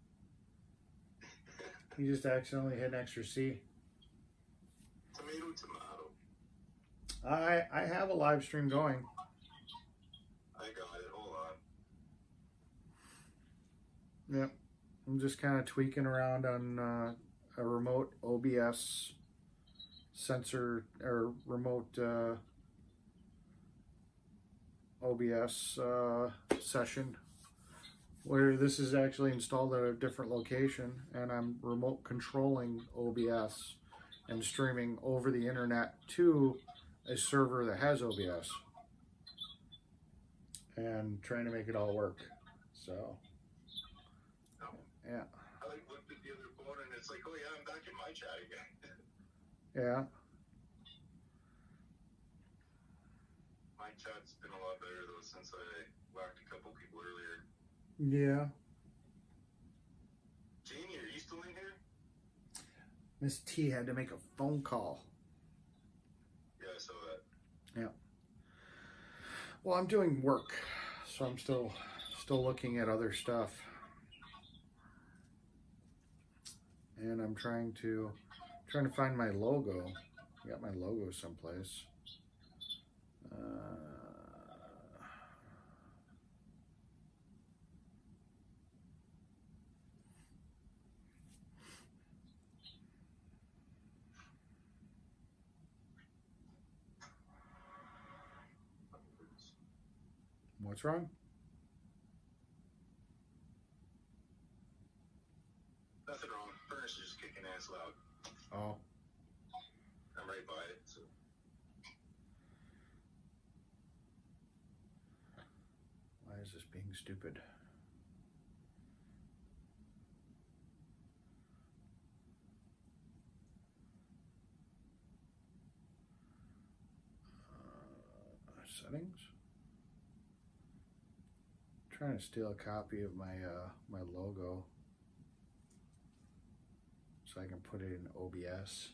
He just accidentally hit an extra C. Tomato. I have a live stream going. I got it. Hold on. Yep. I'm just kind of tweaking around on a remote OBS sensor or remote OBS session where this is actually installed at a different location and I'm remote controlling OBS and streaming over the internet to a server that has OBS and trying to make it all work. So yeah. I looked at the other phone and it's like, oh yeah, I'm back in my chat again. Yeah. My chat's been a lot better though since I whacked a couple people earlier. Yeah. Jamie, are you still in here? Miss T had to make a phone call. Yeah, I saw that. Yeah. Well, I'm doing work, so I'm still looking at other stuff. And I'm trying to find my logo. I got my logo someplace. What's wrong? Nothing wrong. Furnace is just kicking ass loud. Oh. I'm right by it, so. is this being stupid? Settings. I'm trying to steal a copy of my my logo so I can put it in OBS.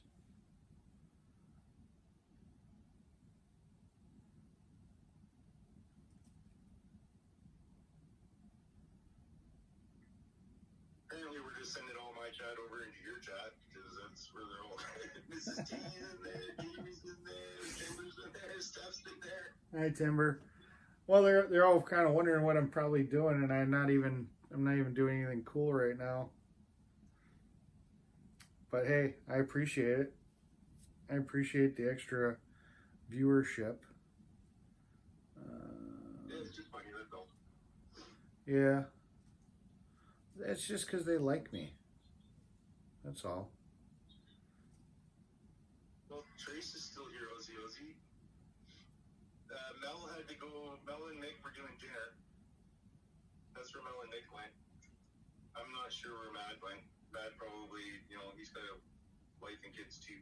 Apparently, we're just sending all my chat over into your chat because that's where they're all. Mrs. T is in there, Jamie's in there, Timber's in there, Steph's in there. Hi, Timber. Well, they're all kind of wondering what I'm probably doing, and I'm not even doing anything cool right now. But hey, I appreciate it. I appreciate the extra viewership. Yeah, it's just funny, that's all. Yeah. It's just because they like me. That's all. Well, Trace is still here, Ozzy. Mel had to go. Mel and Nick were doing dinner. That's where Mel and Nick went. I'm not sure where Matt went. Matt probably, he's got a wife and kids too.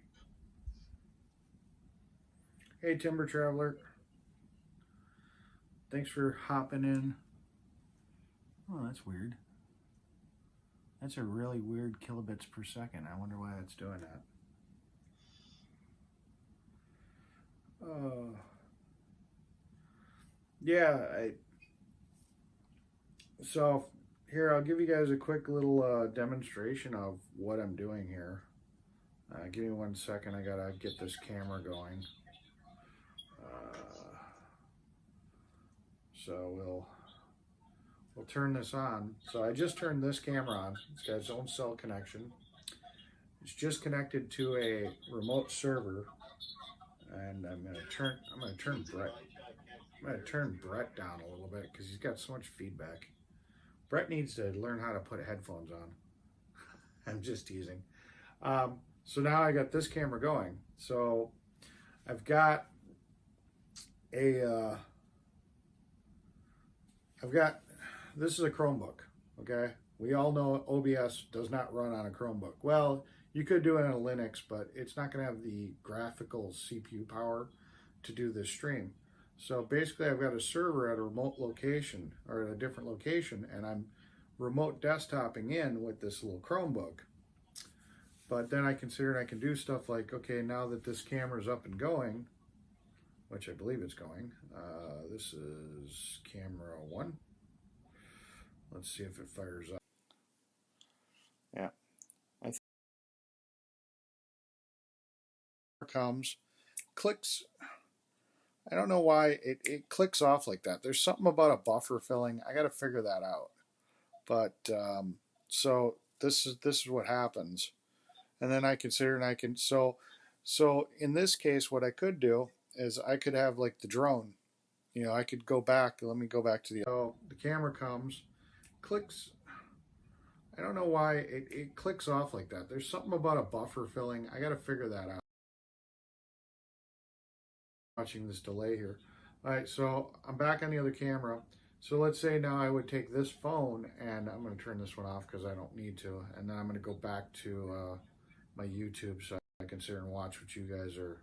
Hey, Timber Traveler. Thanks for hopping in. Oh, that's weird. That's a really weird kilobits per second. I wonder why it's doing that. Yeah, so here, I'll give you guys a quick little demonstration of what I'm doing here. Give me 1 second. I gotta get this camera going. So we'll turn this on. So I just turned this camera on. It's got its own cell connection. It's just connected to a remote server, and I'm gonna turn Brett down a little bit because he's got so much feedback. Brett needs to learn how to put headphones on. I'm just teasing. So now I got this camera going. So I've got this is a Chromebook, okay? We all know OBS does not run on a Chromebook. Well, you could do it on a Linux, but it's not gonna have the graphical CPU power to do this stream. So basically I've got a server at a remote location or at a different location, and I'm remote desktoping in with this little Chromebook. But then I considered I can do stuff like, okay, now that this camera's up and going, which I believe it's going, this is camera 1. Let's see if it fires up. Yeah. Comes, clicks. I don't know why it clicks off like that. There's something about a buffer filling. I got to figure that out. But so this is what happens, and then I consider, and I can so in this case, what I could do is I could have like the drone. I could go back. Let me go back to the camera comes, clicks. I don't know why it clicks off like that. There's something about a buffer filling. I got to figure that out. Watching this delay here. All right, so I'm back on the other camera. So let's say now I would take this phone, and I'm going to turn this one off because I don't need to, and then I'm going to go back to my YouTube so I can sit and watch what you guys are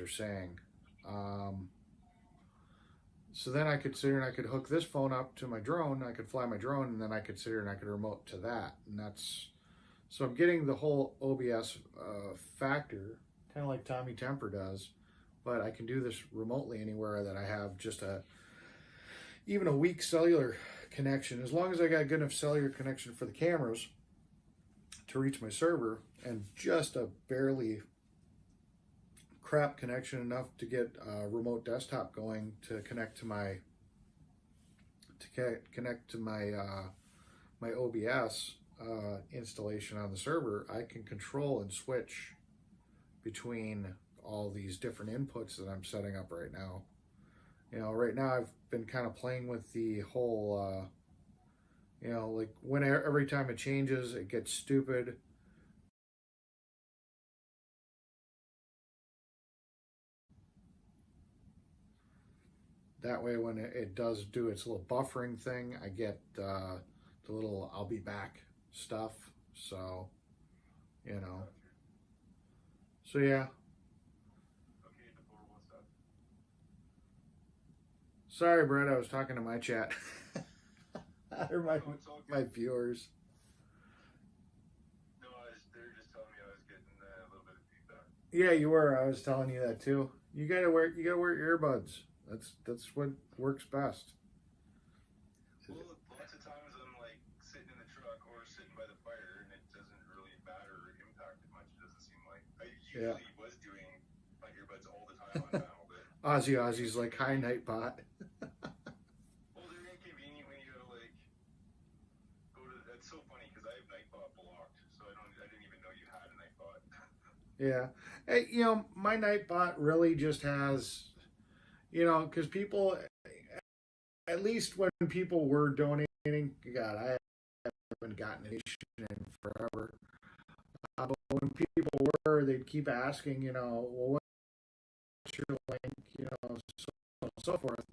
saying. So then I could sit here and I could hook this phone up to my drone. I could fly my drone, and then I could sit here and I could remote to that, and that's so I'm getting the whole OBS factor, kind of like Tommy Temper does, but I can do this remotely anywhere that I have just even a weak cellular connection. As long as I got good enough cellular connection for the cameras to reach my server, and just a barely crap connection enough to get a remote desktop going to connect to my my OBS installation on the server. I can control and switch between all these different inputs that I'm setting up right now. Right now I've been kind of playing with the whole, like every time it changes, it gets stupid. That way, when it does do its little buffering thing, I get the little "I'll be back" stuff. So, you know. So yeah. Okay, deplorable stuff. Sorry, Brett. I was talking to my chat or No, it's all my good. viewers. No, they're just telling me I was getting a little bit of feedback. Yeah, you were. I was telling you that too. You gotta wear earbuds. That's what works best. Well, lots of times I'm like sitting in the truck or sitting by the fire, and it doesn't really matter or impact it much. It doesn't seem like I Yeah. usually was doing my earbuds all the time on panel, but Ozzy's like, "Hi, Nightbot." well, they're inconvenient when you gotta like go to. That's so funny because I have Nightbot blocked, so I didn't even know you had a Nightbot. Yeah. Hey, my Nightbot really just has, because people, at least when people were donating, God, I haven't gotten a donation in forever. But when people were, they'd keep asking, well, what's your link, so on and so forth.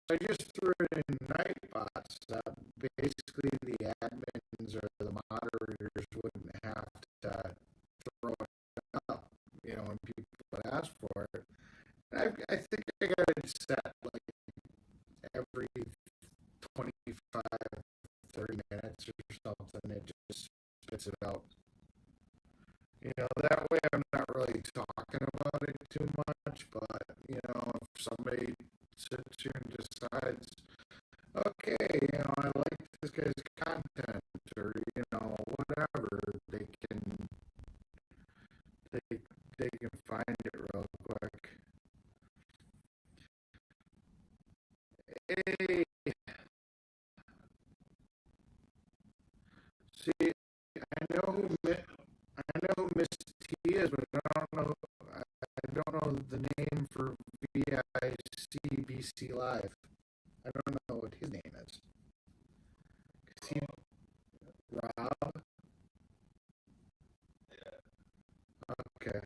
So I just threw it in Nightbots that basically the admins or the moderators wouldn't have to throw it up, when people would ask for it. And I think I got it set like every 25, 30 minutes or something. It just spits it out. That way I'm not really talking about it too much, but, if somebody sits here and decides, okay, I like this guy's content, or, whatever, they, they can find it real quick. Hey, see, I know who Miss T is, but I don't know the name for VICBC Live. I don't know what his name is. He, Rob? Yeah. Okay.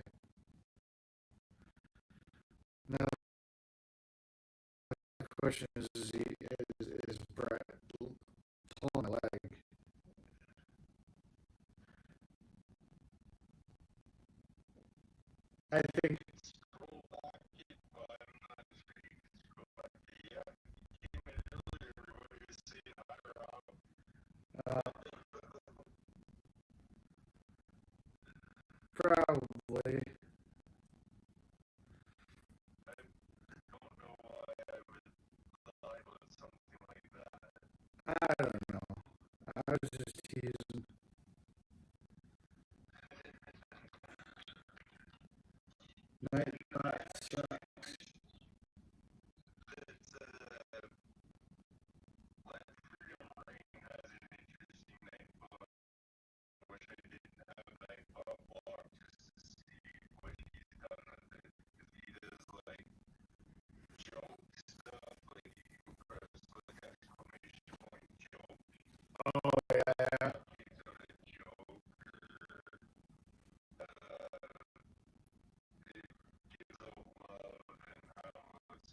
Now the question is Brett pulling a leg? I think. Scroll back, but I'm not sure you can scroll back. Yeah, you came in earlier. Everybody was saying hi, Rob. Uh, Probably. I don't know why I would lie about something like that. I don't know. I was just teasing. Night sucks. It's Let Freedom Ring has an interesting Nightbot. I wish I didn't have Nightbot blocked just to see what he's done with it. Because he does like joke stuff, like you can press like exclamation point joke. Oh, yeah. He's on a joke or it gives out love and how it's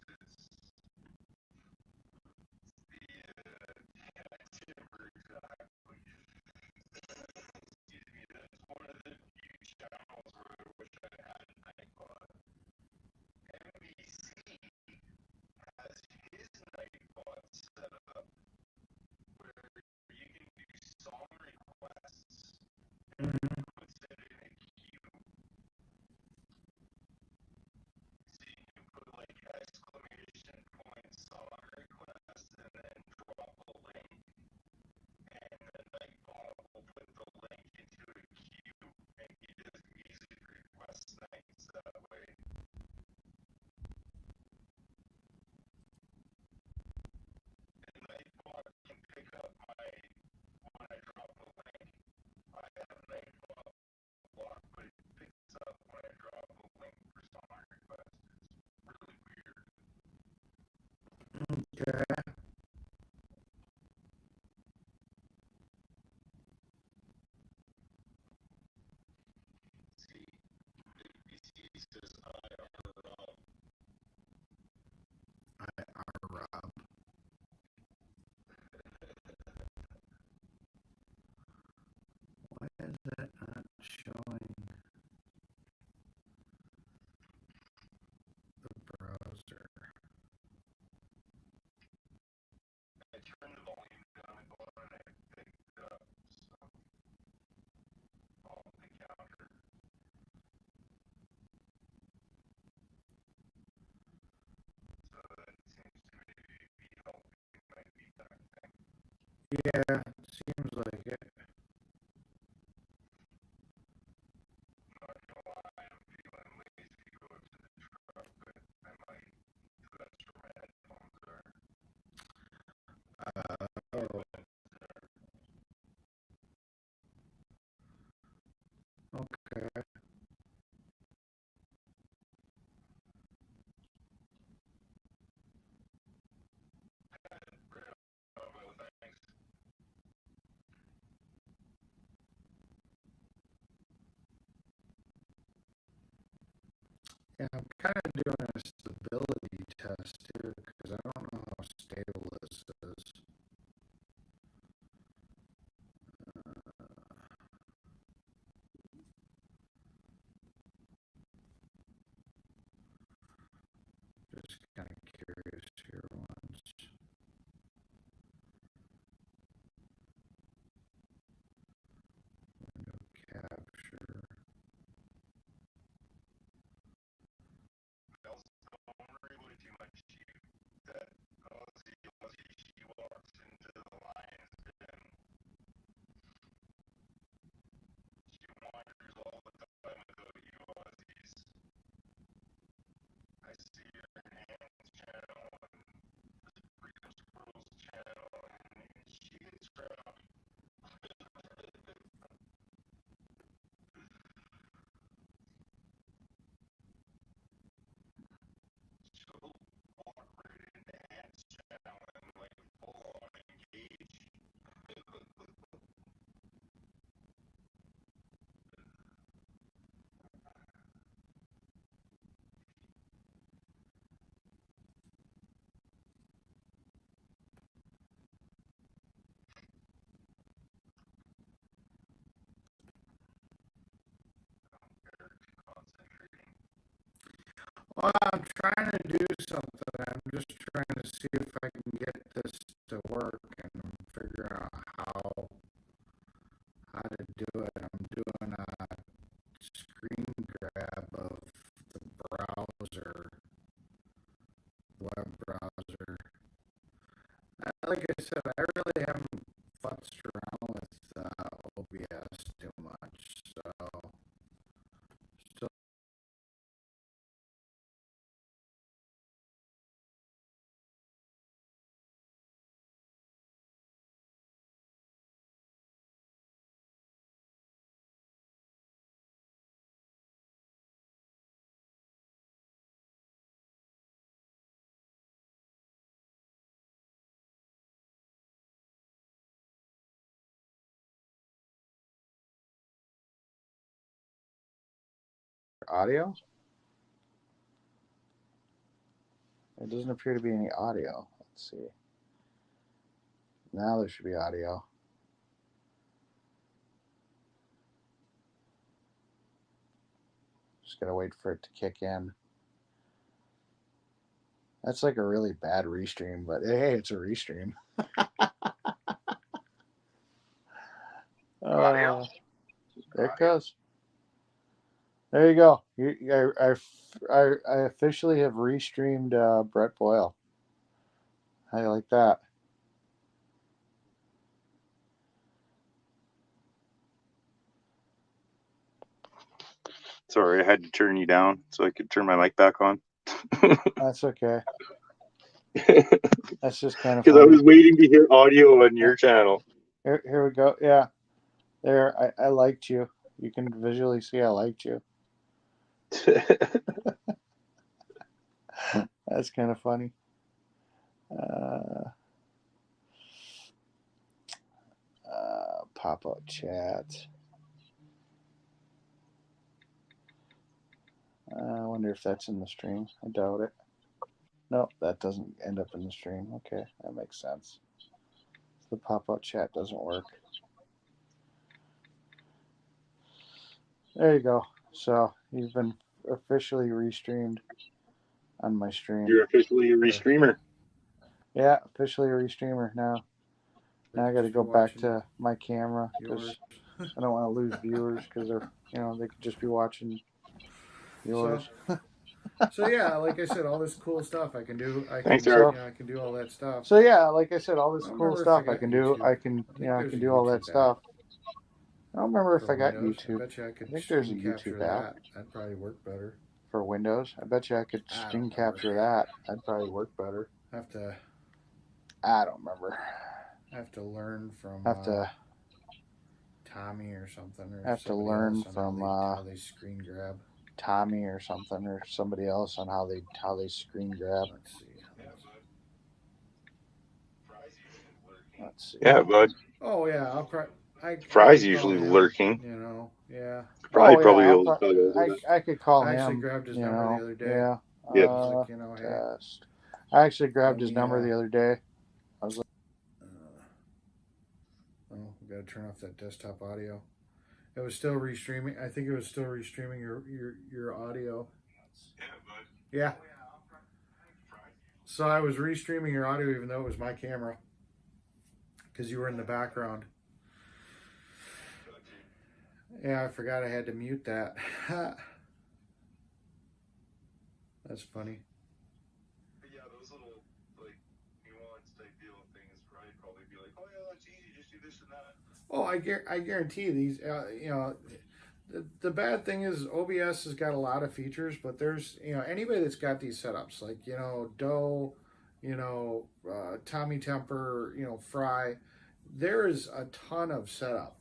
I can't remember exactly. Excuse me, that's one of the few channels where I wish I had a Nightbot. NBC has his Nightbot set up where you can do song requests and it puts it in a queue. So you can put like exclamation point song request and then drop a link, and the Nightbot will put the link into a queue, and he does music requests nights that way. And Nightbot can pick up when I drop a link. I have Nightbot blocked, but it picks up when I drop a link for song requests. It's really weird. Okay. See, ABC says I are Rob. Yeah, seems like it. Not gonna lie, I'm feeling lazy to go to the truck, but I might. That's where my headphones are. Oh, okay. Oh, well, thanks. Yeah, I'm kind of doing a stability test too, because I don't know how stable this is. Just kind of curious here once. Window capture. I also don't really too much sheep. That Aussie, she walks into the lion's den. She wanders all the time without you Aussies. I see her hands channel and the freedom squirrels channel, and she gets around. She'll walk right into hands channel and like full on engage. Concentrating. Well, I'm trying to do something. I'm just trying to see if I can get this to work, and I'm figuring out how to do it. I'm doing a screen grab of the browser, web browser. Like I said, I really haven't futzed around with OBS too much, so still. Audio? It doesn't appear to be any audio. Let's see. Now there should be audio. Just gotta wait for it to kick in. That's like a really bad restream, but hey, it's a restream. Audio? There it goes. There you go. I officially have restreamed Brett Boyle. How do you like that? Sorry, I had to turn you down so I could turn my mic back on. That's okay. That's just kind of Because I funny. was waiting to hear audio on your channel. Here we go. Yeah. There, I liked you. You can visually see I liked you. That's kind of funny. Pop-up chat. I wonder if that's in the stream. I doubt it. No, that doesn't end up in the stream. Okay, that makes sense. The pop-up chat doesn't work. There you go. So you've been officially restreamed on my stream. You're officially a restreamer. Yeah, officially a restreamer now. Now I got to go back to my camera because I don't want to lose viewers because they're they could just be watching yours. So yeah, like I said, all this cool stuff I can do. Thanks, You Eric. know, I can do all that stuff. So yeah, like I said, all I this don't cool remember if I stuff I got can do. YouTube. I think I there's can a do all that YouTube app stuff. I don't remember if for I got Windows. I YouTube. bet you I I could think there's a screen capture YouTube app that. That'd probably work better. for Windows. I bet you I could I don't screen remember. capture that. That'd probably work better. Have to I don't remember. learn from Have to Tommy or something, or have to somebody learn else on from how they screen grab. Tommy or something or somebody else on how they screen grab. Let's see. Let's see. Yeah, bud. Oh yeah, I Fry's could call usually him. lurking. You know, yeah. Oh yeah, Probably able to tell you all this. I could call I actually him. grabbed his You number the know, other day. yeah. Yep. I was like, you know, hey, Test. I actually grabbed let his me, number the other day. I was like, oh, we gotta turn off that desktop audio. It was still restreaming. I think it was still restreaming your audio. Yeah. So I was restreaming your audio even though it was my camera because you were in the background. Yeah, I forgot I had to mute that. That's funny. But yeah, those little like nuance type deal things probably be like, oh yeah, that's easy, just do this and that. Oh, I guarantee these. You know, the bad thing is OBS has got a lot of features, but there's anybody that's got these setups like Doe, Tommy Temper, Fry. There is a ton of setup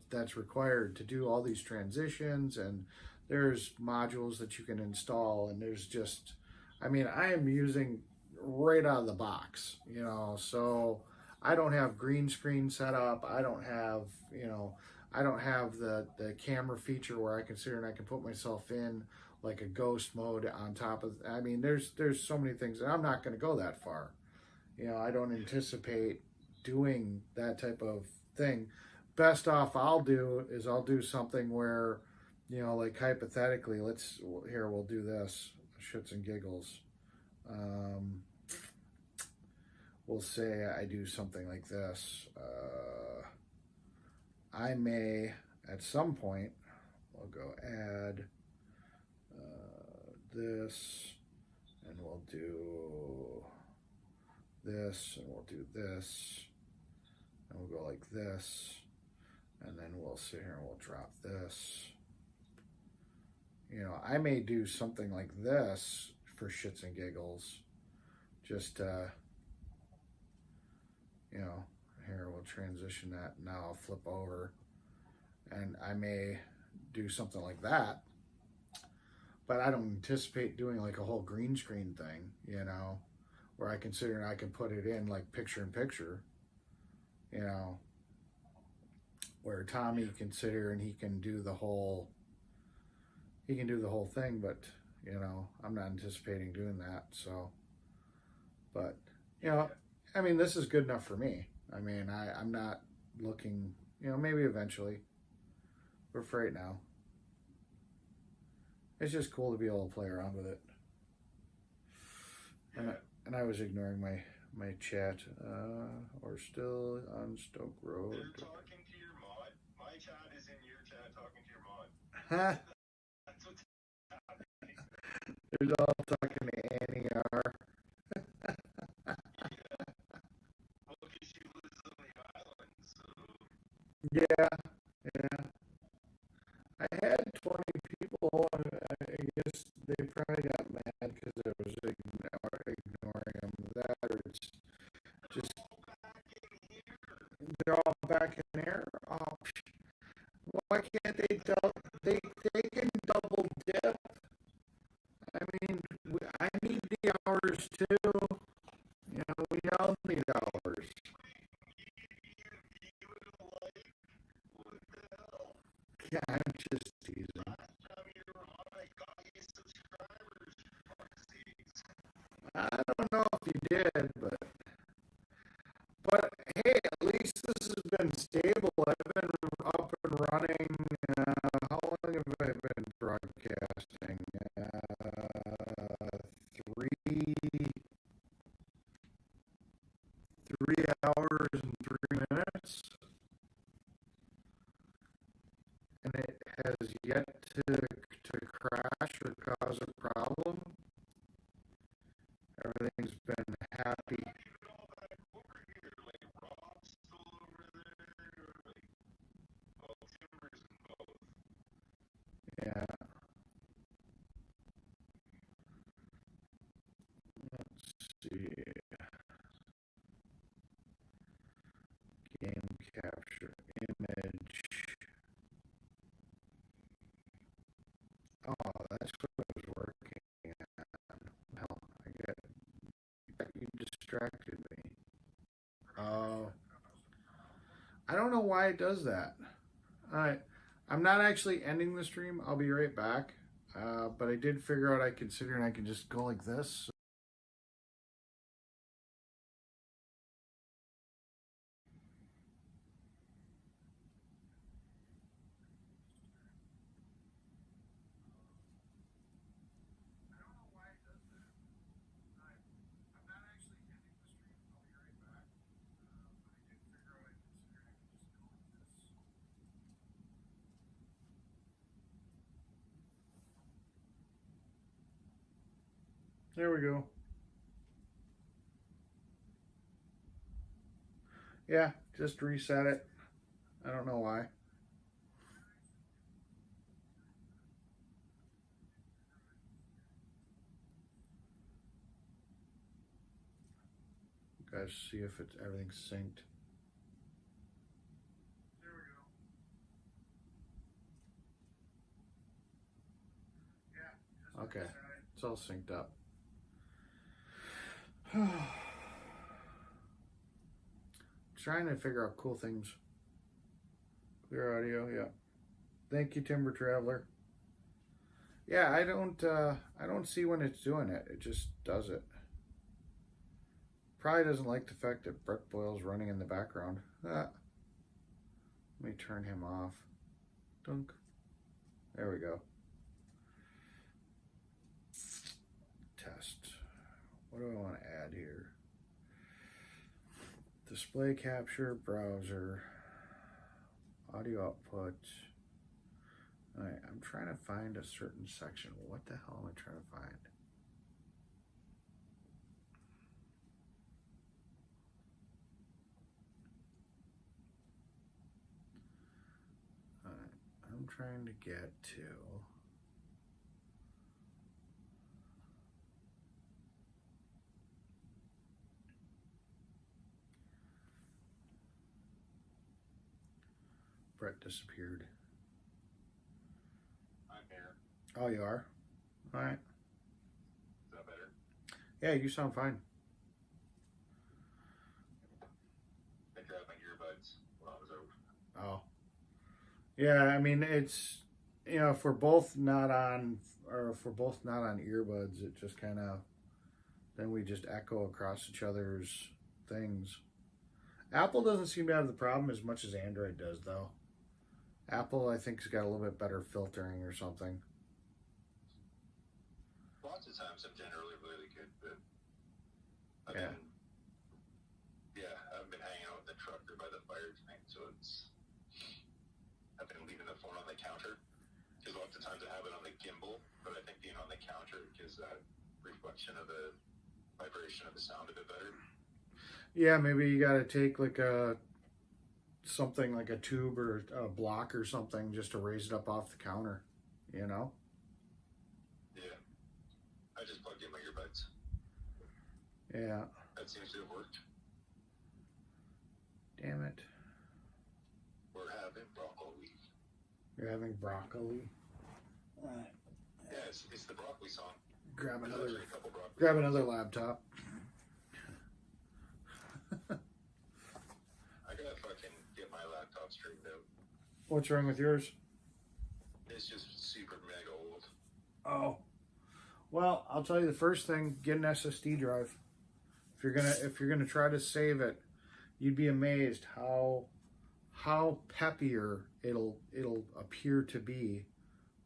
that's required to do all these transitions, and there's modules that you can install, and there's just, I mean, I am using right out of the box, so I don't have green screen set up. I don't have, I don't have the camera feature where I can sit here and I can put myself in like a ghost mode on top of, I mean, there's so many things, and I'm not going to go that far. I don't anticipate doing that type of thing. Best off I'll do is I'll do something where, like hypothetically, we'll do this, shits and giggles. We'll say I do something like this. I may, at some point, we'll go add this, and we'll do this, and we'll do this, and we'll go like this, and then we'll sit here and we'll drop this. I may do something like this for shits and giggles, just here we'll transition that. Now I'll flip over, and I may do something like that, but I don't anticipate doing like a whole green screen thing, where I consider and I can put it in like picture in picture, where Tommy can sit here and he can do the whole thing, but I'm not anticipating doing that. So, but I mean, this is good enough for me. I mean, I'm not looking, maybe eventually, but for right now, it's just cool to be able to play around with it. And I was ignoring my chat. Or still on Stoke Road. They're talking to your mod. My chat is in your chat talking to your mod. Huh? That's what's happening. There's all talking to Annie R. Well, because she lives on the island, so. Yeah. I had 20 people. I guess they probably got mad because I was ignoring them. That or it's just they're all back in here. Oh, why can't they can double dip? I mean, I need the hours too. We all need hours. Yeah, I'm just teasing. I don't know if you did, but hey, at least this has been stable. I've been up and running. How long have I been broadcasting? 3 hours and 3 minutes, and it has yet to crash or cause a problem. capture image. Oh, that's what I was working on. Well, you distracted me. Oh, I don't know why it does that. All right, I'm not actually ending the stream. I'll be right back. But I did figure out I could sit here and I can just go like this. There we go. Yeah, just reset it. I don't know why. You guys see if it's everything's synced. There we go. Yeah. Okay, it's all synced up. Trying to figure out cool things. Clear audio, yeah. Thank you, Timber Traveler. Yeah, I don't see when it's doing it. It just does it. Probably doesn't like the fact that Brett Boyle's running in the background. Let me turn him off. Dunk. There we go. Test. What do I want to add here? Display capture, browser, audio output. All right, I'm trying to find a certain section. What the hell am I trying to find? All right, I'm trying to get to Brett disappeared. I'm here. Oh, you are? All right. Is that better? Yeah, you sound fine. I grabbed my earbuds while I was out. Oh. Yeah, I mean, it's, you know, if we're both not on earbuds, it just kind of, then we just echo across each other's things. Apple doesn't seem to have the problem as much as Android does, though. Apple, I think, has got a little bit better filtering or something. Lots of times I'm generally really good, but I've been hanging out in the truck or by the fire tonight, so I've been leaving the phone on the counter, because lots of times I have it on the gimbal, but I think being on the counter gives that reflection of the vibration of the sound a bit better. Yeah, maybe you got to take like something like a tube or a block or something just to raise it up off the counter, you know? Yeah. I just plugged in my earbuds. Yeah. That seems to have worked. Damn it. We're having broccoli. You're having broccoli? All right. Yeah, it's the broccoli song. Grab There's another actually a couple broccoli grab songs. another laptop. I gotta fucking get my laptop straightened out. What's wrong with yours? It's just super mega old. Oh. Well, I'll tell you the first thing, get an SSD drive. If you're gonna try to save it, you'd be amazed how peppier it'll appear to be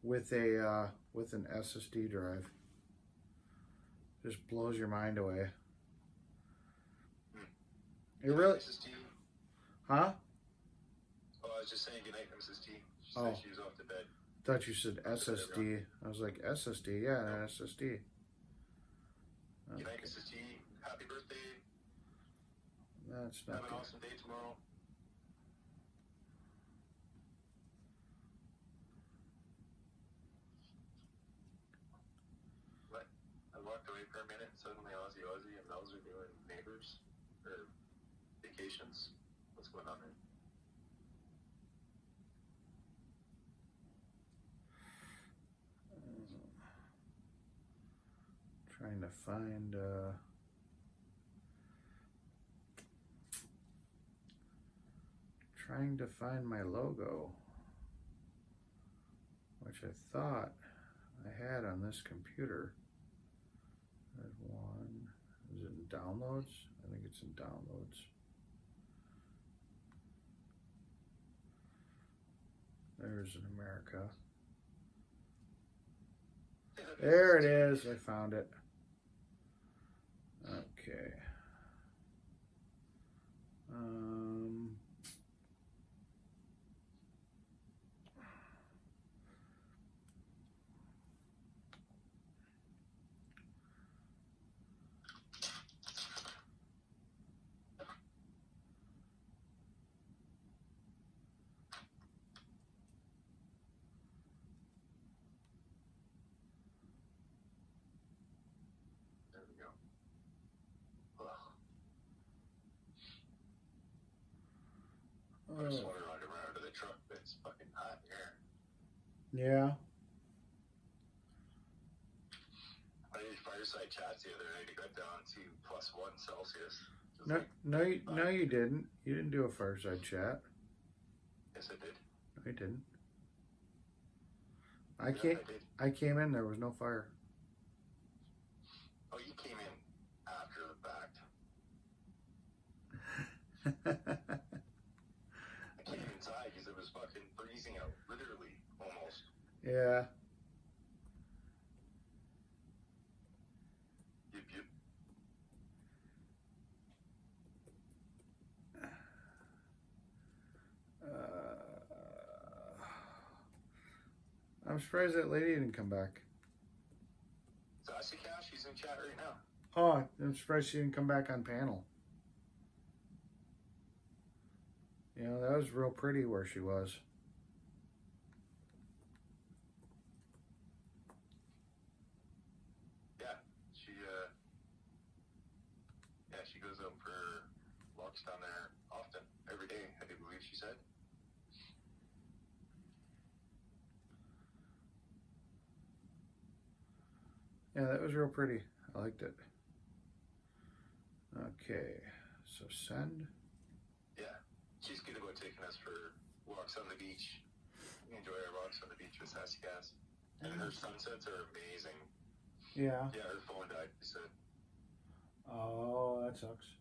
with an SSD drive. Just blows your mind away. It really, Mrs. T. huh? Oh, I was just saying goodnight, Mrs. T. She Oh. said she was off to bed. Thought you said SSD. I was like, SSD, yeah, an SSD. Goodnight, Mrs. T. Happy birthday. That's Have not an good. awesome day tomorrow. What? I walked away for a minute and suddenly Ozzy and Mel's are doing neighbors or vacations. What's going on there? to find my logo, which I thought I had on this computer. There's one. Is it in downloads? I think it's in downloads. There's an America. There it is. I found it. Okay. There we go. Ugh. I just want to run around to the truck, but it's fucking hot here. Yeah. I did fireside chats the other night. It got down to +1 Celsius. No, no, you didn't. You didn't do a fireside chat. Yes, I did. No, you didn't. I did. I came in. There was no fire. Oh, you came in after the fact. I came inside because it was fucking freezing out, literally, almost. Yeah. Yep, yep. I'm surprised that lady didn't come back. Sasika, she's in chat right now. Oh, I'm surprised she didn't come back on panel. You know, that was real pretty where she was. Yeah, she goes out for walks down there often, every day, I do believe she said. Yeah, that was real pretty. I liked it. Okay, so send. Yeah, she's good about taking us for walks on the beach. We enjoy our walks on the beach with Sassy Cass. And her sunsets are amazing. Yeah. Yeah, her phone died, she said. Oh, that sucks.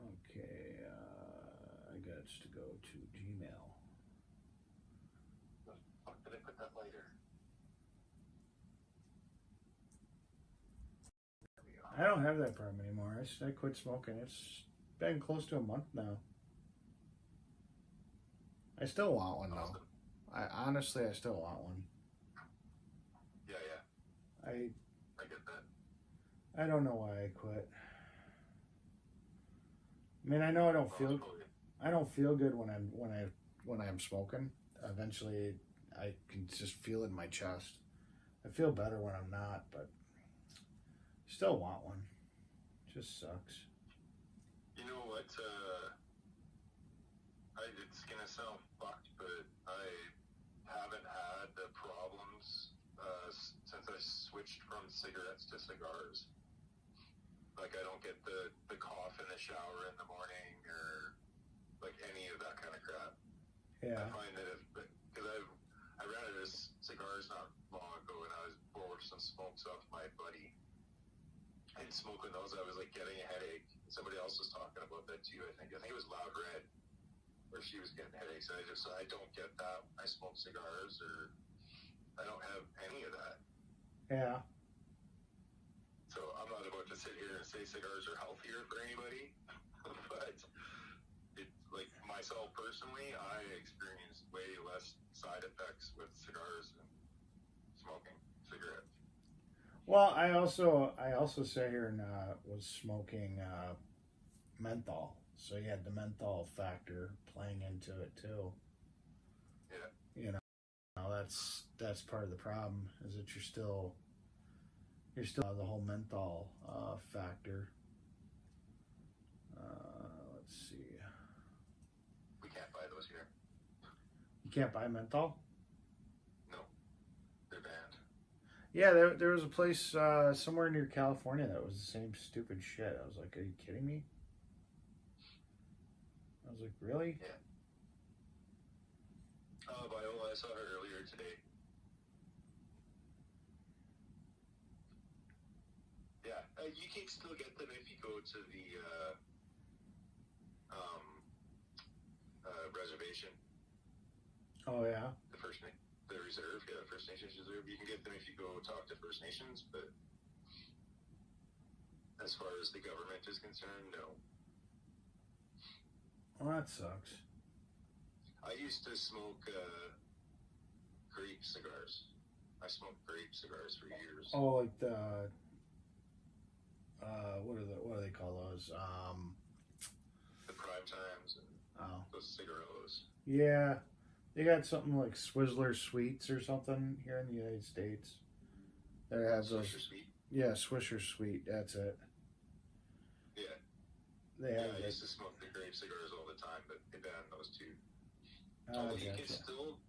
Okay, I got to go to Gmail. Where the fuck did I put that lighter? There we go. I don't have that problem anymore. I quit smoking. It's been close to a month now. I still want one though. I still want one. Yeah, yeah. I get that. I don't know why I quit. I mean, I know I don't feel good when I'm smoking. Eventually, I can just feel it in my chest. I feel better when I'm not, but still want one. Just sucks. You know what? It's gonna sound fucked, but I haven't had the problems since I switched from cigarettes to cigars. Like, I don't get the cough in the shower in the morning or like any of that kind of crap. Yeah. I find that because I ran out of cigars not long ago and I was bored some smokes off my buddy. And smoking those, I was like getting a headache. Somebody else was talking about that too. I think it was Loud Red, where she was getting headaches. And I don't get that. I smoke cigars, or I don't have any of that. Yeah. So I'm not about to sit here and say cigars are healthier for anybody, but like myself personally, I experience way less side effects with cigars than smoking cigarettes. Well, I also sat here and was smoking menthol, so you had the menthol factor playing into it too. Yeah. You know, that's part of the problem is that you're still the whole menthol factor. Let's see. We can't buy those here. You can't buy menthol? No, they're banned. Yeah, there was a place somewhere near California that was the same stupid shit. I was like, are you kidding me? I was like, really? Yeah. Viola, I saw her earlier today. Yeah, you can still get them if you go to the reservation. Oh yeah. The reserve, yeah, First Nations reserve. You can get them if you go talk to First Nations, but as far as the government is concerned, no. Well, that sucks. I used to smoke grape cigars. I smoked grape cigars for years. Oh, like the what do they call those? The prime times and those cigarillos. Yeah, they got something like Swizzler Sweets or something here in the United States. That has those. Swisher Sweet. Yeah, Swisher Sweet. That's it. Yeah. They have. I used to smoke the grape cigars all the time, but they banned those too. Oh, You gotcha. can still,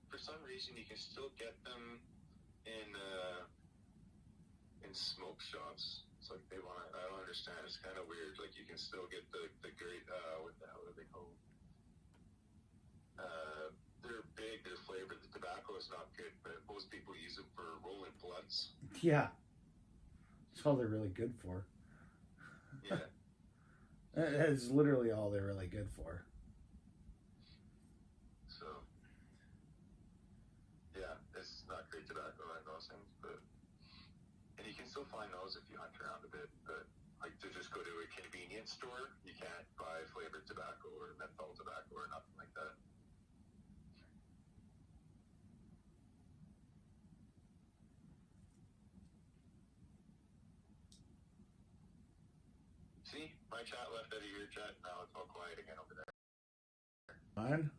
for some reason, you can still get them in smoke shops. It's like they want. I don't understand. It's kind of weird. Like you can still get the great. What the hell are they called? They're big. They're flavored. The tobacco is not good, but most people use them for rolling blunts. Yeah, that's all they're really good for. Yeah. It's literally all they're really good for. So, yeah, it's not great tobacco and those things, but and you can still find those if you hunt around a bit. But like to just go to a convenience store, you can't buy flavored tobacco or menthol tobacco or nothing like that. See, my chat left out of your chat. Now it's all quiet again over there. Fine.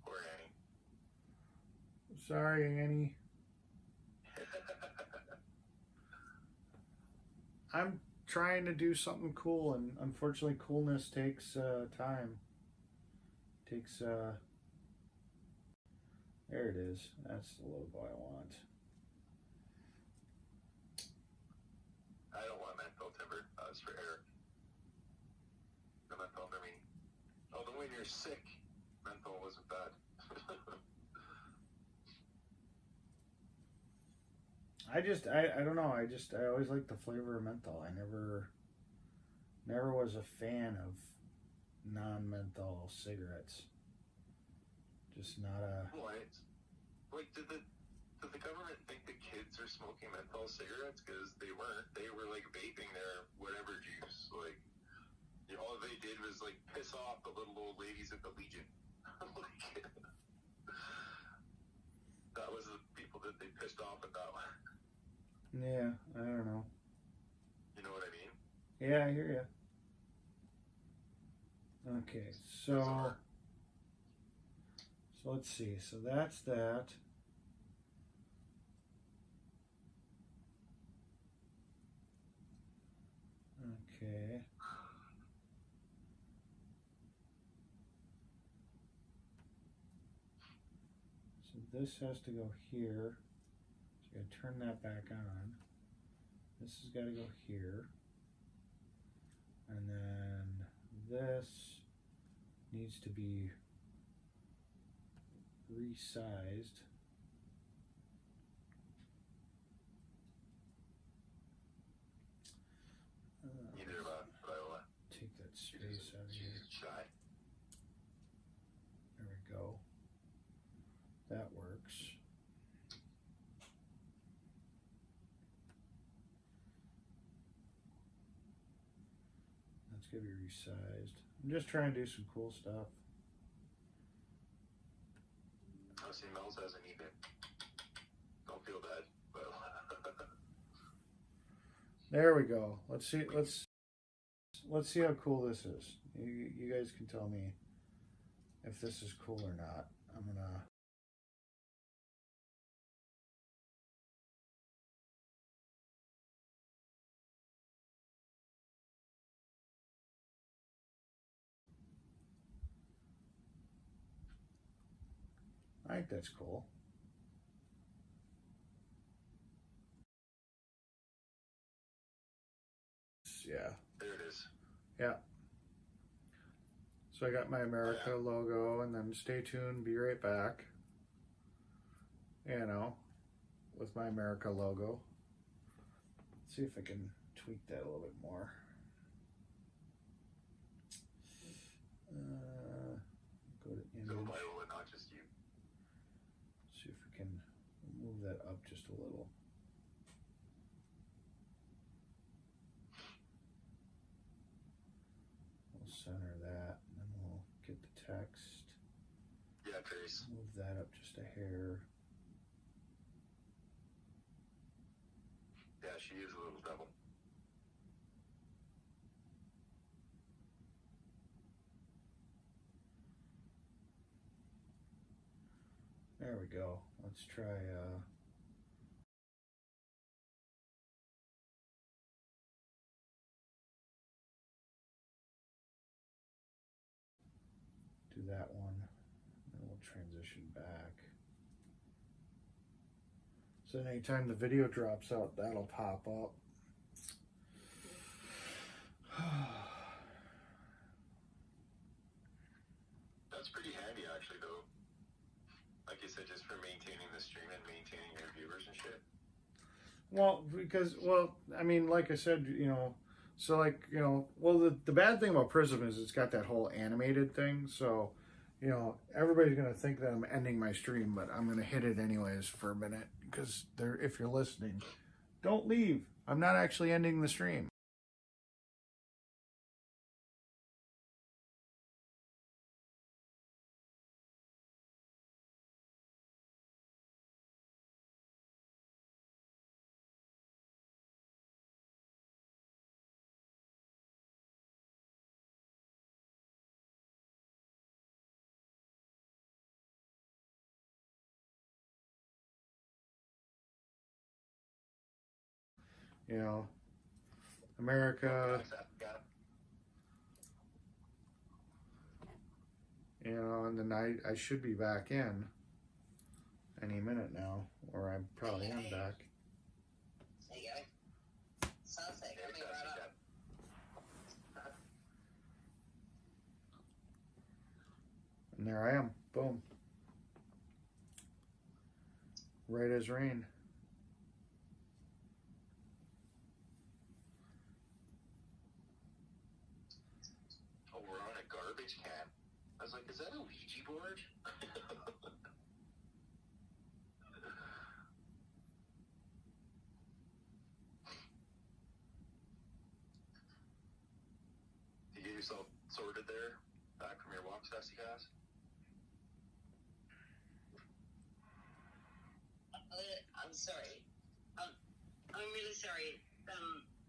Poor Annie. Sorry, Annie. I'm trying to do something cool, and unfortunately, coolness takes time. Takes. There it is. That's the logo I want. I don't want menthol timber. That's for Eric. The menthol for me. Although when you're sick, menthol wasn't bad. I don't know. I always liked the flavor of menthol. I never was a fan of non-menthol cigarettes. Just not a. What? Like, did the government think the kids are smoking menthol cigarettes? Because they weren't. They were like vaping their whatever juice. Like, all they did was like piss off the little old ladies at the Legion. Like, that was the people that they pissed off at that one. Yeah, I don't know. You know what I mean? Yeah, I hear you. Okay, so let's see. So that's that. Okay. So this has to go here. So you gotta turn that back on. This has got to go here. And then this needs to be resized. Neither of us, Viola. Take that space out of here. She's shy. There we go. That works. That's gonna be resized. I'm just trying to do some cool stuff. Oh, see, Mel's hasn't either. Don't feel bad, Viola. There we go. Let's see. Let's see how cool this is. You guys can tell me if this is cool or not. I'm gonna. I think that's cool. yeah. There it is. Yeah. So I got my America logo, and then stay tuned, be right back. You know, with my America logo. Let's see if I can tweak that a little bit more. Go to image. So Viola, not just you. See if we can move that up just a little. We'll center that, and then we'll get the text. Yeah, Trace. Move that up just a hair. Yeah, she is a little devil. There we go. Let's try do that one, and we'll transition back. So anytime the video drops out, that'll pop up. That's pretty handy, actually, though. Like you said, just for maintaining the stream and maintaining your viewers and shit. Well, because, I mean, like I said, you know, so like, you know, well, the bad thing about Prism is it's got that whole animated thing. So, you know, everybody's going to think that I'm ending my stream, but I'm going to hit it anyways for a minute because if you're listening, don't leave. I'm not actually ending the stream. You know, America, you know, and then I should be back in any minute now, or I probably am back. There you go. Sunset coming right up. And there I am. Boom. Right as rain. Oh, we're on a garbage can. I was like, is that a Ouija board? You get yourself sorted there, back from your walk, Sassy Cass? I'm sorry. I'm really sorry.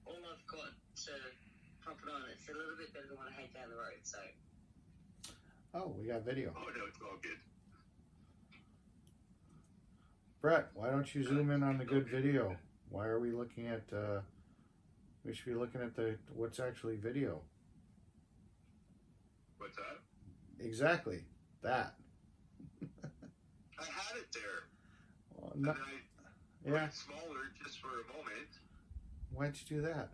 All I've got to prop it on, it's a little bit better than what I had down the road, so. Oh, we got video. Oh, no, it's all good. Brett, why don't you zoom in on the good video? Why are we looking at, we should be looking at what's actually video. What's that? Exactly. That. I had it there. Well, And no, then I yeah. made it smaller just for a moment. Why'd you do that?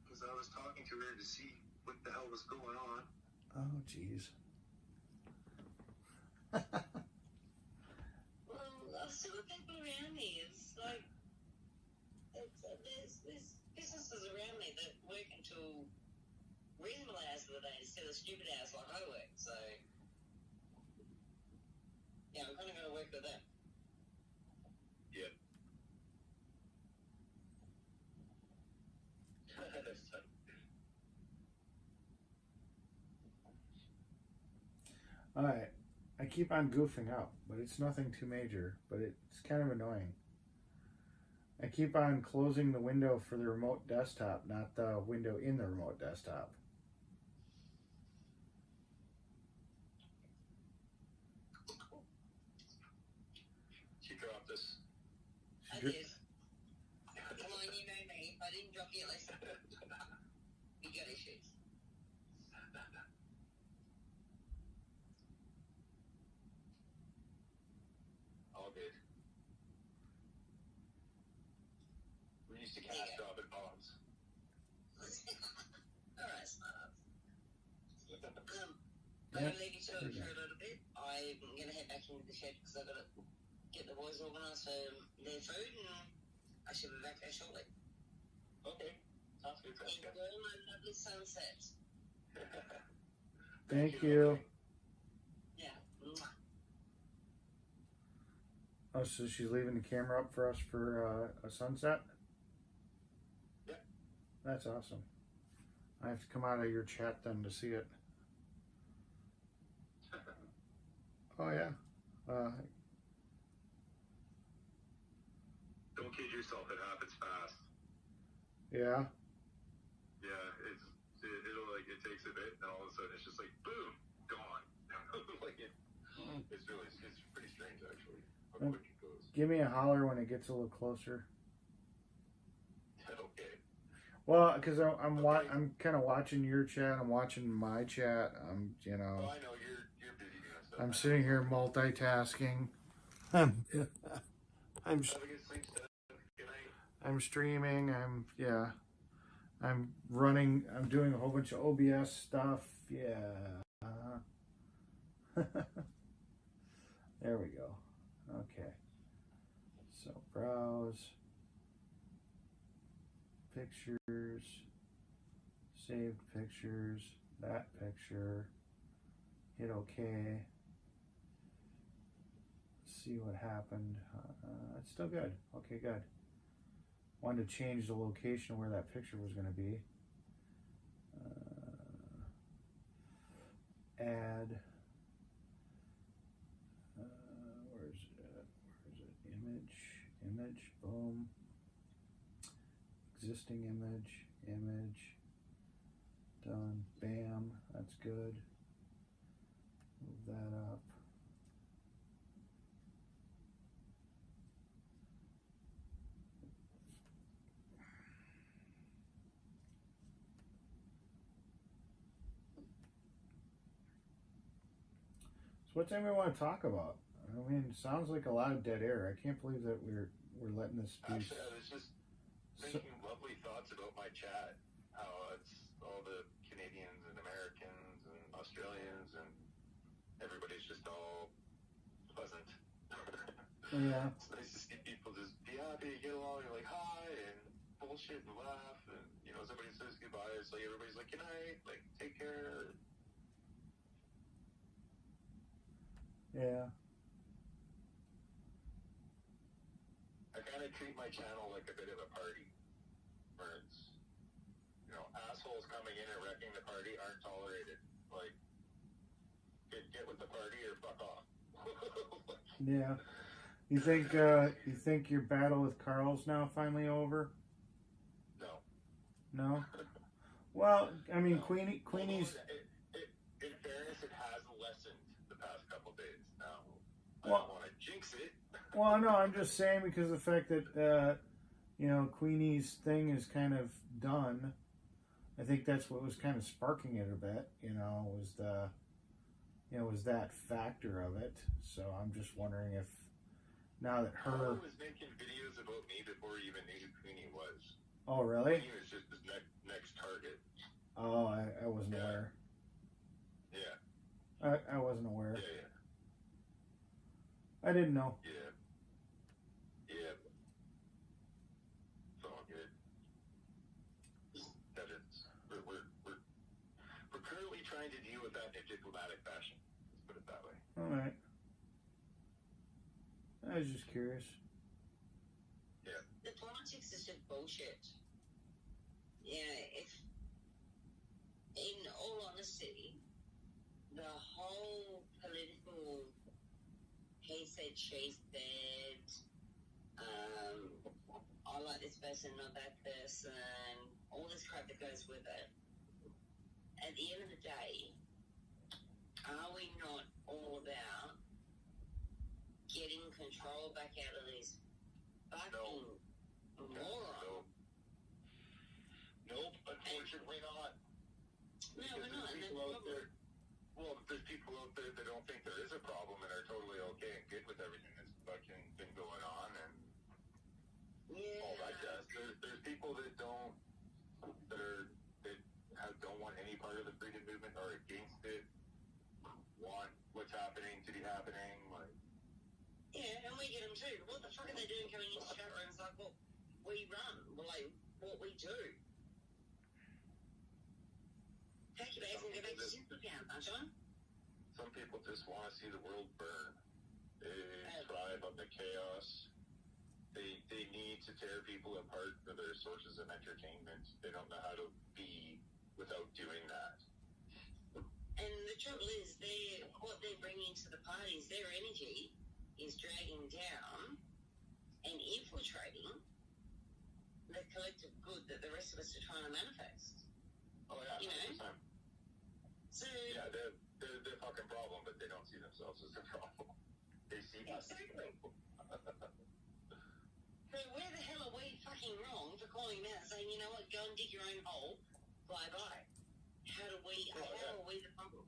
Because I was talking to her to see what the hell was going on. Oh, jeez. Well, I've still got people around me. It's like, there's businesses around me that work until reasonable hours of the day instead of stupid hours like I work, so. Yeah, I'm kind of going to work with them. Yeah. All right. I keep on goofing up, but it's nothing too major, but it's kind of annoying. I keep on closing the window for the remote desktop, not the window in the remote desktop. She dropped us. I did. Come on, you know me. If I didn't drop you, at least we got issues. All good. We used to cast dropping bombs. I'm Yeah. gonna leave you to it for a little bit. I'm gonna head back into the shed because I've got to get the boys organised for their food, and I should be back there shortly. Okay. Sounds good, Jessica. Enjoy my lovely sunset. Thank you. Yeah. Mwah. Oh, so she's leaving the camera up for us for a sunset? Yeah. That's awesome. I have to come out of your chat then to see it. Oh, yeah. Don't kid yourself, it happens fast. Yeah. Yeah, it'll like, it takes a bit, and all of a sudden it's just like, boom, gone. Like it's pretty strange, actually, how quick it goes. Give me a holler when it gets a little closer. Okay. Well, because I'm kind of watching your chat. I'm watching my chat. You know. Oh, I know, you're busy doing stuff. I'm sitting here multitasking. Have a good sleep, Steph. Good night. I'm streaming. I'm running. I'm doing a whole bunch of OBS stuff. Yeah. There we go. Okay. So browse pictures, saved pictures, that picture. Hit OK. See what happened. It's still good. Okay, good. Wanted to change the location where that picture was going to be. Add. Where is it? Image. Boom. Existing image. Done. Bam. That's good. Move that up. So what's anybody want to talk about? I mean, it sounds like a lot of dead air. I can't believe that we're letting this be. Actually, I was just thinking lovely thoughts about my chat. How it's all the Canadians and Americans and Australians and everybody's just all pleasant. Yeah. It's nice to see people just be happy, get along, you're like hi, and bullshit and laugh, and you know somebody says goodbye. It's like everybody's like good night, like take care. Yeah. I kind of treat my channel like a bit of a party, where it's, you know, assholes coming in and wrecking the party aren't tolerated. Like, get with the party or fuck off. Yeah. You think your battle with Carl's now finally over? No. No. Well, I mean, No. Queenie's. In fairness, it has lessened the past couple days. Now, I Well- don't want to jinx it. Well, no, I'm just saying because of the fact that you know, Queenie's thing is kind of done. I think that's what was kind of sparking it a bit. You know, was that factor of it. So I'm just wondering if now that her. Carl was making videos about me before he even knew who Queenie was. Oh, really? Queenie was just his next target. Oh, I wasn't aware. Yeah. I wasn't aware. Yeah. I didn't know. Yeah. It's all good. That is, we're currently trying to deal with that in a diplomatic fashion. Let's put it that way. All right. I was just curious. Yeah. The politics is just bullshit. Yeah, if, in all honesty, the whole political he said, she said, I like this person, not that person, all this crap that goes with it. At the end of the day, are we not all about getting control back out of these fucking morons? Nope, unfortunately not. No, we're not. And People out there, well, there's people out there that don't think there is a problem and are totally okay and good with everything that's fucking been going on and all that jazz. There's people that don't want any part of the freedom movement or against it. happening to be happening. Like, yeah, and we get them too. What the fuck are they doing coming into chat rooms like what we run, like what we do? Pack your bags and go back to Supertown, sunshine. some people just want to see the world burn. They thrive on the chaos. They need to tear people apart for their sources of entertainment. They don't know how to be without doing that. And the trouble is, what they're bringing to the parties, their energy is dragging down and infiltrating the collective good that the rest of us are trying to manifest. Oh yeah, You know? 100%. So Yeah, they're the fucking problem, but they don't see themselves as the problem. They see us as the exactly. problem. So where the hell are we fucking wrong for calling them out and saying, you know what, go and dig your own hole, bye bye. How are we the problem?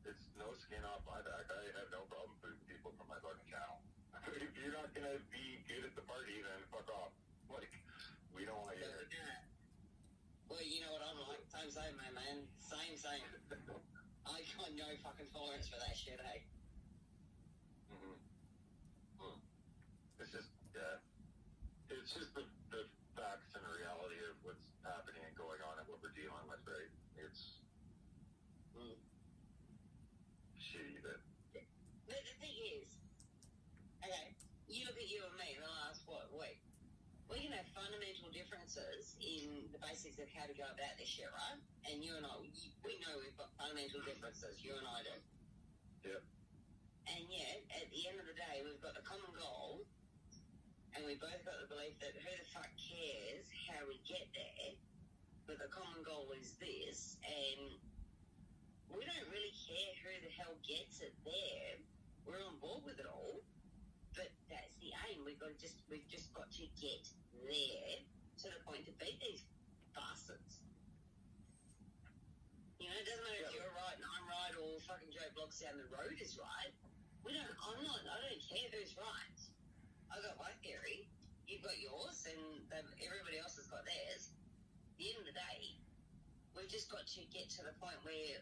It's no skin off my back. I have no problem putting people from my fucking channel. If you're not gonna be good at the party, then fuck off. Like, we don't want you here. Well, you know what I'm like. Same, my man. Same. I got no fucking tolerance for that shit, eh? It's just, yeah. It's just the facts and reality of what's happening and going on and what we're dealing with, right? It's shitty that. But the thing is, okay, you look at you and me in the last, week. We can have fundamental differences in the basics of how to go about this shit, right? And you and I, we know we've got fundamental differences, you and I do. Yep. And yet, at the end of the day, we've got the common goal, and we both got the belief that who the fuck cares how we get there, but the common goal is this, and we don't really care who the hell gets it there. We're on board with it all, but that's the aim. We've just got to get there to the point to beat these bastards. You know, it doesn't matter if you're right and I'm right, or fucking Joe Bloggs down the road is right. I don't care who's right. I've got my theory, you've got yours, and everybody else has got theirs. At the end of the day, we've just got to get to the point where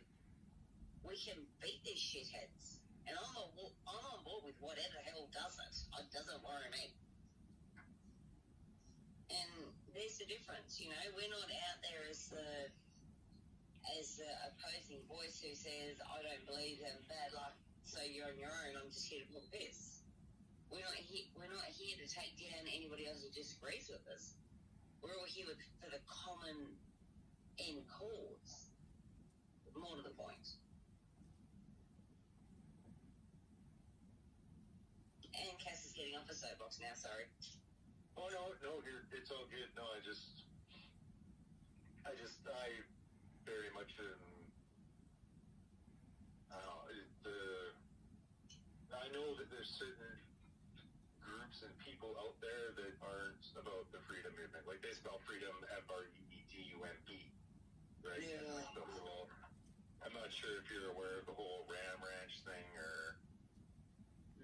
we can beat these shitheads. And I'm on board with whatever hell does it. It doesn't worry me. And there's the difference, you know. We're not out there as the opposing voice who says, I don't believe in bad luck, so you're on your own, I'm just here to put piss. We're not here to take down anybody else who disagrees with us. We're all here for the common end cause. More to the point. And Cass is getting off the soapbox now, sorry. Oh, no, it's all good. No, I very much I know that there's certain groups and people out there that aren't about the freedom movement. Like, they spell freedom FREEDUMP, right? Yeah. Like the whole, I'm not sure if you're aware of the whole Ram Ranch thing or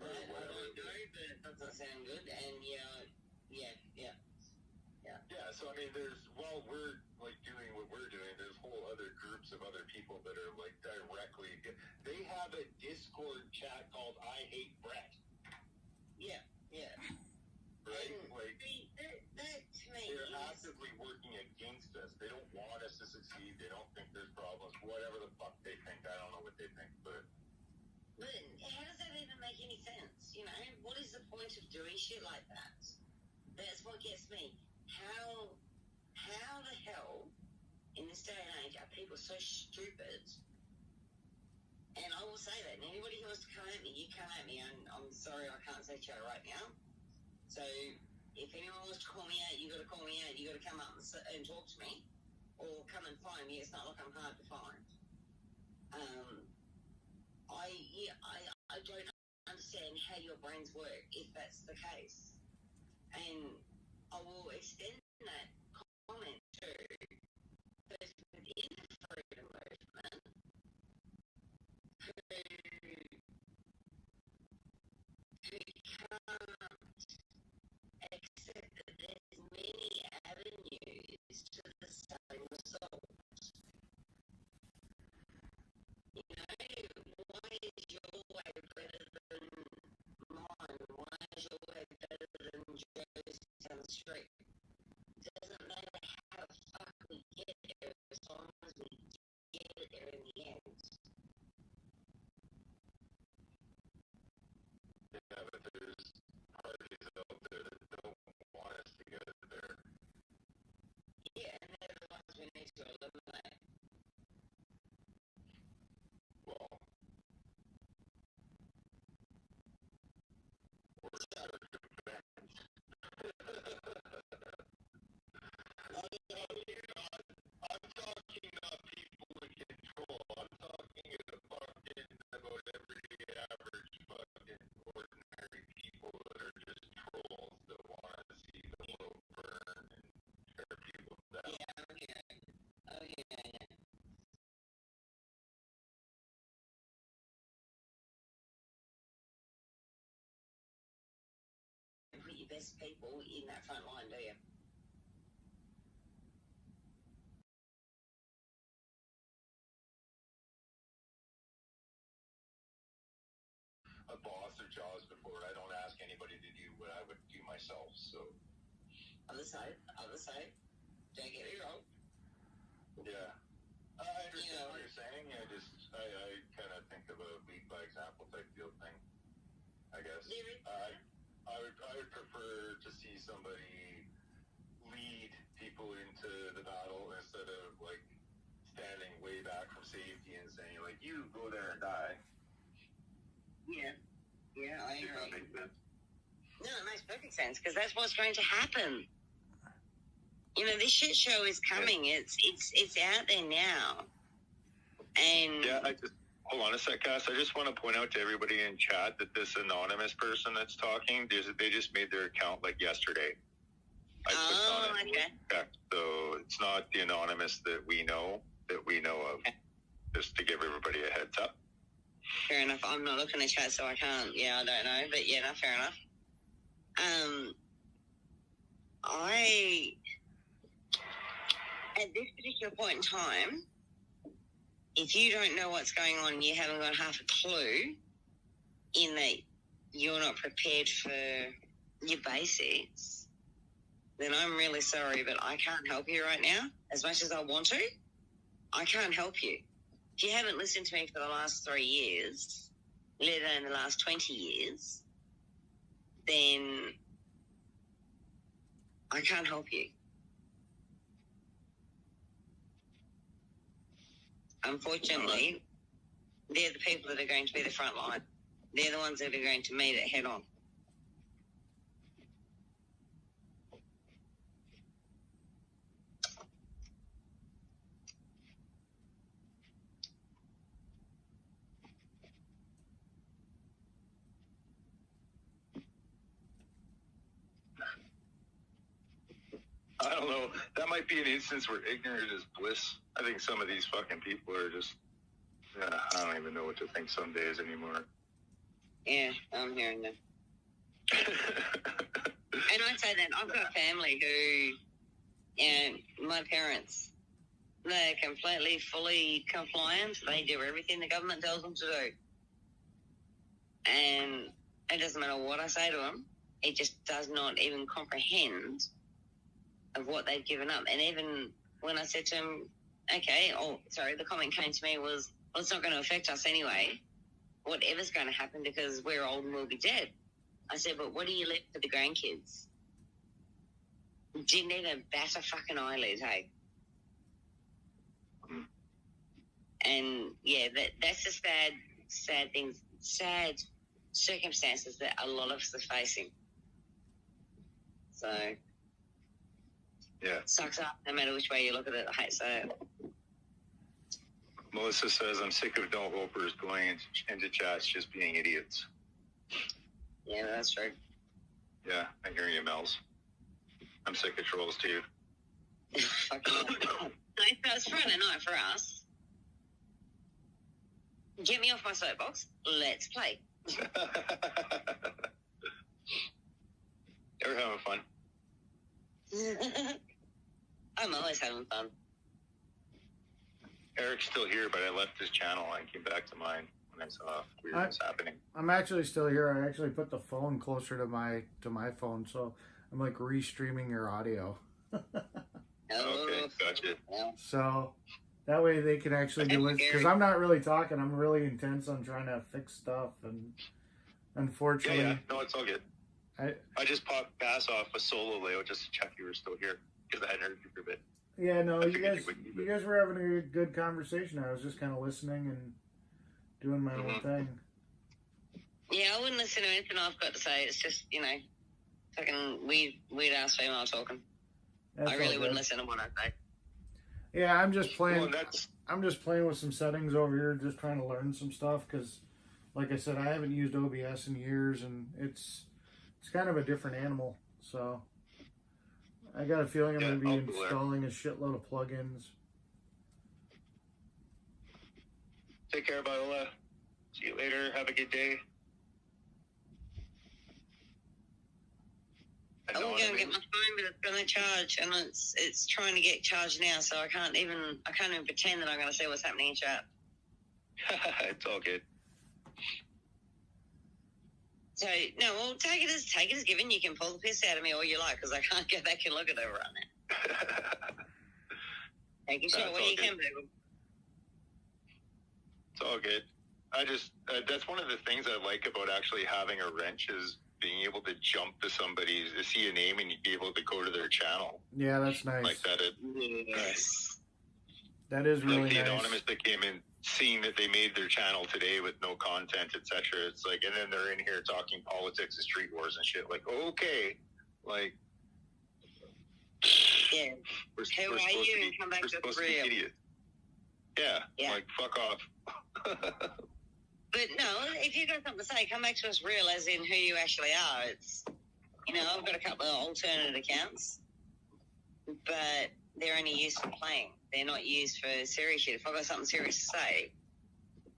whatever. I don't know, but it doesn't sound good, and yeah. Yeah, so I mean, while we're like doing what we're doing, there's whole other groups of other people that are like directly, they have a Discord chat called I Hate Brett. Yeah. Right? And like, that to me they're is... actively working against us. They don't want us to succeed. They don't think there's problems. Whatever the fuck they think. I don't know what they think, but how does that even make any sense? You know, what is the point of doing shit like that? That's what gets me. How the hell, in this day and age, are people so stupid? And I will say that. And anybody who wants to come at me, you come at me. I'm sorry, I can't say Joe right now. So if anyone wants to call me out, you got to call me out. You got to come up and talk to me, or come and find me. It's not like I'm hard to find. I don't understand how your brains work if that's the case. And I will extend that comment to those within the freedom movement who can't accept that there's many avenues to the same result. You know, why is your way OBS people in that front line, do you? A boss or jobs before. I don't ask anybody to do what I would do myself. So Other side. Don't get me wrong. yeah, I understand what you're saying. I kind of think of a lead by example type deal thing. I guess I would prefer to see somebody lead people into the battle instead of like standing way back from safety and saying like, you go there and die. Yeah, I If that agree. makes sense. No, it makes perfect sense because that's what's going to happen. You know, this shit show is coming. It's out there now. And Yeah, I just hold on a sec, Cass. I just want to point out to everybody in chat that this anonymous person that's talking, they just made their account like yesterday. I clicked on it. okay. Yeah, so it's not the anonymous that we know of. Okay. Just to give everybody a heads up. Fair enough. I'm not looking at chat, so I can't. Yeah, I don't know, but yeah, no, fair enough. At this particular point in time, if you don't know what's going on, you haven't got half a clue in that you're not prepared for your basics, then I'm really sorry, but I can't help you right now. As much as I want to, I can't help you. If you haven't listened to me for the last 3 years, let alone the last 20 years, then I can't help you. Unfortunately, they're the people that are going to be the front line. They're the ones that are going to meet it head on. I don't know. That might be an instance where ignorance is bliss. I think some of these fucking people are just, I don't even know what to think some days anymore. Yeah, I'm hearing them. And I say that I've got family who, my parents, they're completely, fully compliant. They do everything the government tells them to do. And it doesn't matter what I say to them. It just does not even comprehend of what they've given up. And even when I said to him, the comment came to me was, well, it's not going to affect us anyway. Whatever's going to happen because we're old and we'll be dead. I said, but what do you leave for the grandkids? Didn't even bat a fucking eyelid, hey? And yeah, that's the sad things, sad circumstances that a lot of us are facing. So Yeah. sucks up no matter which way you look at it. I hate to say it. Melissa says, I'm sick of don't hopers going into chats just being idiots. Yeah, that's true. Yeah, I hear you, Mels. I'm sick of trolls too. Fucking hell. It's Friday night for us. Get me off my soapbox. Let's play. You're having fun. I'm always having fun. Eric's still here, but I left his channel. I came back to mine when I saw weirdness happening. I'm actually still here. I actually put the phone closer to my phone, so I'm like restreaming your audio. Okay, gotcha. Well, So that way they can actually do it, because I'm not really talking. I'm really intense on trying to fix stuff, and unfortunately, Yeah. No, it's all good. I just popped Bass off a solo layout just to check you were still here because I hadn't heard you for a bit. yeah, no, I you figured guys, you would be you guys were having a good conversation. I was just kind of listening and doing my own thing. yeah, I wouldn't listen to anything I've got to say. It's just, fucking weird ass female talking. That's I all really good. wouldn't listen to what I say. Yeah, I'm just playing. Well, I'm just playing with some settings over here, just trying to learn some stuff. Because, like I said, I haven't used OBS in years, and it's kind of a different animal. So I got a feeling I'm going to be I'll be there. installing a shitload of plugins. Take care, Viola. See you later. Have a good day. I will go and get my phone, but it's going to charge, and it's trying to get charged now, so I can't even pretend that I'm going to see what's happening in chat. It's all good. So no, well, take it as given. You can pull the piss out of me all you like, because I can't go back and look at it right now. Take a shot where you can, baby. It's all good. I just that's one of the things I like about actually having a wrench is being able to jump to somebody to see a name and be able to go to their channel. Yeah, that's nice. Like that. Yes. That is really like the nice. anonymous that came in, seeing that they made their channel today with no content, etc. It's like, and then they're in here talking politics and street wars and shit. Like, okay, like, yeah. We're Who are you? And come back to real. Yeah, like fuck off. But no, if you've got something to say, come back to us real, as in who you actually are. It's, I've got a couple of alternate accounts, but they're only used for playing. They're not used for serious shit. If I've got something serious to say,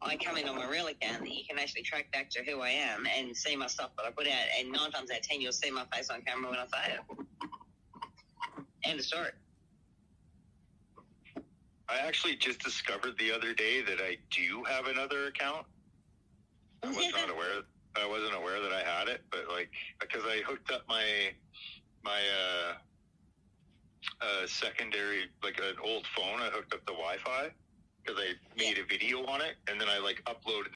I come in on my real account that you can actually track back to who I am and see my stuff that I put out. And 9 times out of 10, you'll see my face on camera when I say it. End of story. I actually just discovered the other day that I do have another account. I wasn't aware that I had it, but because I hooked up my secondary, like an old phone, I hooked up the Wi-Fi because I made a video on it, and then I uploaded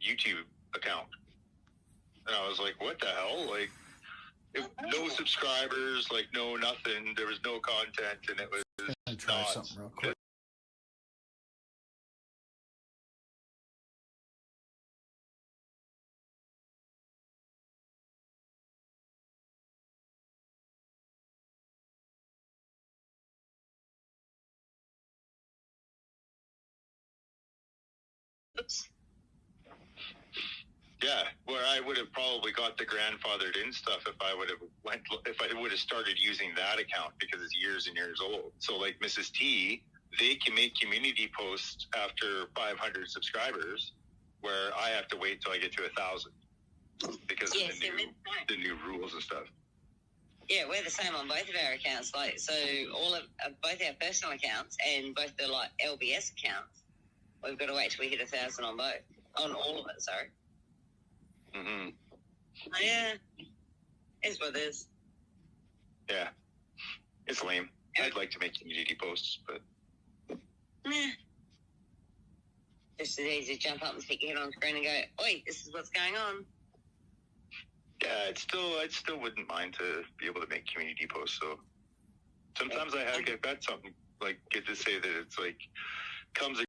YouTube account, and I was like, what the hell? No subscribers, no nothing. There was no content, and it was try something real quick. Oops. Yeah, where I would have probably got the grandfathered in stuff if I would have started using that account, because it's years and years old. So like Mrs. T, they can make community posts after 500 subscribers, where I have to wait till I get to 1,000 because of the new rules and stuff. Yeah, we're the same on both of our accounts. So all of both our personal accounts and both the LBS accounts, we've got to wait till we hit 1,000 on both, on all of it. Sorry. Mm-hmm. Yeah, it's what it is. Yeah, it's lame. I'd like to make community posts, but just as easy to jump up and stick your head on the screen and go, "Oi, this is what's going on." Yeah, I still wouldn't mind to be able to make community posts. So sometimes I got something get to say that it's comes.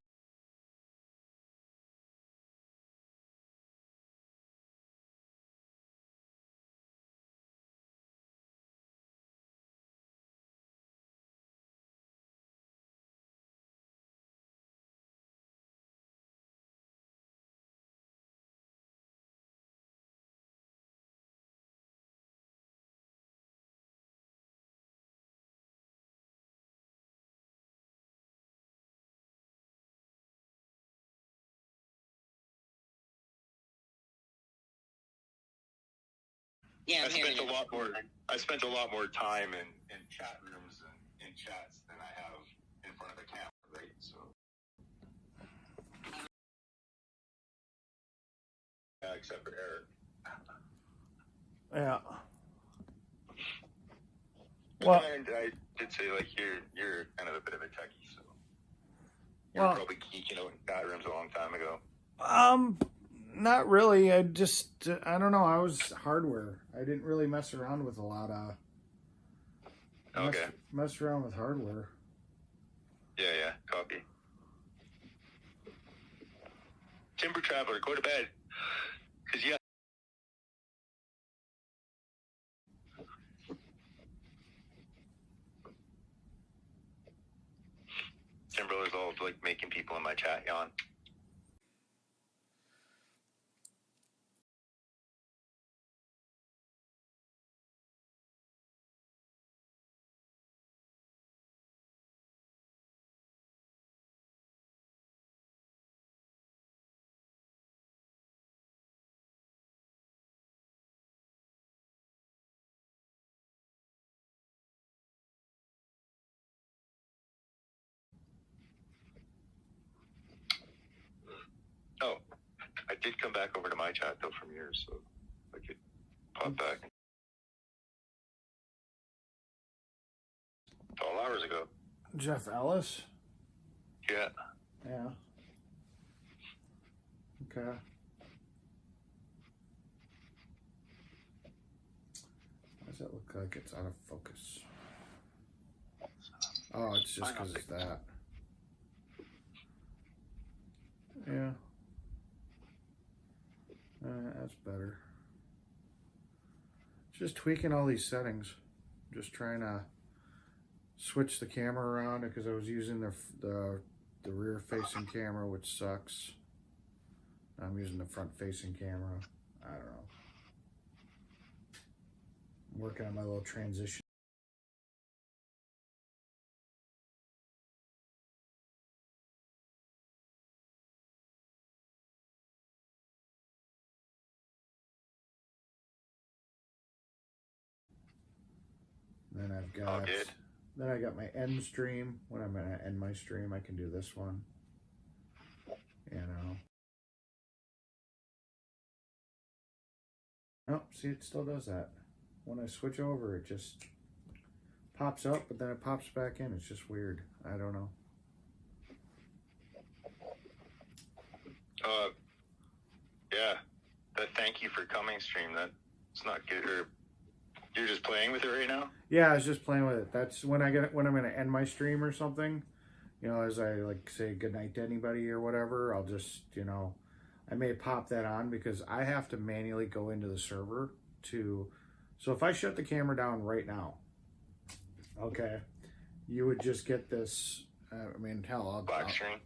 Yeah, I spent a lot more time in chat rooms and in chats than I have in front of a camera, right? So yeah, except for Eric. Yeah. Well, and I did say you're kind of a bit of a techie, so you're probably geeking out in chat rooms a long time ago. Not really. I don't know. I was hardware. I didn't really mess around with a lot of. Mess around with hardware. Yeah. Copy. Timber Traveler, go to bed. Cause yeah. Timberler's all making people in my chat yawn. back over to my chat though from yours, so I could pop back. All hours ago. Jeff Ellis? Yeah. Yeah. Okay. Why does that look like it's out of focus? Oh, it's just because it's that. Yeah. That's better. Just tweaking all these settings. Just trying to switch the camera around because I was using the rear facing camera, which sucks. I'm using the front facing camera. I don't know. I'm working on my little transition. Then I've got then I got my end stream. When I'm gonna end my stream, I can do this one. You know. Oh, see, it still does that. When I switch over, it just pops up, but then it pops back in. It's just weird. I don't know. Yeah. Thank you for coming stream. That's not good. Or you're just playing with it right now? Yeah, I was just playing with it. That's when I'm gonna end my stream or something. You know, as I like say goodnight to anybody or whatever, I'll just, you know, I may pop that on because I have to manually go into the server to. So if I shut the camera down right now, okay, you would just get this. I mean, hell, Black screen.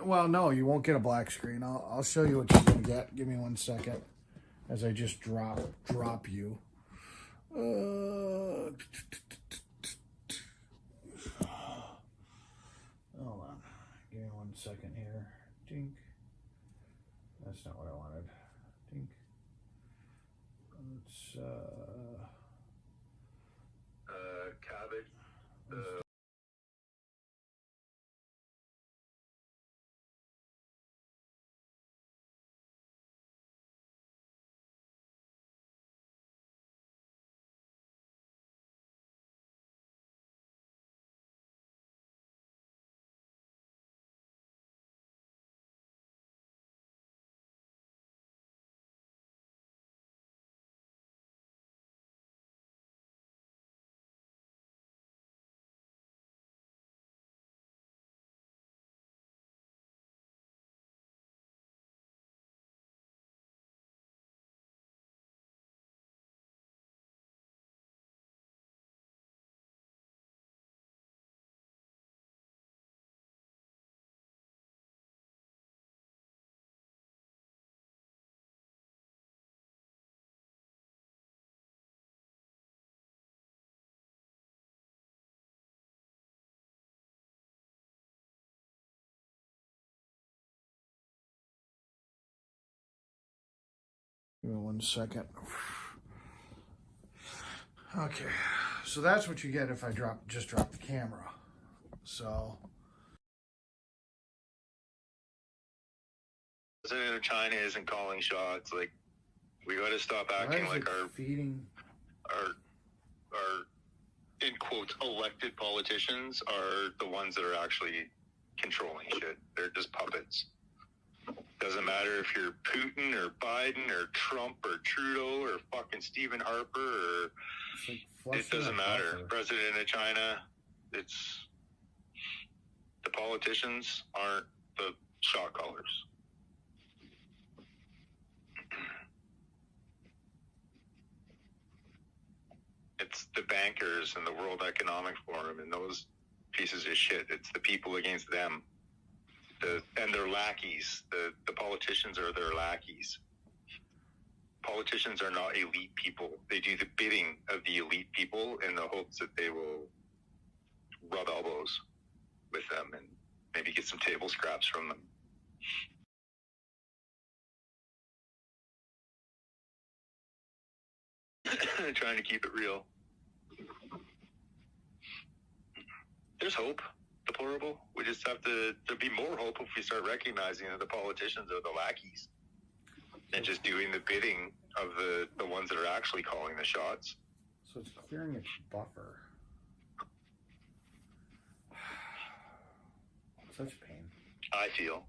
Well, no, you won't get a black screen. I'll show you what you're gonna get. Give me 1 second, as I just drop you. Hold on. Give me 1 second here. Dink. That's not what I wanted. Dink. Let's Cabbage. give me 1 second. Okay, so that's what you get if I just drop the camera. So President of China isn't calling shots. Like, we got to stop acting like our in quotes elected politicians are the ones that are actually controlling shit. They're just puppets. Doesn't matter if you're Putin or Biden or Trump or Trudeau or fucking Stephen Harper or it doesn't matter. President of China, it's the politicians aren't the shot callers. It's the bankers and the World Economic Forum and those pieces of shit. It's the people against them. And their lackeys. The politicians are their lackeys. Politicians are not elite people. They do the bidding of the elite people in the hopes that they will rub elbows with them and maybe get some table scraps from them. Trying to keep it real. There's hope. Deplorable. We just have to. There'd be more hope if we start recognizing that the politicians are the lackeys. and just doing the bidding of the ones that are actually calling the shots. So it's clearing its buffer. Such pain. I feel.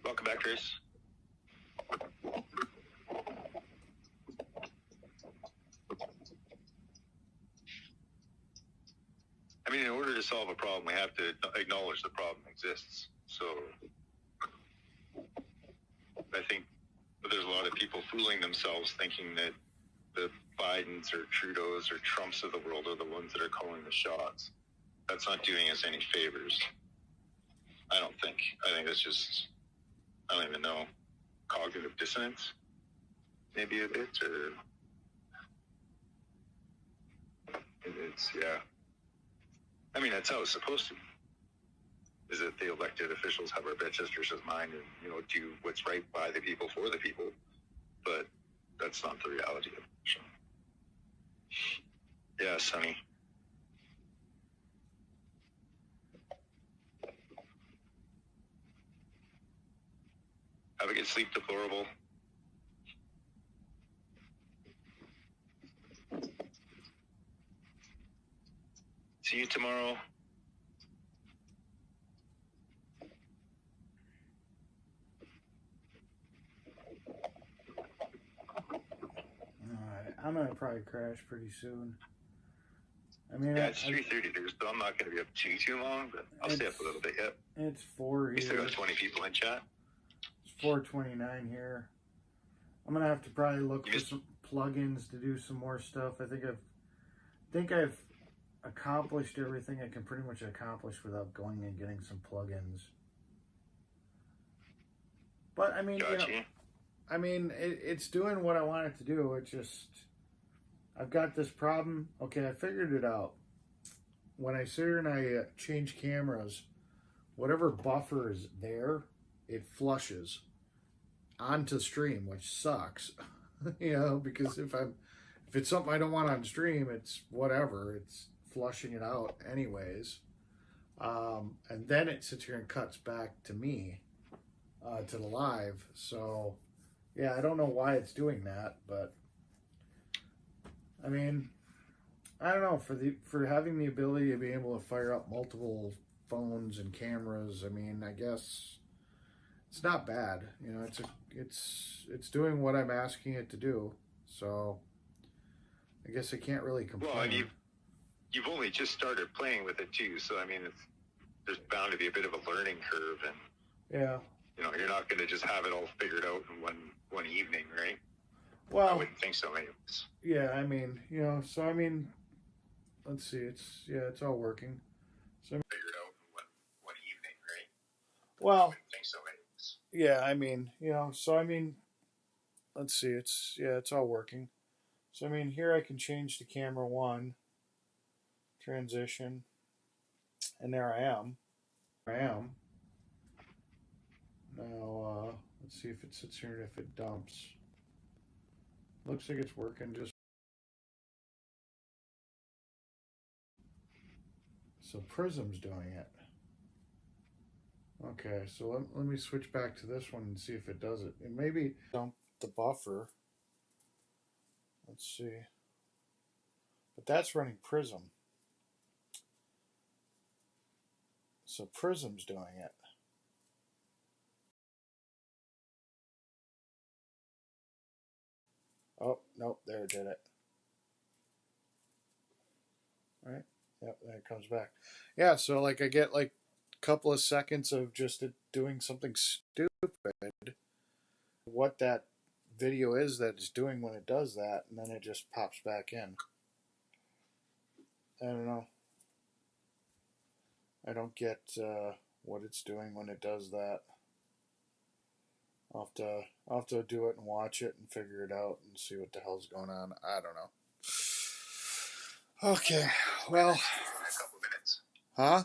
Welcome back, Chris. I mean, in order to solve a problem, we have to acknowledge the problem exists. So I think there's a lot of people fooling themselves thinking that the Bidens or Trudeaus or Trumps of the world are the ones that are calling the shots. That's not doing us any favors. I don't think. I think that's just, I don't even know, cognitive dissonance, maybe a bit, or it's, yeah. I mean, that's how it's supposed to be. Is that the elected officials have our best interests in mind and, you know, do what's right by the people for the people. But that's not the reality of it. So. Yeah, Sonny. Have a good sleep, deplorable. See you tomorrow. Alright, I'm gonna probably crash pretty soon. I mean, Yeah, it's 3:30 there, so I'm not going to be up too long, but I'll stay up a little bit yet. It's 4 here. We still got 20 people in chat. It's 4:29 here. I'm gonna have to probably look for some plugins to do some more stuff. I think I've accomplished everything I can pretty much accomplish without going and getting some plugins. But I mean, Gotcha. you know, I mean, it's doing what I want it to do. It just, I've got this problem. Okay, I figured it out. When I sit here and I change cameras, whatever buffer is there, it flushes onto stream, which sucks. You know, because if it's something I don't want on stream, it's whatever. It's flushing it out anyways. And then it sits here and cuts back to me, to the live. So, yeah, I don't know why it's doing that, but I mean, I don't know, for having the ability to be able to fire up multiple phones and cameras, I mean, I guess it's not bad. You know, it's doing what I'm asking it to do. So I guess I can't really complain. Well, and you've only just started playing with it too, so I mean, there's bound to be a bit of a learning curve, and yeah, you know, you're not going to just have it all figured out in one evening, right? well, I wouldn't think so, anyways. yeah, I mean, you know, so I mean, let's see, it's all working. So Figured out in one evening, right? I well, wouldn't think so, anyways. yeah, I mean, you know, so I mean, let's see, it's all working. So I mean, here I can change to camera 1, transition, and there I am. Now, let's see if it sits here and if it dumps. Looks like it's working just. So Prism's doing it. Okay, so let me switch back to this one and see if it does it. And maybe dump the buffer. Let's see. But that's running Prism. So Prism's doing it. Oh, nope, there it did it. All right. Yep, there it comes back. Yeah, so like I get like a couple of seconds of just it doing something stupid. What that video is that it's doing when it does that, and then it just pops back in. I don't know. I don't get what it's doing when it does that. I'll have to do it and watch it and figure it out and see what the hell's going on. I don't know. Okay, well. In a couple minutes. Huh?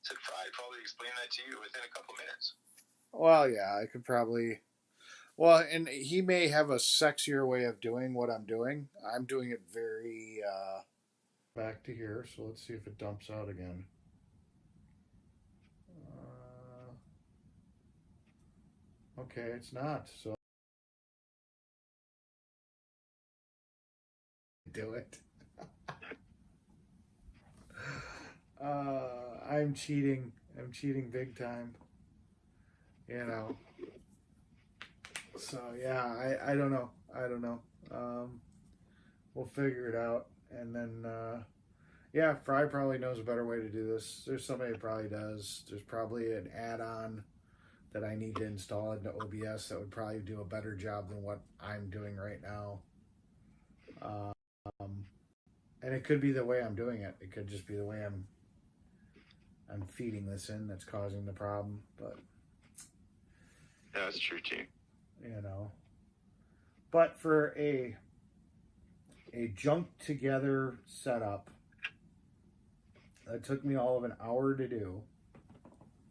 Said Fry probably explain that to you within a couple minutes. Well, yeah, I could probably. Well, and he may have a sexier way of doing what I'm doing. I'm doing it very. Back to here, so let's see if it dumps out again. Okay, it's not. So do it. I'm cheating. I'm cheating big time. You know. So yeah, I don't know. I don't know. We'll figure it out, and then yeah, Fry probably knows a better way to do this. There's somebody that probably does. There's probably an add-on that I need to install into OBS that would probably do a better job than what I'm doing right now. And it could be the way I'm doing it. It could just be the way I'm feeding this in that's causing the problem. But Yeah, that's true too. you know, but for a junk together setup that took me all of an hour to do,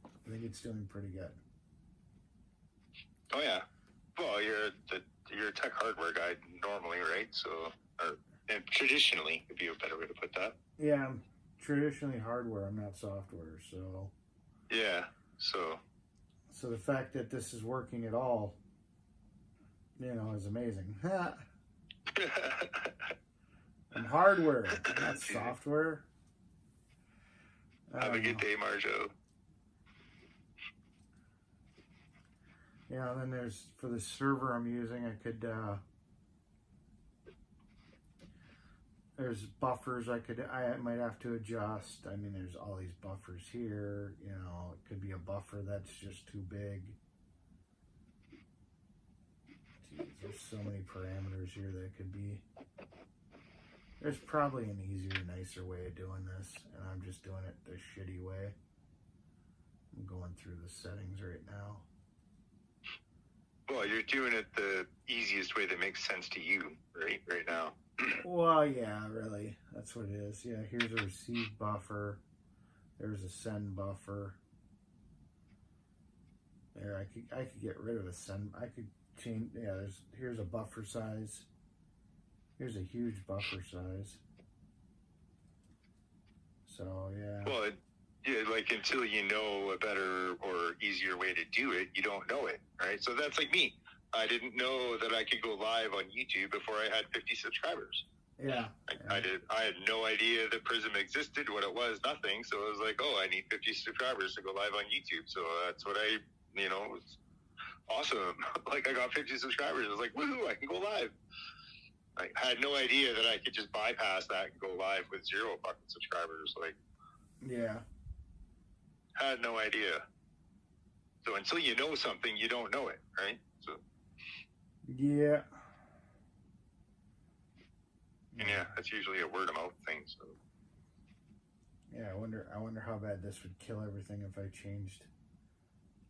I think it's doing pretty good. Oh yeah. Well, you're a tech hardware guy normally, right? So, and traditionally would be a better way to put that. Yeah, I'm traditionally hardware. I'm not software. So Yeah. So the fact that this is working at all, you know, is amazing. I'm hardware, not software. Have a good day, Marjo. Yeah, and then there's, for the server I'm using, I could, there's buffers I might have to adjust. I mean, there's all these buffers here, you know, it could be a buffer that's just too big. Jeez, there's so many parameters here that could be. There's probably an easier, nicer way of doing this, and I'm just doing it the shitty way. I'm going through the settings right now. Well, you're doing it the easiest way that makes sense to you, right? Right now. Well, yeah, really. That's what it is. Yeah, here's a receive buffer. There's a send buffer. There, I could get rid of a send. I could change. Yeah, here's a buffer size. Here's a huge buffer size. So yeah. Well, yeah, like until you know a better or easier way to do it, you don't know it, right? So that's like me. I didn't know that I could go live on YouTube before I had 50 subscribers. Yeah. I had no idea that Prism existed, what it was, nothing. So I was like, oh, I need 50 subscribers to go live on YouTube. So that's what I, you know, was awesome. Like I got 50 subscribers. I was like, woohoo, I can go live. I had no idea that I could just bypass that and go live with 0 fucking subscribers. Like, yeah. Had no idea. So until you know something, you don't know it, right? So Yeah. and yeah, that's usually a word of mouth thing. So Yeah, I wonder how bad this would kill everything if I changed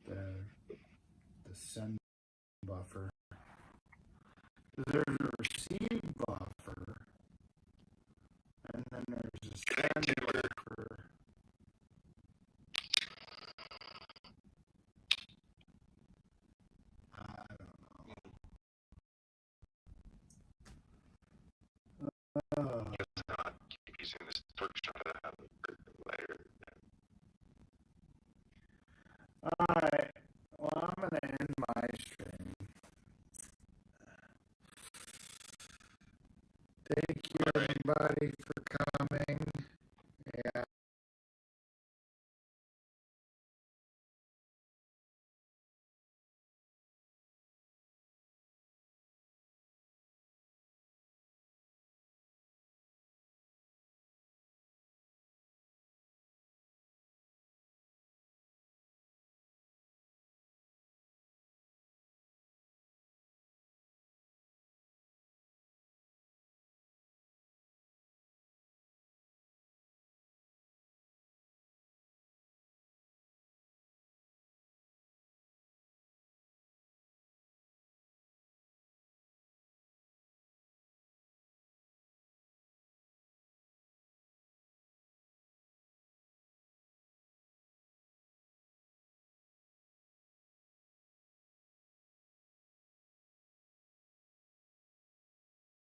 the send buffer. There's a receive buffer, and then there's a send buffer. I don't know. just not keep using this torch to have it later. Alright, well, I'm going to end my stream. Thank you, everybody,